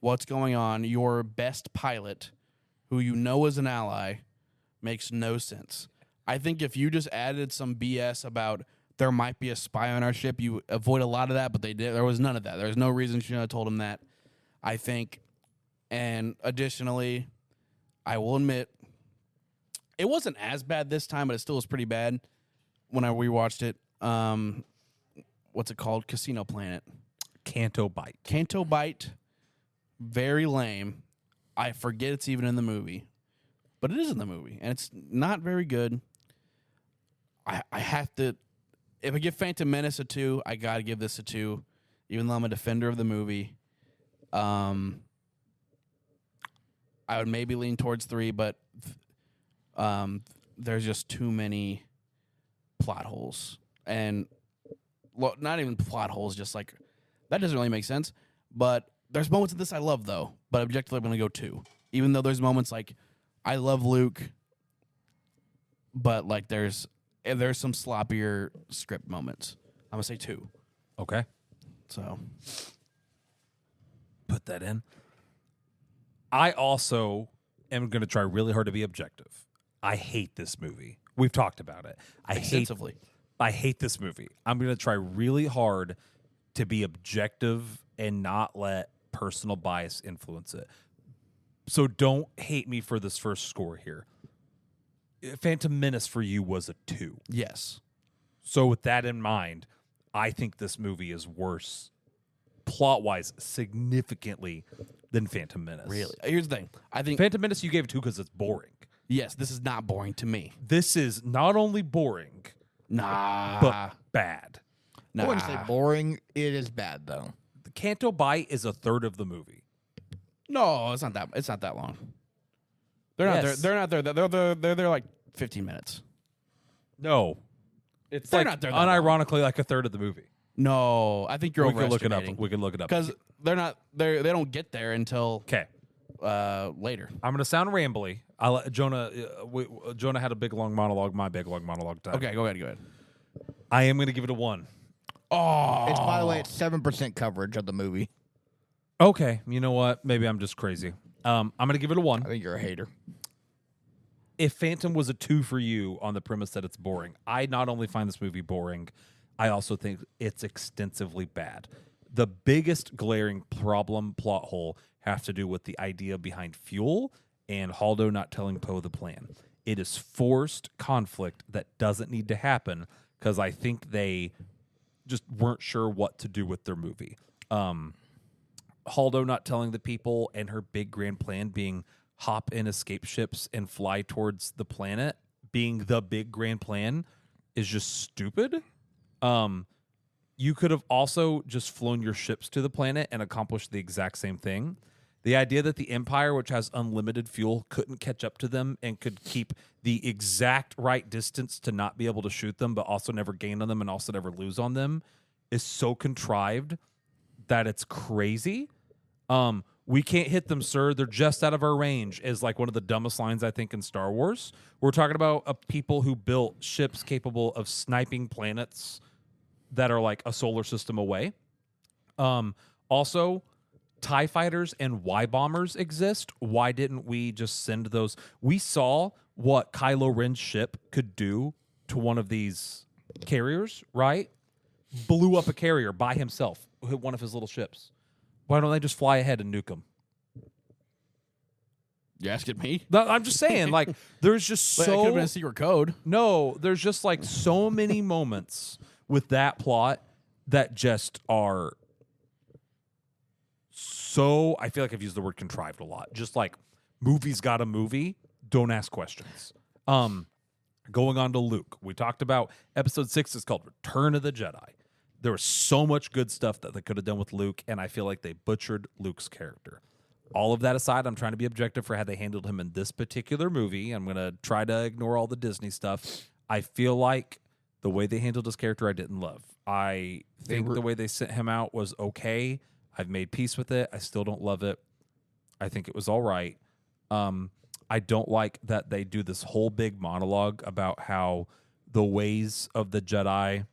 what's going on, your best pilot, who you know is an ally, makes no sense. I think if you just added some BS about there might be a spy on our ship. You avoid a lot of that, but there was none of that. There was no reason she should have told him that, I think. And additionally, I will admit, it wasn't as bad this time, but it still was pretty bad when I rewatched it. What's it called? Casino Planet.
Canto Bite.
Canto Bite. Very lame. I forget it's even in the movie, but it is in the movie, and it's not very good. I have to, if I give Phantom Menace a 2, I gotta give this a 2, even though I'm a defender of the movie. I would maybe lean towards 3, but there's just too many plot holes, and not even plot holes, just like that doesn't really make sense. But there's moments of this I love though, but objectively I'm gonna go 2, even though there's moments like I love Luke, but like there's some sloppier script moments. I'm gonna say 2.
Okay.
So
Put that in. I also am going to try really hard to be objective. I hate this movie. We've talked about it.
extensively.
I hate this movie. I'm going to try really hard to be objective and not let personal bias influence it. So don't hate me for this first score here. Phantom Menace for you was a 2.
Yes.
So with that in mind, I think this movie is worse plot-wise significantly than Phantom Menace.
Really. Here's the thing. I think
Phantom Menace you gave it 2 because it's boring.
yes, this is not boring to me.
This is not only boring,
Nah.
but bad.
I wouldn't say boring. It is bad though.
The Canto Bite is a third of the movie.
No, it's not that long. They're not there.
Yes.
They're not there. They're there like 15 minutes.
No. It's
They're
like
not there that long.
unironically like a third of the movie.
No, I think you're
We can look it up.
overestimating.
We can look it up.
Because they don't get there until
Okay.
later.
I'm going to sound rambly. I'll let Jonah Jonah had a big long monologue, my big long monologue time.
Okay, go ahead.
I am going to give it a 1.
Oh,
It's, by the way, it's 7% coverage of the movie.
Okay, you know what? Maybe I'm just crazy. I'm going to give it a 1.
I think you're a hater.
If Phantom was a 2 for you on the premise that it's boring, I not only find this movie boring, I also think it's extensively bad. The biggest glaring problem, plot hole, have to do with the idea behind fuel and Haldo not telling Poe the plan. It is forced conflict that doesn't need to happen because I think they just weren't sure what to do with their movie. Haldo not telling the people and her big grand plan being hop in escape ships and fly towards the planet being the big grand plan is just stupid. You could have also just flown your ships to the planet and accomplished the exact same thing. The idea that the Empire, which has unlimited fuel, couldn't catch up to them and could keep the exact right distance to not be able to shoot them, but also never gain on them and also never lose on them is so contrived that it's crazy. We can't hit them, sir. They're just out of our range is like one of the dumbest lines, I think, in Star Wars. We're talking about people who built ships capable of sniping planets that are like a solar system away. Also, TIE fighters and Y bombers exist. Why didn't we just send those? We saw what Kylo Ren's ship could do to one of these carriers, right? Blew up a carrier by himself, hit one of his little ships. Why don't they just fly ahead and nuke them?
You asking me?
No, I'm just saying, like, there's just
But it could have been a
so
secret code.
no, there's just like so many moments with that plot that just are so. I feel like I've used the word contrived a lot. Just like movies got a movie, don't ask questions. Going on to Luke, we talked about episode 6 is called Return of the Jedi. There was so much good stuff that they could have done with Luke, and I feel like they butchered Luke's character. All of that aside, I'm trying to be objective for how they handled him in this particular movie. I'm going to try to ignore all the Disney stuff. I feel like the way they handled his character, I didn't love. I think the way they sent him out was okay. I've made peace with it. I still don't love it. I think it was all right. I don't like that they do this whole big monologue about how the ways of the Jedi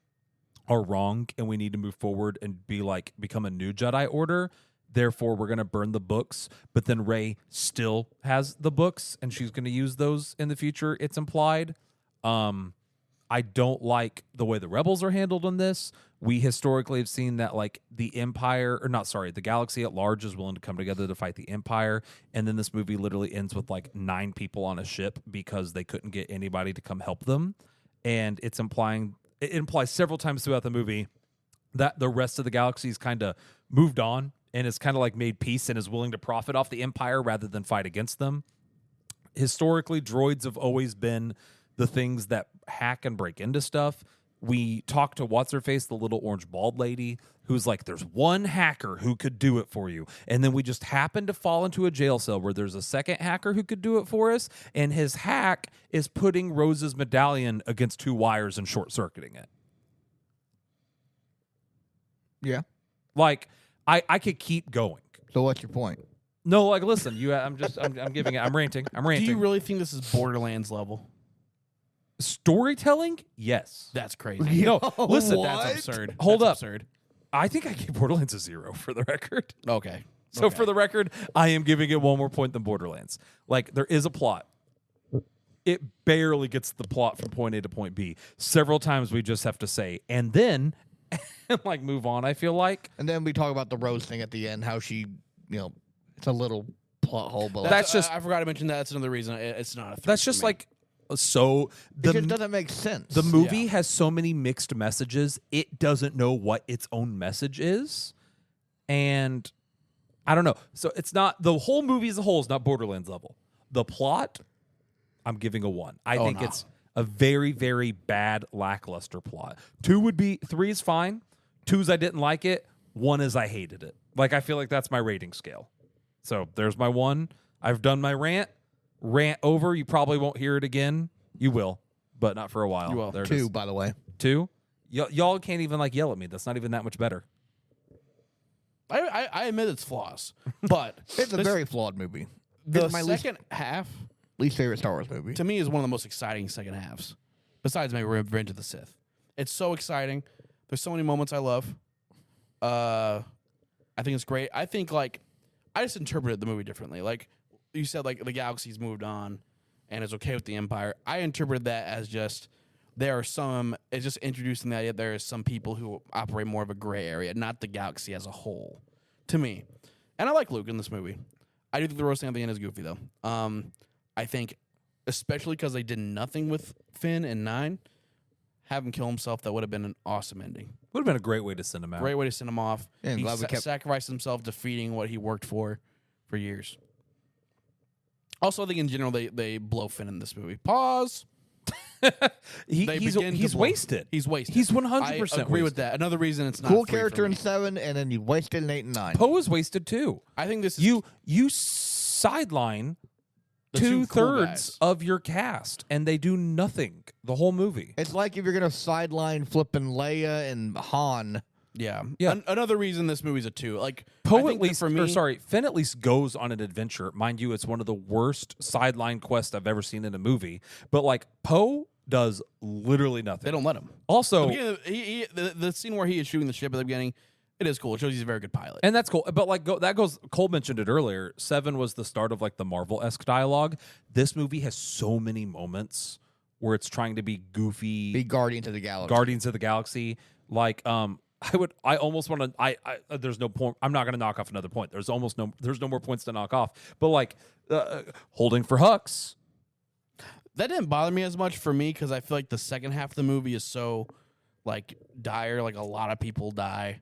are wrong and we need to move forward and become a new Jedi Order. Therefore, we're going to burn the books. But then Rey still has the books and she's going to use those in the future, it's implied. I I don't like the way the rebels are handled in this. We historically have seen that like the Empire, or not, sorry, the galaxy at large is willing to come together to fight the Empire. And then this movie literally ends with like 9 people on a ship because they couldn't get anybody to come help them. And it implies several times throughout the movie that the rest of the galaxy's kind of moved on and is kind of like made peace and is willing to profit off the Empire rather than fight against them. Historically, droids have always been the things that hack and break into stuff. We talked to what's-her-face, the little orange bald lady, who's like, there's one hacker who could do it for you. And then we just happened to fall into a jail cell where there's a second hacker who could do it for us, and his hack is putting Rose's medallion against 2 wires and short-circuiting it.
Yeah.
Like, I could keep going.
So what's your point?
No, like, listen, I'm giving it, I'm ranting.
Do you really think this is Borderlands level?
Storytelling? Yes.
That's crazy.
No, listen,
What?
That's absurd.
Hold
That's
up.
Absurd.
I think I gave Borderlands a 0 for the record.
Okay.
So
Okay.
for the record, I am giving it 1 more point than Borderlands. Like, there is a plot. It barely gets the plot from point A to point B. Several times we just have to say, and then, and like move on, I feel like.
And then we talk about the Rose thing at the end, how she, it's a little plot hole, but
That's just-
I forgot to mention that. That's another reason it's not a 3
That's
for
just
me.
like, so
it just doesn't make sense.
the movie
Yeah.
has so many mixed messages, it doesn't know what its own message is. And I don't know. So it's not, the whole movie as a whole is not Borderlands level. The plot, I'm giving a 1. I think
no.
it's a very, very bad, lackluster plot. 3 is fine. 2 is I didn't like it. 1 is I hated it. Like, I feel like that's my rating scale. So there's my 1. I've done my rant. Rant over. You probably won't hear it again. You will, but not for a while.
You will.
There it
2,
is.
by the way.
2? Y'all can't even like yell at me. That's not even that much better.
I admit it's flaws, but
It's a
this-
very flawed movie.
the
it's my
second half
least favorite Star Wars movie.
to me is one of the most exciting second halves. Besides maybe Revenge of the Sith, it's so exciting. There's so many moments I love. I think it's great. I think like I just interpreted the movie differently. Like you said, like the galaxy's moved on and is okay with the Empire. I interpreted that as just there are some. It's just introducing the idea there is some people who operate more of a gray area, not the galaxy as a whole. To me, and I like Luke in this movie. I do think the roasting at the end is goofy though. I think, especially because they did nothing with Finn in 9, have him kill himself. That would have been an awesome ending.
Would have been a great way to send him out.
Great way to send him off.
Yeah, I'm
He
glad we kept-
sacrificed himself defeating what he worked for years. Also, I think in general they blow Finn in this movie. Pause. They
He's
begin to blow.
wasted.
He's wasted.
He's 100%
I agree with
wasted.
that. Another reason it's not
Cool
3 for
character in
me.
7, and then you wasted in 8 and 9.
Poe is wasted too.
I think this is
You sideline
The 2 cool
2/3
guys.
of your cast, and they do nothing the whole movie.
It's like if you're gonna sideline flipping Leia and Han.
Yeah.
Yeah.
Another reason this movie's a 2. Like
Poe
I
at
think that
least,
for me,
or sorry, Finn at least goes on an adventure. Mind you, it's one of the worst sideline quests I've ever seen in a movie. But like Poe does literally nothing.
they don't let him.
Also,
The scene where he is shooting the ship at the beginning, it is cool. It shows he's a very good pilot.
and that's cool. But like that goes. Cole mentioned it earlier. 7 was the start of like the Marvel-esque dialogue. This movie has so many moments where it's trying to be goofy.
Be Guardians of the Galaxy.
Guardians of the Galaxy. Like, I almost want to. There's no point. I'm not going to knock off another point. There's no more points to knock off. But like, holding for Hux.
That didn't bother me as much for me because I feel like the second half of the movie is so like dire, like a lot of people die,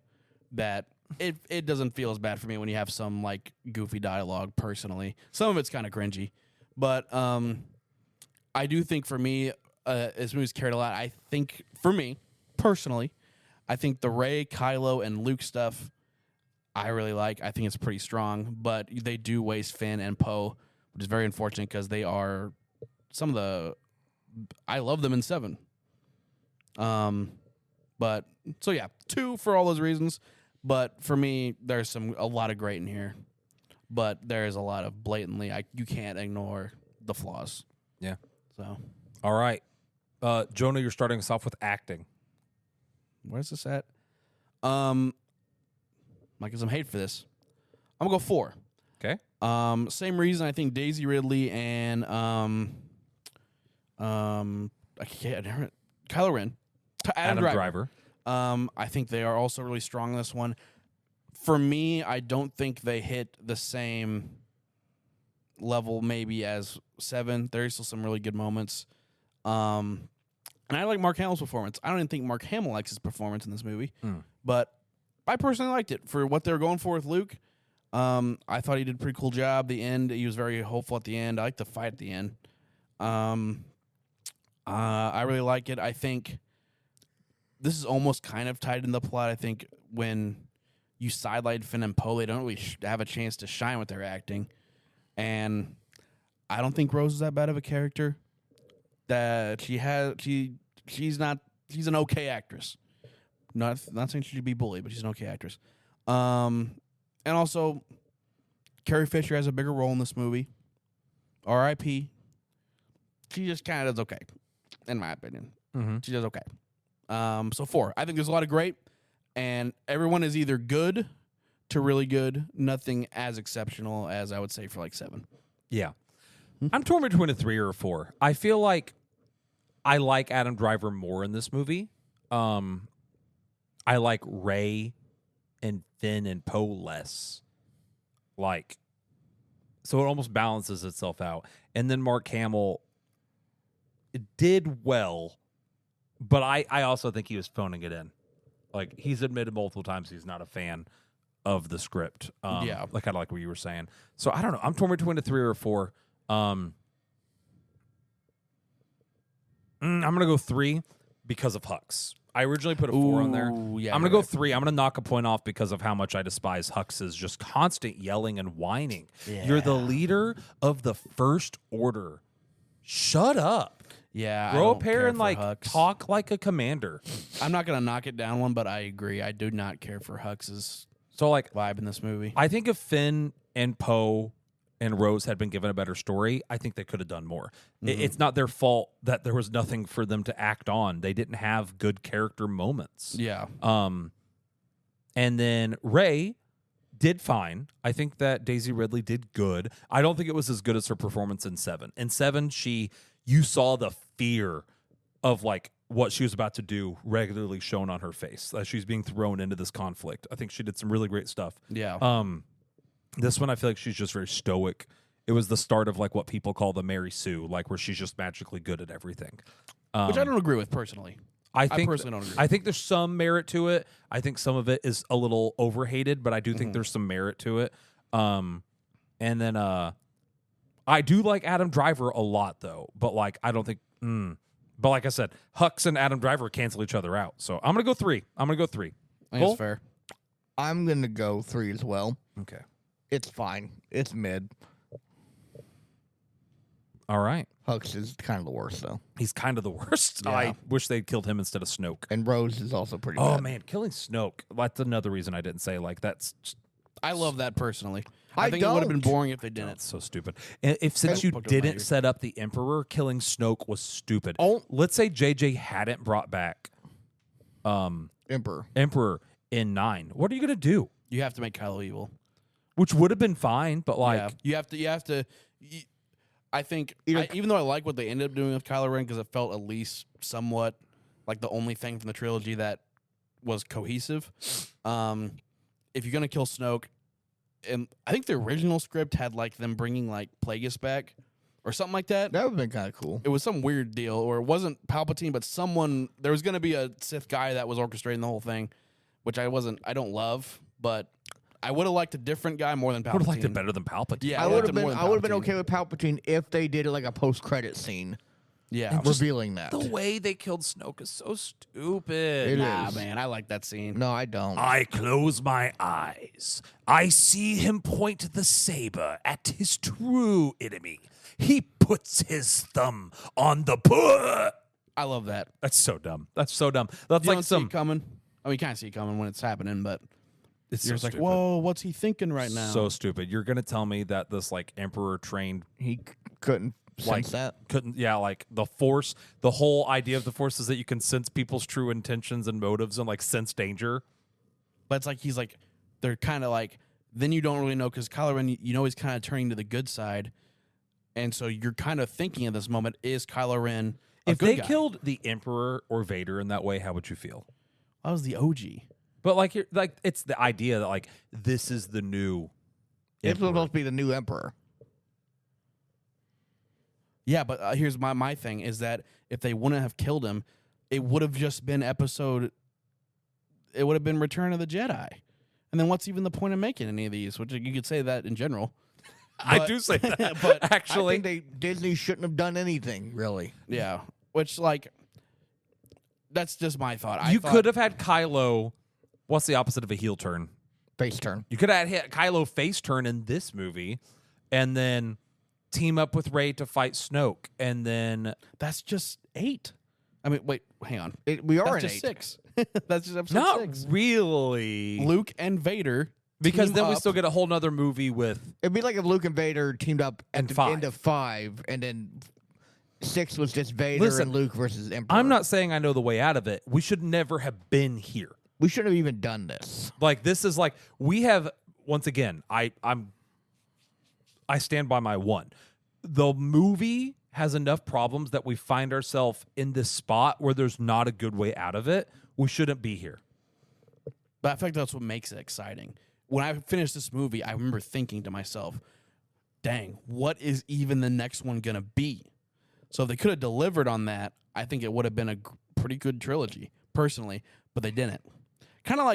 that it doesn't feel as bad for me when you have some like goofy dialogue. Personally, some of it's kind of cringy, but I do think for me, this movie's carried a lot. I think for me personally, I think the Rey, Kylo, and Luke stuff I really like. I think it's pretty strong, but they do waste Finn and Poe, which is very unfortunate because they are some of the. I love them in 7. But so yeah, 2 for all those reasons. But for me, there's a lot of great in here, but there is a lot of blatantly you can't ignore the flaws.
Yeah.
So
All right, Jonah, you're starting us off with acting.
where's this at? Might get some hate for this. I'm gonna go 4.
Okay.
Same reason I think Daisy Ridley and I Kylo Ren, Adam
Driver.
I think they are also really strong in this one. For me, I don't think they hit the same level maybe as 7. There's still some really good moments. And I like Mark Hamill's performance. I don't even think Mark Hamill likes his performance in this movie. But I personally liked it for what they were going for with Luke. I thought he did a pretty cool job. The end, he was very hopeful at the end. I like the fight at the end. I really like it. I think this is almost kind of tied in the plot. I think when you sidelight Finn and Poe, they don't really have a chance to shine with their acting. And I don't think Rose is that bad of a character. That she's an okay actress. Not saying she should be bullied, but she's an okay actress. And also, Carrie Fisher has a bigger role in this movie. R.I.P. She just kind of does okay, in my opinion. She does okay. So 4. I think there's a lot of great, and everyone is either good to really good. Nothing as exceptional as I would say for like 7.
Yeah. I'm torn between a 3 or a 4. I feel like I like Adam Driver more in this movie. I like Rey and Finn and Poe less. Like, so it almost balances itself out. And then Mark Hamill did well, but I also think he was phoning it in. Like, he's admitted multiple times he's not a fan of the script.
Yeah.
Like, kind of like what you were saying. So I don't know. I'm torn between a 3 or a 4. I'm going to go 3 because of Hux. I originally put a 4 on there.
Yeah,
I'm going to go 3. I'm going to knock a point off because of how much I despise Hux's just constant yelling and whining.
Yeah.
You're the leader of the First Order. Shut up.
Yeah,
Grow
I
a
don't
pair
care
and
for
like
Hux.
talk like a commander.
I'm not gonna knock it down one, but I agree. I do not care for Hux's
So like,
vibe in this movie.
I think if Finn and Poe and Rose had been given a better story, I think they could have done more. It's not their fault that there was nothing for them to act on. They didn't have good character moments.
Yeah.
And then Rey did fine. I think that Daisy Ridley did good. I don't think it was as good as her performance in 7. In 7, you saw the fear of like what she was about to do regularly shown on her face as she's being thrown into this conflict. I think she did some really great stuff.
Yeah.
This one, I feel like she's just very stoic. It was the start of like what people call the Mary Sue, like where she's just magically good at everything.
Which I don't agree with personally.
I
personally don't agree.
I think there's some merit to it. I think some of it is a little overhated, but I do think there's some merit to it. And then I do like Adam Driver a lot though, but like I don't think. But like I said, Hux and Adam Driver cancel each other out. So I'm gonna go 3.
I think
Cole?
it's fair.
I'm going to go 3 as well.
Okay.
It's fine. It's mid.
All right.
Hux is kind of the worst, though.
He's kind of the worst.
Yeah.
I wish they'd killed him instead of Snoke.
And Rose is also pretty
Oh
bad.
man, killing Snoke. That's another reason I didn't say like that's.
I love that personally.
I
think it would have been
don't.
boring if they didn't.
That's so stupid. And if since you
Poked him in my
didn't
ear.
set up the Emperor, killing Snoke was stupid.
Oh.
Let's say JJ hadn't brought back
Emperor.
Emperor in 9. What are you gonna do?
You have to make Kylo evil.
Which would have been fine, but like
You have to. I think, even though I like what they ended up doing with Kylo Ren because it felt at least somewhat like the only thing from the trilogy that was cohesive. If you're gonna kill Snoke, and I think the original script had like them bringing like Plagueis back or something like that.
That would have been kind of cool.
It was some weird deal, or it wasn't Palpatine, but someone. There was gonna be a Sith guy that was orchestrating the whole thing, which I don't love, but I would have liked a different guy more than Palpatine.
would have liked it better than Palpatine.
Yeah,
I would have been.
more than
I would have been
Palpatine.
okay with Palpatine if they did it like a post-credit scene,
Yeah,
revealing that.
The way they killed Snoke is so stupid.
It
nah,
is.
man, I like that scene.
No, I don't.
I close my eyes. I see him point the saber at his true enemy. He puts his thumb on the put.
I love that.
That's so dumb. That's so dumb. That's
You
like
don't see
some.
it coming. I mean, you can't see it coming when it's happening, but
It's
you're
so
just like,
stupid.
whoa, what's he thinking right now?
So stupid. You're gonna tell me that this like Emperor trained
He couldn't
like
sense that.
couldn't like the Force. The whole idea of the Force is that you can sense people's true intentions and motives and like sense danger.
But it's like they're kind of like, then you don't really know because Kylo Ren, he's kind of turning to the good side, And so you're kind of thinking at this moment, is Kylo Ren a
If
good
they
guy?
killed the Emperor or Vader in that way, how would you feel?
That was the OG.
But like, it's the idea that like this is the new.
It's
Emperor.
supposed to be the new emperor.
Yeah, but here's my thing is that if they wouldn't have killed him, it would have just been it would have been Return of the Jedi. And then what's even the point of making any of these? Which you could say that in general.
I do say that,
but
actually,
I think Disney shouldn't have done anything, really.
Yeah, which like that's just my thought.
you could have had Kylo. What's the opposite of a heel turn?
Face turn.
You could have had Kylo face turn in this movie, and then team up with Rey to fight Snoke, and then
That's just 8. I mean, wait, hang on.
We are
That's
in
just
8.
6. That's just episode
not
6.
really
Luke and Vader.
because
team
then we
up.
still get a whole nother movie with
It'd be like if Luke and Vader teamed up at
And
the
5.
end of 5, and then 6 was just Vader
Listen,
and Luke versus Emperor.
I'm not saying I know the way out of it. We should never have been here.
We shouldn't have even done this.
Like this is like we have once again. I stand by my one. The movie has enough problems that we find ourselves in this spot where there's not a good way out of it. We shouldn't be here.
But I think that's what makes it exciting. When I finished this movie, I remember thinking to myself, dang, what is even the next one going to be? So if they could have delivered on that, I think it would have been a pretty good trilogy, personally, but they didn't. Kind of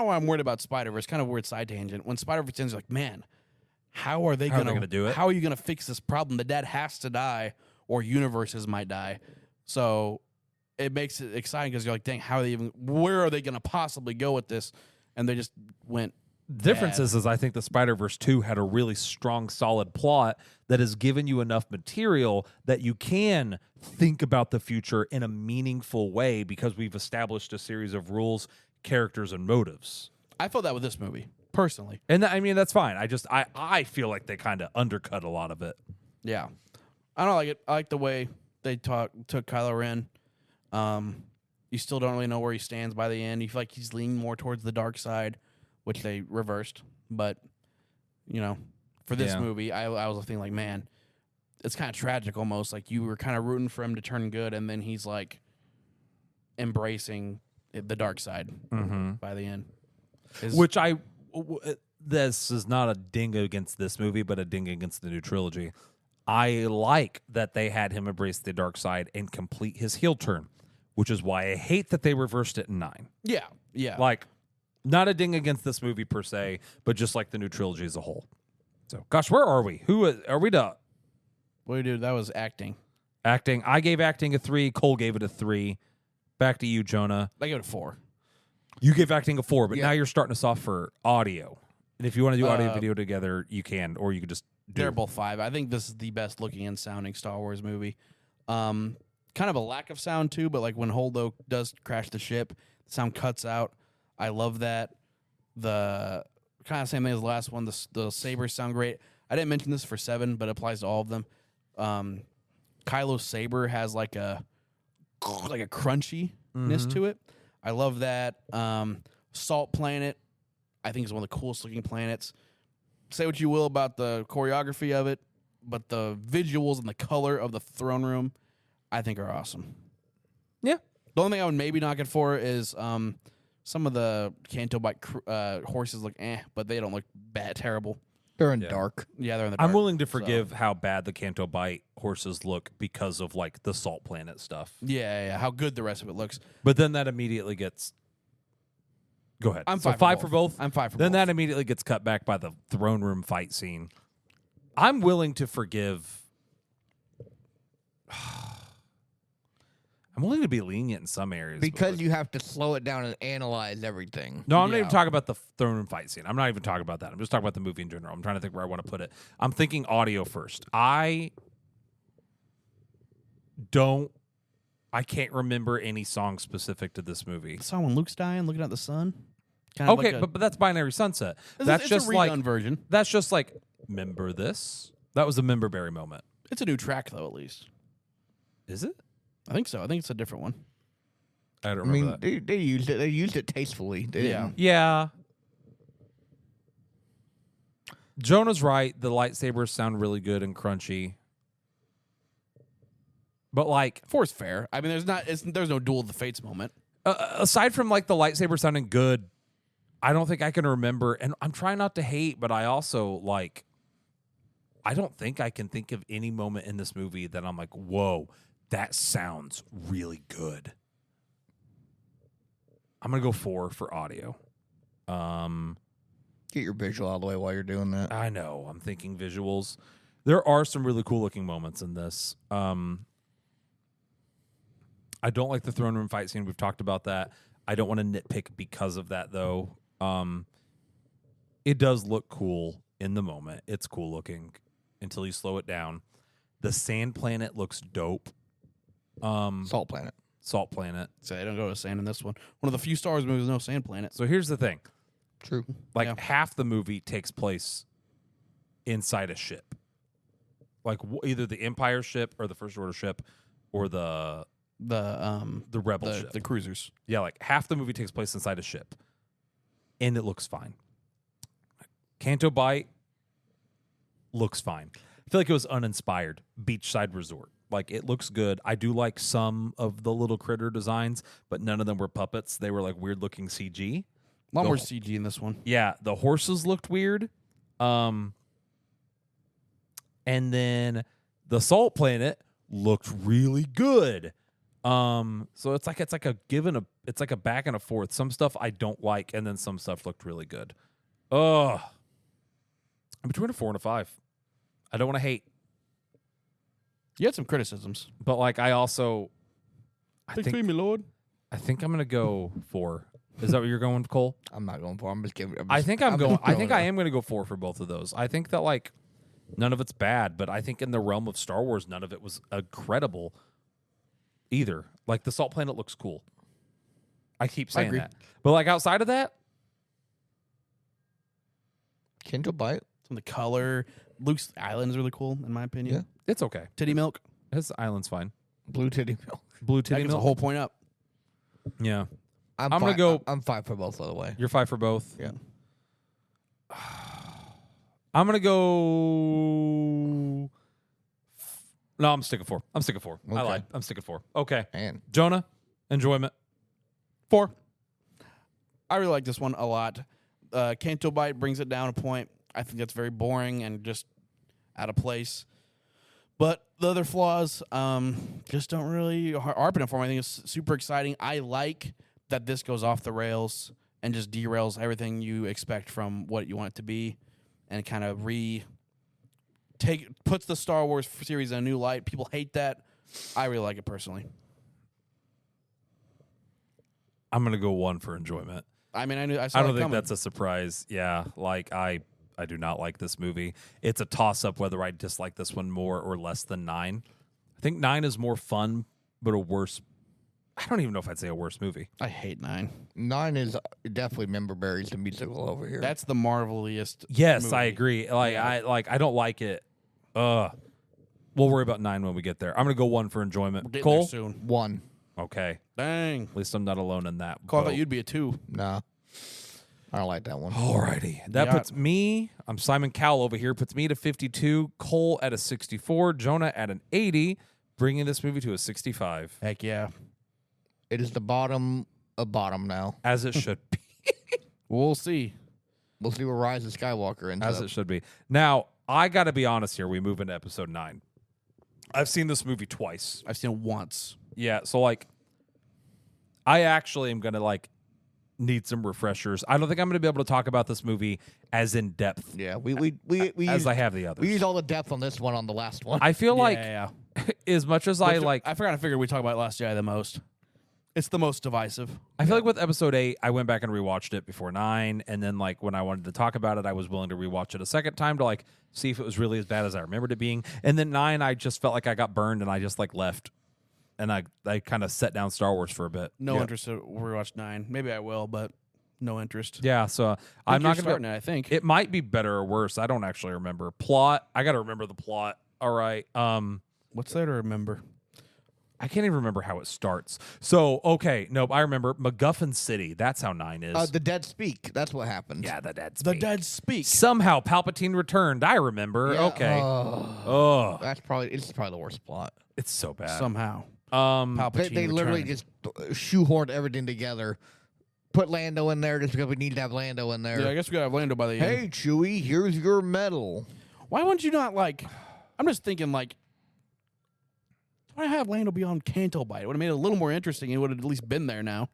why I'm worried about Spider-Verse, kind of weird side tangent. When Spider-Verse ends, like, man, how are they
How are
going
they gonna do it?
How are you going to fix this problem? The dad has to die, or universes might die. So it makes it exciting because you're like, dang, where are they going to possibly go with this? And they just went.
The difference
bad.
is I think the Spider-Verse 2 had a really strong, solid plot that has given you enough material that you can think about the future in a meaningful way because we've established a series of rules, characters, and motives.
I felt that with this movie, personally.
And I mean, that's fine. I feel like they kind of undercut a lot of it.
Yeah. I don't like it. I like the way they took Kylo Ren. You still don't really know where he stands by the end. You feel like he's leaning more towards the dark side, which they reversed. But, for this movie, I was thinking like, man, it's kind of tragic almost. Like you were kind of rooting for him to turn good, and then he's like embracing the dark side by the end.
Which this is not a ding against this movie, but a ding against the new trilogy. I like that they had him embrace the dark side and complete his heel turn, which is why I hate that they reversed it in 9.
Yeah.
Like, not a ding against this movie per se, but just like the new trilogy as a whole. So, gosh, where are we? Are we done?
What do you do? That was acting.
Acting. I gave acting a 3. Cole gave it a 3. Back to you, Jonah.
I give it a 4.
You gave acting a 4, but
Yeah.
now you're starting us off for audio. And if you want to do audio and video together, you can, or you could just do.
They're both 5. I think this is the best looking and sounding Star Wars movie. Kind of a lack of sound too, but like when Holdo does crash the ship, the sound cuts out. I love that. The kind of same thing as the last one. The sabers sound great. I didn't mention this for 7, but it applies to all of them. Kylo's saber has like a crunchiness to it. I love that. Salt Planet, I think is one of the coolest looking planets. Say what you will about the choreography of it, but the visuals and the color of the throne room, I think are awesome.
Yeah.
The only thing I would maybe knock it for is some of the Canto Bite horses look but they don't look terrible.
They're in dark.
Yeah, they're in the dark.
I'm willing to forgive how bad the Canto Bite horses look because of like the Salt Planet stuff.
Yeah, how good the rest of it looks.
But then that immediately gets. Go ahead.
I'm
so
5
5 for both.
I'm 5 for
Then
both.
that immediately gets cut back by the throne room fight scene. I'm willing to forgive. I'm willing to be lenient in some areas. but,
Because
like,
you have to slow it down and analyze everything.
no, I'm not
Yeah.
even talking about the throne room fight scene. I'm not even talking about that. I'm just talking about the movie in general. I'm trying to think where I want to put it. I'm thinking audio first. I can't remember any song specific to this movie.
The song when Luke's dying, looking at the sun. Kind of
Okay,
like a,
but that's Binary Sunset.
it's
That's
a
just
redone
like
version.
that's just like remember this. That was a Memberberry moment.
It's a new track though, at least.
Is it?
I think so. I think it's a different one.
I don't
I
remember
mean,
that.
they used it. They used it tastefully. They
Yeah.
didn't-
Yeah. Jonah's right. The lightsabers sound really good and crunchy. But like,
4 is fair. I mean, there's no Duel of the Fates moment.
aside from like the lightsaber sounding good, I don't think I can remember. And I'm trying not to hate, but I also like, I don't think I can think of any moment in this movie that I'm like, whoa, that sounds really good. I'm gonna go 4 for audio.
Get your visual out of the way while you're doing that.
I know. I'm thinking visuals. There are some really cool looking moments in this. I don't like the throne room fight scene. We've talked about that. I don't want to nitpick because of that, though. It does look cool in the moment. It's cool looking until you slow it down. The sand planet looks dope.
Salt Planet.
Salt planet.
So they don't go to sand in this one. One of the few Star Wars movies with no sand planet.
So here's the thing.
True.
Like
Yeah.
half the movie takes place inside a ship. Like either the Empire ship or the First Order ship or the Rebel ship.
The cruisers.
Yeah, like half the movie takes place inside a ship. And it looks fine. Canto Bight looks fine. I feel like it was uninspired. Beachside Resort. Like, it looks good. I do like some of the little critter designs, but none of them were puppets. They were like weird looking CG.
A lot more CG in this one.
Yeah, the horses looked weird. And then the Salt Planet looked really good. So it's like a back and a forth. Some stuff I don't like, and then some stuff looked really good. I'm between a 4 and a 5. I don't want to hate,
You had some criticisms.
but like I also,
Speak to me, Lord.
I think I'm gonna go 4. Is that what you're going, Cole?
I'm not going for. I'm just giving.
I think I'm going. I think I am going to go 4 for both of those. I think that like none of it's bad, but I think in the realm of Star Wars, none of it was incredible either. Like the Salt Planet looks cool. I keep saying
agree.
that, but like outside of that,
Kindle Bite.
Some of the color. Luke's island is really cool, in my opinion.
Yeah.
it's okay.
Titty milk.
His island's fine.
Blue Titty Milk.
Blue
That
titty
gets a
milk.
whole point up.
Yeah,
I'm
gonna
fine-
go-
I'm 5 for both, by the way.
you're 5 for both.
Yeah.
I'm gonna go. No, I'm sticking 4. I'm sticking 4. I
Okay.
lied. I'm sticking 4. Okay,
Man,
Jonah, enjoyment.
4. I really like this one a lot. Canto Bite brings it down a point. I think that's very boring and just out of place. But the other flaws just don't really harpen it for me. I think it's super exciting. I like that this goes off the rails and just derails everything you expect from what you want it to be and kind of puts the Star Wars series in a new light. People hate that. I really like it personally.
I'm gonna go 1 for enjoyment.
I mean, I
I
saw
don't
it
think
coming.
that's a surprise. Yeah, like I do not like this movie. It's a toss up whether I dislike this one more or less than 9. I think 9 is more fun, but a worse. I don't even know if I'd say a worse movie.
I hate 9.
9 is definitely Member Berries, the musical over here.
That's the marveliest.
Yes,
movie.
I agree. Like I don't like it. We'll worry about 9 when we get there. I'm gonna go 1 for enjoyment.
We're getting
Cole.
there soon.
1.
Okay,
Dang.
at least I'm not alone in that.
Cole, I
boat.
thought you'd be a 2.
Nah. I don't like that one.
Alrighty. That
Yeah.
puts me, I'm Simon Cowell over here, puts me to 52, Cole at a 64, Jonah at an 80, bringing this movie to a 65,
Heck yeah.
It is the bottom of bottom now.
as it should be.
We'll see.
We'll see where Rise of Skywalker ends
As
up.
it should be. Now, I got to be honest here. We move into episode 9. I've seen this movie twice.
I've seen it once.
Yeah, so like, I actually am going to like need some refreshers. I don't think I'm going to be able to talk about this movie as in depth
Yeah, we
as
used,
I have the others.
we used all the depth on this one on the last one.
I feel like
yeah.
as much as I
But
like,
I forgot. I figured we talk about Last Jedi the most. It's the most divisive.
I feel like with episode 8, I went back and rewatched it before 9, and then like when I wanted to talk about it, I was willing to rewatch it a second time to like see if it was really as bad as I remembered it being. And then 9, I just felt like I got burned and I just like left, and I kind of set down Star Wars for a bit.
No
Yeah.
interest to rewatch 9. Maybe I will, but no interest.
Yeah, so I'm not
starting
gonna.
it, I think.
It might be better or worse. I don't actually remember plot. I got to remember the plot. All right.
What's there to remember?
I can't even remember how it starts. So, okay, nope, I remember MacGuffin City. That's how 9 is.
The dead speak. That's what happened.
Yeah, the dead
The
speak.
dead speak.
Somehow Palpatine returned. I remember.
Yeah,
Okay.
Oh, it's probably the worst plot.
It's so bad.
Somehow.
Palpatine
They literally
returned.
just shoehorned everything together. Put Lando in there just because we need to have Lando in there.
Yeah, I guess we got to have Lando by the end.
Hey, Chewie, here's your medal.
Why wouldn't you not like? I'm just thinking like. Why have Lando be on Canto Bight? It would have made it a little more interesting. It would have at least been there now.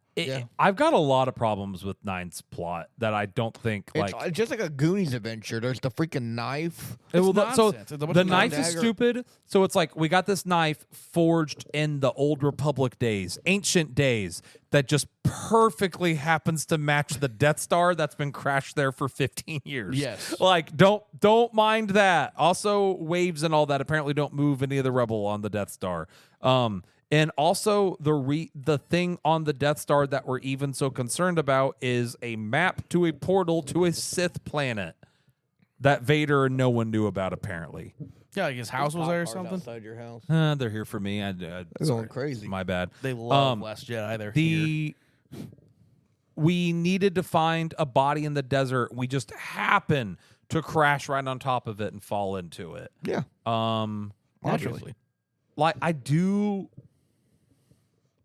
I've got a lot of problems with 9's plot that I don't think
It's
like.
just like a Goonies adventure. There's the freaking knife.
It's
so
nonsense. It's a bunch
the
of
knife is
dagger.
stupid. So it's like we got this knife forged in the old Republic days, ancient days, that just perfectly happens to match the Death Star that's been crashed there for 15 years.
Yes.
Like don't mind that. Also, waves and all that apparently don't move any of the rebel on the Death Star. And also the thing on the Death Star that we're even so concerned about is a map to a portal to a Sith planet that Vader and no one knew about apparently.
Yeah, like his house was there or something.
Outside your house.
They're here for me.
They're
Sorry.
going crazy.
My bad.
They love Last Jedi. They're here.
We needed to find a body in the desert. We just happen to crash right on top of it and fall into it.
Yeah.
Obviously.
Like I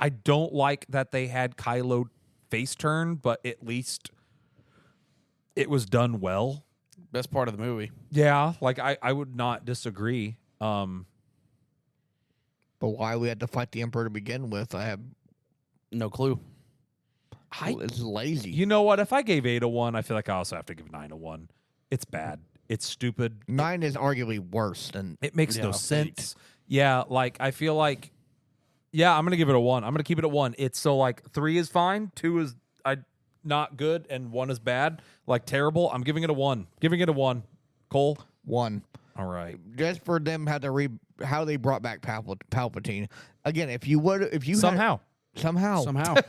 don't like that they had Kylo face turn, but at least it was done well.
Best part of the movie.
Yeah, like I would not disagree.
But why we had to fight the Emperor to begin with, I have.
No clue.
It's lazy.
You know what? If I gave 8 a 1, I feel like I also have to give 9 a 1. It's bad. It's stupid.
9 is arguably worse than.
It makes no
Yeah,
sense. Yeah, like I feel like, yeah, I'm gonna give it a 1. I'm gonna keep it at 1. It's so like 3 is fine, 2 is not good, and 1 is bad, like terrible. I'm giving it a 1. Giving it a 1. Cole,
1.
all right.
Just for them how how they brought back Palpatine again. If you
Somehow.
somehow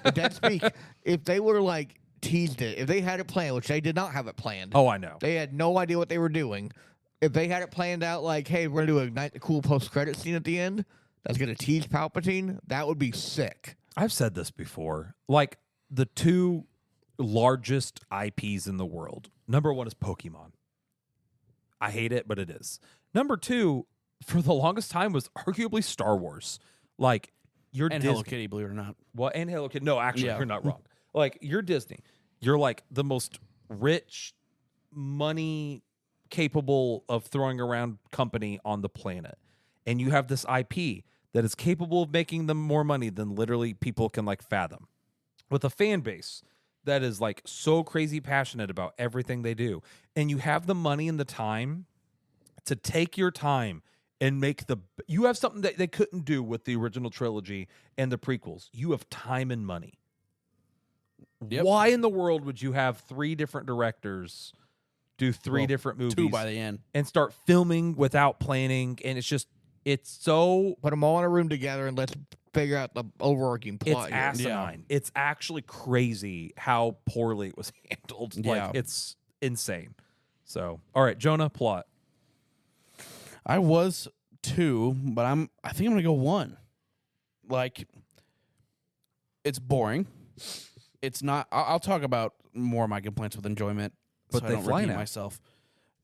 the dead speak. If they would have like teased it, if they had it planned, which they did not have it planned.
Oh, I know.
They had no idea what they were doing. If they had it planned out, like, hey, we're gonna do a cool post-credit scene at the end that's gonna tease Palpatine, that would be sick.
I've said this before. Like the 2 largest IPs in the world. Number 1 is Pokemon. I hate it, but it is. Number 2, for the longest time, was arguably Star Wars. Like you're
And
Disney.
Hello Kitty, believe it or not.
What? And Hello Kitty. No, actually,
Yeah.
you're not wrong. Like you're Disney. You're like the most rich, money capable of throwing around company on the planet, and you have this IP that is capable of making them more money than literally people can like fathom, with a fan base that is like so crazy passionate about everything they do, and you have the money and the time to take your time and make you have something that they couldn't do with the original trilogy and the prequels. You have time and money.
Yep.
Why in the world would you have 3 different directors do 3 different movies
2 by the end.
and start filming without planning? And it's so
Put them all in a room together and let's figure out the overarching plot.
it's
here.
asinine. It's actually crazy how poorly it was handled.
Yeah.
Like it's insane. So, all right, Jonah, plot.
I was 2, but I think I'm gonna go 1. Like, it's boring. It's not. I'll talk about more of my complaints with enjoyment,
But
so
they
I don't
fly
repeat
now.
myself.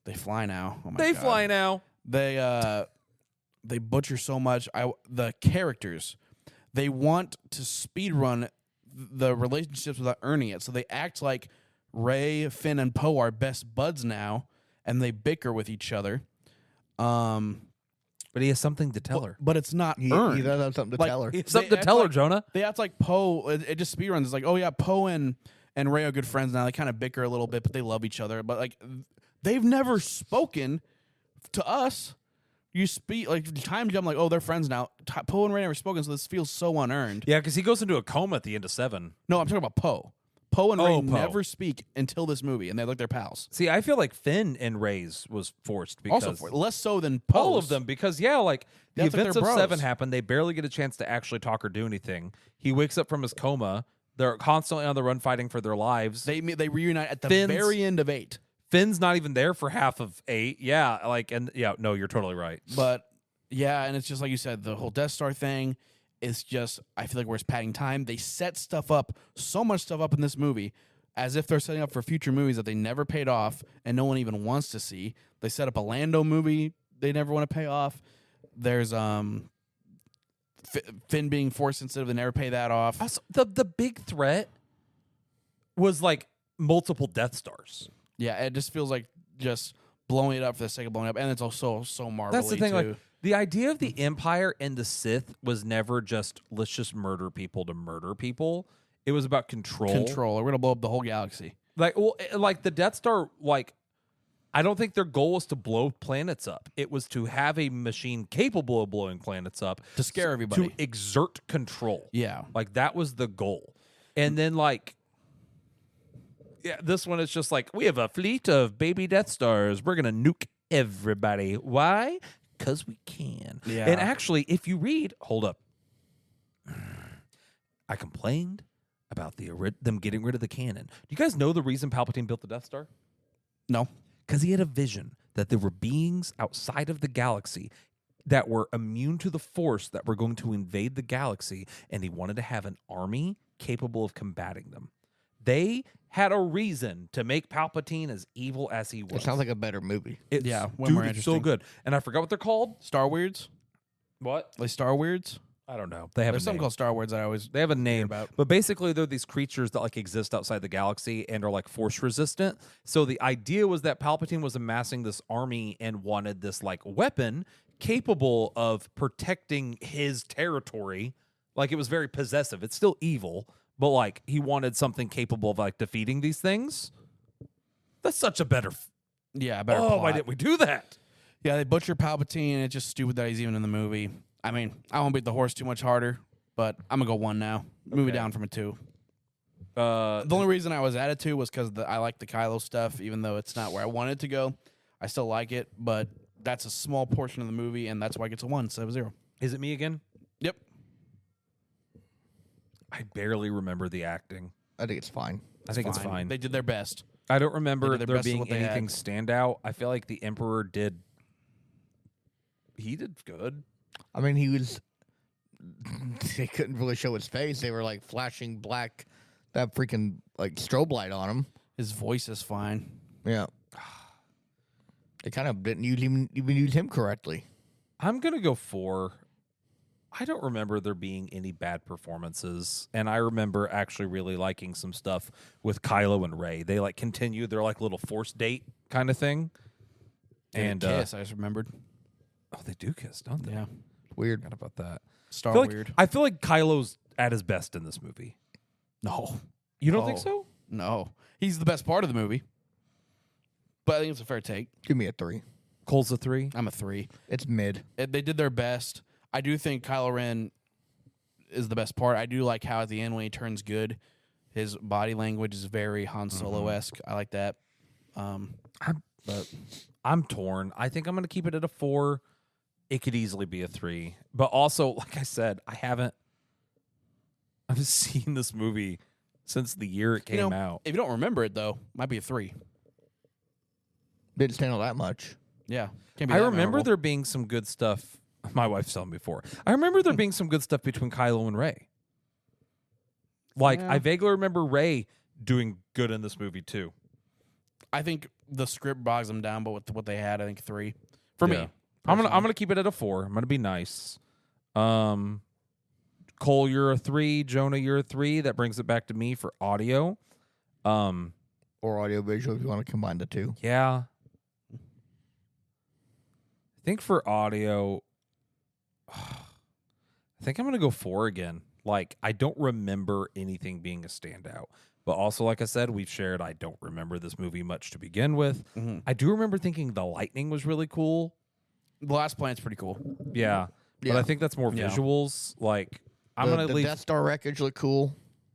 They fly now. Oh my
They
God.
fly now.
They butcher so much. The characters, they want to speed run the relationships without earning it. So they act like Rey, Finn, and Poe are best buds now, and they bicker with each other.
But he has something to tell her.
But it's not
He
earned.
does have something to
Like,
tell her.
He has something
They
to
act
tell her,
like-
Jonah.
They act like Poe. It just speed runs. It's like, oh yeah, Poe and Rey are good friends now. They kind of bicker a little bit, but they love each other. But like, they've never spoken to us. You speak like time jump. Like, oh, they're friends now. Poe and Rey never spoken, so this feels so unearned.
Yeah, because he goes into a coma at the end of 7.
No, I'm talking about Poe. Poe and Rey
Poe.
never speak until this movie, and they're like their pals.
See, I feel like Finn and Rey's was forced because
Also, less so than Poe's.
all of them, because like the
That's like
events
they're
of 7
bros.
happen. They barely get a chance to actually talk or do anything. He wakes up from his coma. They're constantly on the run fighting for their lives.
They reunite at the
Finn's-
very end of 8.
Finn's not even there for half of 8. Yeah, like, and yeah, no, you're totally right.
But yeah, and it's just like you said, the whole Death Star thing. It's just, I feel like we're just padding time. They set stuff up, so much stuff up in this movie, as if they're setting up for future movies that they never paid off and no one even wants to see. They set up a Lando movie they never want to pay off. There's Finn being force sensitive, they never pay that off.
Also, the big threat was like multiple Death Stars.
Yeah, it just feels like just blowing it up for the sake of blowing it up, and it's also so marbly.
That's the thing.
too.
Like the idea of the Empire and the Sith was never just let's just murder people to murder people. It was about control.
Control. We're gonna blow up the whole galaxy.
Like, well, like the Death Star. Like, I don't think their goal was to blow planets up. It was to have a machine capable of blowing planets up
To scare everybody.
to exert control.
Yeah.
Like that was the goal. And then like. Yeah, this one is just like, we have a fleet of baby Death Stars. We're going to nuke everybody. Why? Because we can.
Yeah.
And actually, if you read, hold up. I complained about them getting rid of the cannon. Do you guys know the reason Palpatine built the Death Star?
No.
Because he had a vision that there were beings outside of the galaxy that were immune to the Force that were going to invade the galaxy, and he wanted to have an army capable of combating them. They had a reason to make Palpatine as evil as he was.
It sounds like a better movie.
It's,
Yeah, way
dude,
more
it's so
interesting.
good. And I forgot what they're called.
Star Weirds?
What?
Like Star Weirds?
I don't know. They have
There's
a
something
name.
called Star Weirds that I always
They have a name,
about.
but basically they're these creatures that like exist outside the galaxy and are like force resistant. So the idea was that Palpatine was amassing this army and wanted this like weapon capable of protecting his territory. Like it was very possessive. It's still evil, but like he wanted something capable of like defeating these things. That's such a better.
Yeah, better
Oh,
plot.
why didn't we do that?
Yeah, they butcher Palpatine, and it's just stupid that he's even in the movie. I mean, I won't beat the horse too much harder, but I'm going to go 1 now. Movie
Okay.
down from a 2.
The
The only reason I was at a 2 was because I like the Kylo stuff, even though it's not where I wanted to go. I still like it, but that's a small portion of the movie, and that's why it gets a 1 instead of a 0.
Is it me again?
Yep.
I barely remember the acting.
I think it's fine.
I think it's fine.
They did their best.
I don't remember
They did their
there
best with
being
what they
anything
had.
stand out. I feel like the Emperor did. He did good.
I mean, he was. They couldn't really show his face. They were like flashing black, that freaking like strobe light on him.
His voice is fine.
Yeah. They kind of didn't even use him correctly.
I'm gonna go 4. I don't remember there being any bad performances, and I remember actually really liking some stuff with Kylo and Rey. They like continue their like little Force date kind of thing.
And Kiss, I just remembered.
Oh, they do kiss, don't they?
Yeah.
Weird.
Forgot about that.
Star
I
Weird.
feel like Kylo's at his best in this movie.
No.
You don't think
Oh.
so?
No. He's the best part of the movie. But I think it's a fair take.
Give me a 3.
Cole's a 3.
I'm a 3.
It's mid.
They did their best. I do think Kylo Ren is the best part. I do like how at the end when he turns good, his body language is very Han Solo-esque. I like that. But
I'm torn. I think I'm going to keep it at a 4. It could easily be a 3. But also, like I said, I've seen this movie since the year it came out.
if you don't remember it though, might be a 3.
Didn't stand out that much.
Yeah, can't be.
I
that
remember
memorable.
there being some good stuff. My wife's telling me before. I remember there being some good stuff between Kylo and Rey. Like,
Yeah.
I vaguely remember Rey doing good in this movie, too.
I think the script bogs them down, but with what they had, I think 3 for
Yeah.
me.
I'm
personally.
gonna keep it at a 4. I'm gonna be nice. Cole, you're a 3. Jonah, you're a 3. That brings it back to me for audio.
Or audiovisual if you want to combine the two.
Yeah. I think for audio, I think I'm gonna go 4 again. Like, I don't remember anything being a standout. But also, like I said, we've shared I don't remember this movie much to begin with.
Mhm.
I do remember thinking the lightning was really cool.
The Last Planet's pretty cool.
Yeah. But
Yeah.
I think that's more
Yeah.
visuals. Like, I'm
the,
going to
the
leave
Death Star wreckage look cool.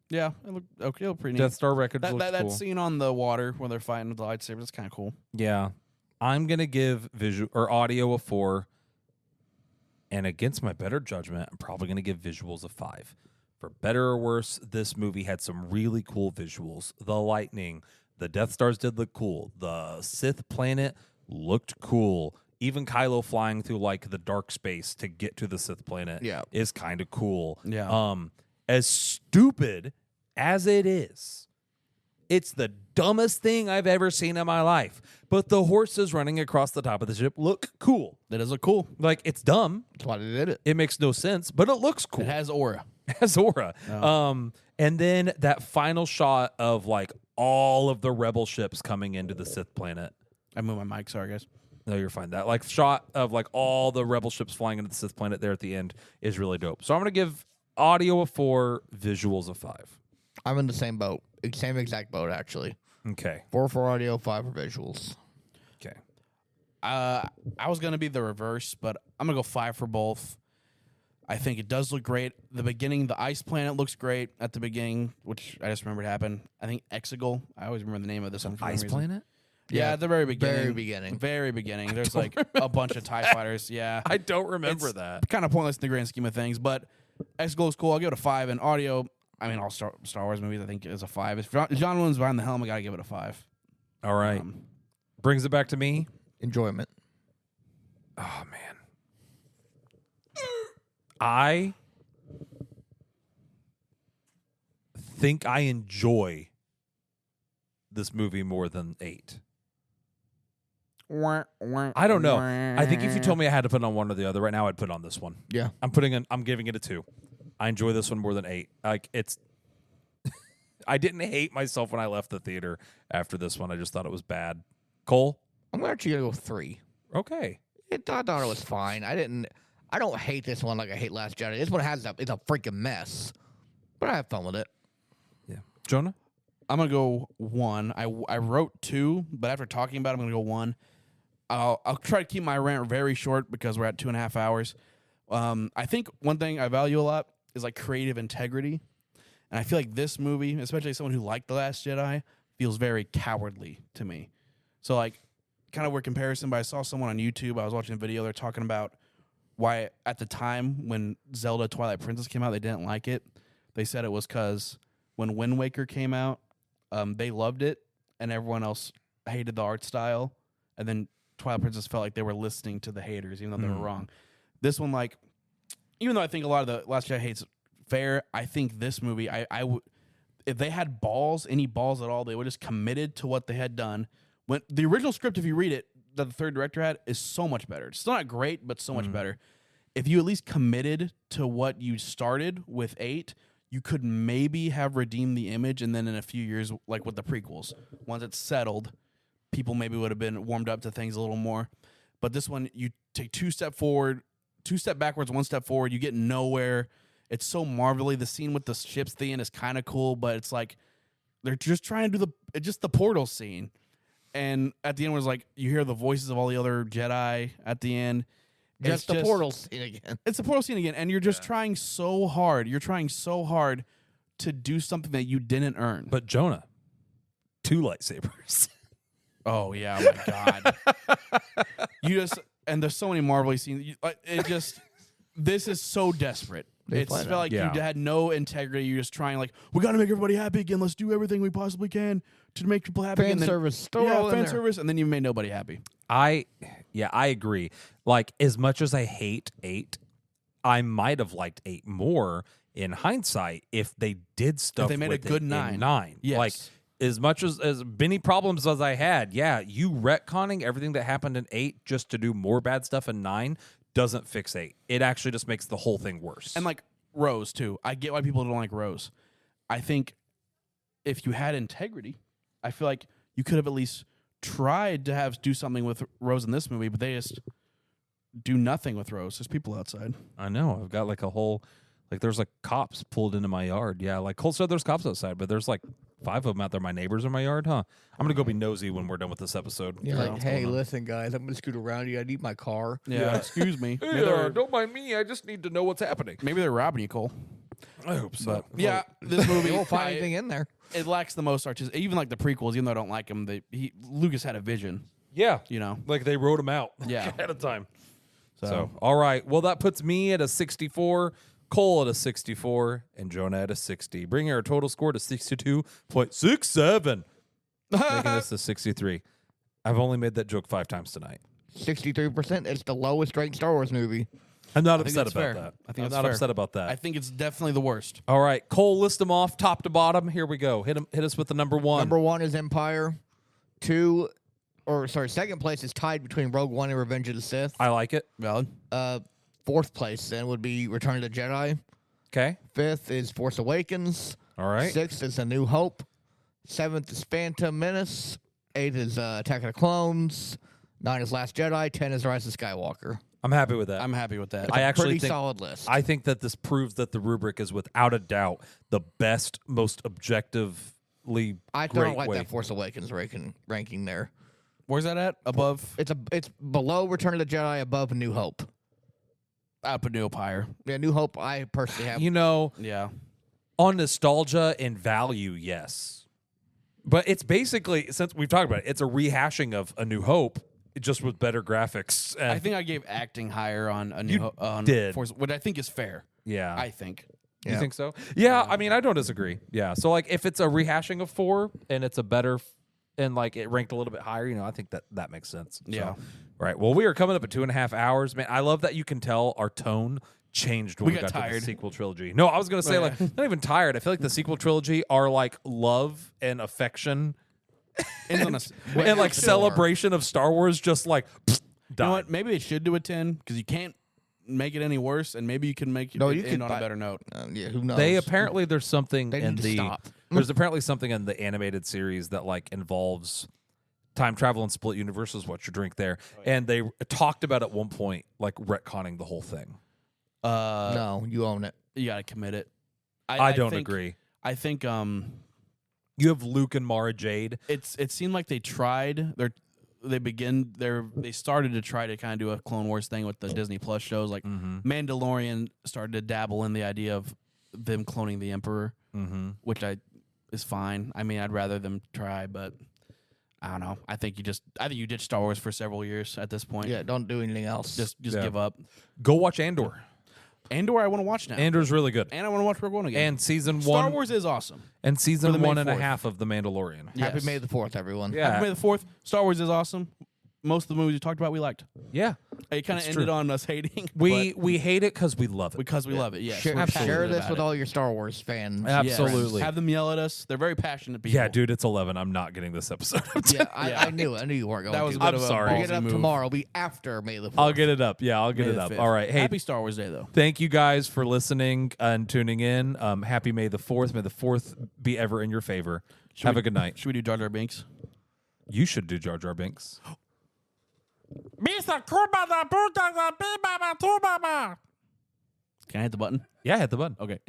Yeah, it looked okay. It looked pretty neat.
Death Star Wreckage
that
looks
that
cool.
scene on the water when they're fighting with the lightsabers, that's kind of cool.
Yeah. I'm going to give visual or audio a 4. And against my better judgment, I'm probably going to give visuals a 5. For better or worse, this movie had some really cool visuals. The lightning, the Death Stars did look cool. The Sith planet looked cool. even Kylo flying through like the dark space to get to the Sith planet is kind of cool.
Yeah.
As stupid as it is, it's the dumbest thing I've ever seen in my life. But the horses running across the top of the ship look cool.
That does look cool.
Like, it's dumb.
That's why they did it.
It makes no sense, but it looks cool.
It has aura.
It has aura.
Oh.
And then that final shot of like all of the rebel ships coming into the Sith planet.
I moved my mic. Sorry, guys.
No, you're fine. That like shot of like all the rebel ships flying into the Sith planet there at the end is really dope. So I'm going to give audio a 4, visuals a 5.
I'm in the same boat. Same exact boat, actually.
Okay.
4 for audio, 5 for visuals.
Okay.
I was going to be the reverse, but I'm going to go 5 for both. I think it does look great. The beginning, the ice planet looks great at the beginning, which I just remembered happened. I think Exegol. I always remember the name of this one.
Ice planet?
Yeah, at the very beginning.
Very beginning.
There's like a bunch of TIE fighters. Yeah.
I don't remember
It's
that.
kind of pointless in the grand scheme of things, but Exegol is cool. I'll give it a 5. And audio, I mean, all Star Wars movies, I think, is a 5. If John Williams behind the helm, I got to give it a 5.
All right. Brings it back to me.
Enjoyment.
Oh, man. I think I enjoy this movie more than 8. I don't know. I think if you told me I had to put on one or the other right now, I'd put on this one.
Yeah.
I'm giving it a 2. I enjoy this one more than 8. Like, it's I didn't hate myself when I left the theater after this one. I just thought it was bad. Cole?
I'm actually going to go 3.
Okay.
I thought it was fine. I don't hate this one like I hate Last Jedi. This one it's a freaking mess. But I have fun with it.
Yeah. Jonah?
I'm going to go 1. I wrote 2, but after talking about it, I'm going to go 1. I'll try to keep my rant very short because we're at 2.5 hours. I think one thing I value a lot is like creative integrity. And I feel like this movie, especially someone who liked The Last Jedi, feels very cowardly to me. So like kind of weird comparison, but I saw someone on YouTube, I was watching a video, they're talking about why at the time when Zelda Twilight Princess came out, they didn't like it. They said it was because when Wind Waker came out, they loved it and everyone else hated the art style. And then Twilight Princess felt like they were listening to the haters, even though they were wrong. This one, like, even though I think a lot of the Last Jedi hate's fair, I think this movie, if they had any balls at all, they would just committed to what they had done. When the original script, if you read it, that the third director had, is so much better. It's still not great, but so much better. If you at least committed to what you started with 8, you could maybe have redeemed the image, and then in a few years, like with the prequels, once it's settled, people maybe would have been warmed up to things a little more. But this one, you take 2 steps forward, 2 steps backwards, 1 step forward. You get nowhere. It's so marvelly. The scene with the ships at the end is kind of cool, but it's like they're just trying to do the portal scene. And at the end was like you hear the voices of all the other Jedi at the end.
Just the portal scene again.
It's the portal scene again, and you're just trying so hard. You're trying so hard to do something that you didn't earn.
But Jonah, 2 lightsabers.
Oh yeah, oh my god. And there's so many marvelous scenes. This is so desperate. It felt like you had no integrity. You're just trying, like, we got to make everybody happy again. Let's do everything we possibly can to make people happy.
Fan service.
Fan service, and then you made nobody happy.
I agree. Like, as much as I hate 8, I might have liked 8 more in hindsight if they did stuff.
If they made
with
a good
it
9.
In 9.
Yes.
Like, as much as many problems as I had, you retconning everything that happened in 8 just to do more bad stuff in 9 doesn't fix 8. It actually just makes the whole thing worse.
And like Rose too. I get why people don't like Rose. I think if you had integrity, I feel like you could have at least tried to do something with Rose in this movie, but they just do nothing with Rose. There's people outside.
I know. I've got like a whole, like there's like cops pulled into my yard. Yeah, like Cole said there's cops outside, but there's like 5 of them out there. My neighbors in my yard, huh? I'm going to go be nosy when we're done with this episode.
You're like, hey, listen, guys, I'm going to scoot around you. I need my car.
Yeah, excuse me.
Don't mind me. I just need to know what's happening.
Maybe they're robbing you, Cole.
I hope so.
But, yeah, this movie,
You won't find anything in there.
It lacks the most artistic. Even like the prequels, even though I don't like them, Lucas had a vision.
Yeah.
You know?
Like they wrote them out
Yeah.
ahead of time. So, all right. Well, that puts me at a 64, Cole at a 64, and Jonah at a 60. Bringing our total score to 62.67. Making this a 63. I've only made that joke 5 times tonight.
63%. It's the lowest ranked Star Wars movie.
I'm not
think
upset
that's
about
fair.
that.
I think
I'm
that's
not
fair.
upset about that.
I think it's definitely the worst.
All right, Cole, list them off top to bottom. Here we go. Hit us with the number one.
Number 1 is Empire. Second place is tied between Rogue One and Revenge of the Sith.
I like it.
Valid.
Fourth place then would be Return of the Jedi.
Okay.
Fifth is Force Awakens.
All right.
Sixth is A New Hope. Seventh is Phantom Menace. Eighth is Attack of the Clones. 9 is Last Jedi. 10 is Rise of Skywalker.
I'm happy with that.
I'm happy with that.
I actually
Pretty
think
solid list.
I think that this proves that the rubric is without a doubt the best, most objectively
I
great
don't like
way.
that Force Awakens ranking there.
Where's that at? Above?
It's below Return of the Jedi, above A New Hope.
I put New Hope higher.
Yeah, New Hope I personally have.
You know,
Yeah.
on nostalgia and value, yes. But it's basically, since we've talked about it, it's a rehashing of A New Hope, just with better graphics. And
I think I gave acting higher on a
You
New Hope. On
did.
Force, what I think is fair.
yeah.
I think.
You
Yeah.
think so? Yeah, I mean, I don't disagree. Yeah. So, like, if it's a rehashing of 4 and it's a better, and, like, it ranked a little bit higher, you know, I think that makes sense.
Yeah.
So, right. Well, we are coming up at 2.5 hours. Man, I love that you can tell our tone changed when
We
we
got
got to
tired.
the sequel trilogy. No, I was going to say, like, not even tired. I feel like the sequel trilogy are, like, love and affection
Ends on a,
and, like,
Sure.
celebration of Star Wars just, like,
You know
died.
what? Maybe they should do a 10 because you can't make it any worse, and maybe you can make it
No, you
end
could
on
buy-
a better note.
Yeah, who knows?
They apparently there's something
They
in
need to
the
stop.
there's apparently something in the animated series that like involves time travel and split universes. What's your drink there? And they talked about at one point like retconning the whole thing.
No, you own it.
You got to commit it.
I don't
think-
agree.
I think
You have Luke and Mara Jade.
it seemed like they tried. They started to try to kind of do a Clone Wars thing with the Disney Plus shows. Like Mandalorian started to dabble in the idea of them cloning the Emperor, which is fine. I mean, I'd rather them try, but I don't know. I think you ditched Star Wars for several years at this point.
Yeah, don't do anything else.
Just
Yeah.
give up.
Go watch Andor.
Andor, I want to watch now,
Andor's really good.
and I want to watch Rogue One again.
And season
Star
1
Wars is awesome.
and season
for the May
1.5
4th.
of The Mandalorian.
Yes.
Happy May the 4th, everyone.
Yeah.
Happy May the 4th. Star Wars is awesome. Most of the movies we talked about, we liked.
Yeah.
It kind of
It's
ended
true.
on us hating.
We hate it because we love it.
because we love it. Yes,
Share,
we're passionate
share this
about
with
it.
all your Star Wars fans.
Yes.
Absolutely.
Have them yell at us. They're very passionate people.
Yeah, dude, it's 11. I'm not getting this episode.
Yeah,
Yeah.
I knew you weren't going
That was
to.
a bit
I'm
of a
sorry.
We'll
ballsy
get it up
move.
tomorrow. It'll be after May the 4th.
I'll get it up. Yeah, I'll get
May
it
the
up.
5th.
All right. Hey,
Happy Star Wars Day, though.
thank you guys for listening and tuning in. Happy May the 4th. May the 4th be ever in your favor. Have a good night.
Should we do Jar Jar Binks?
You should do Jar Jar Binks.
Can I hit the button?
Yeah, hit the button.
Okay.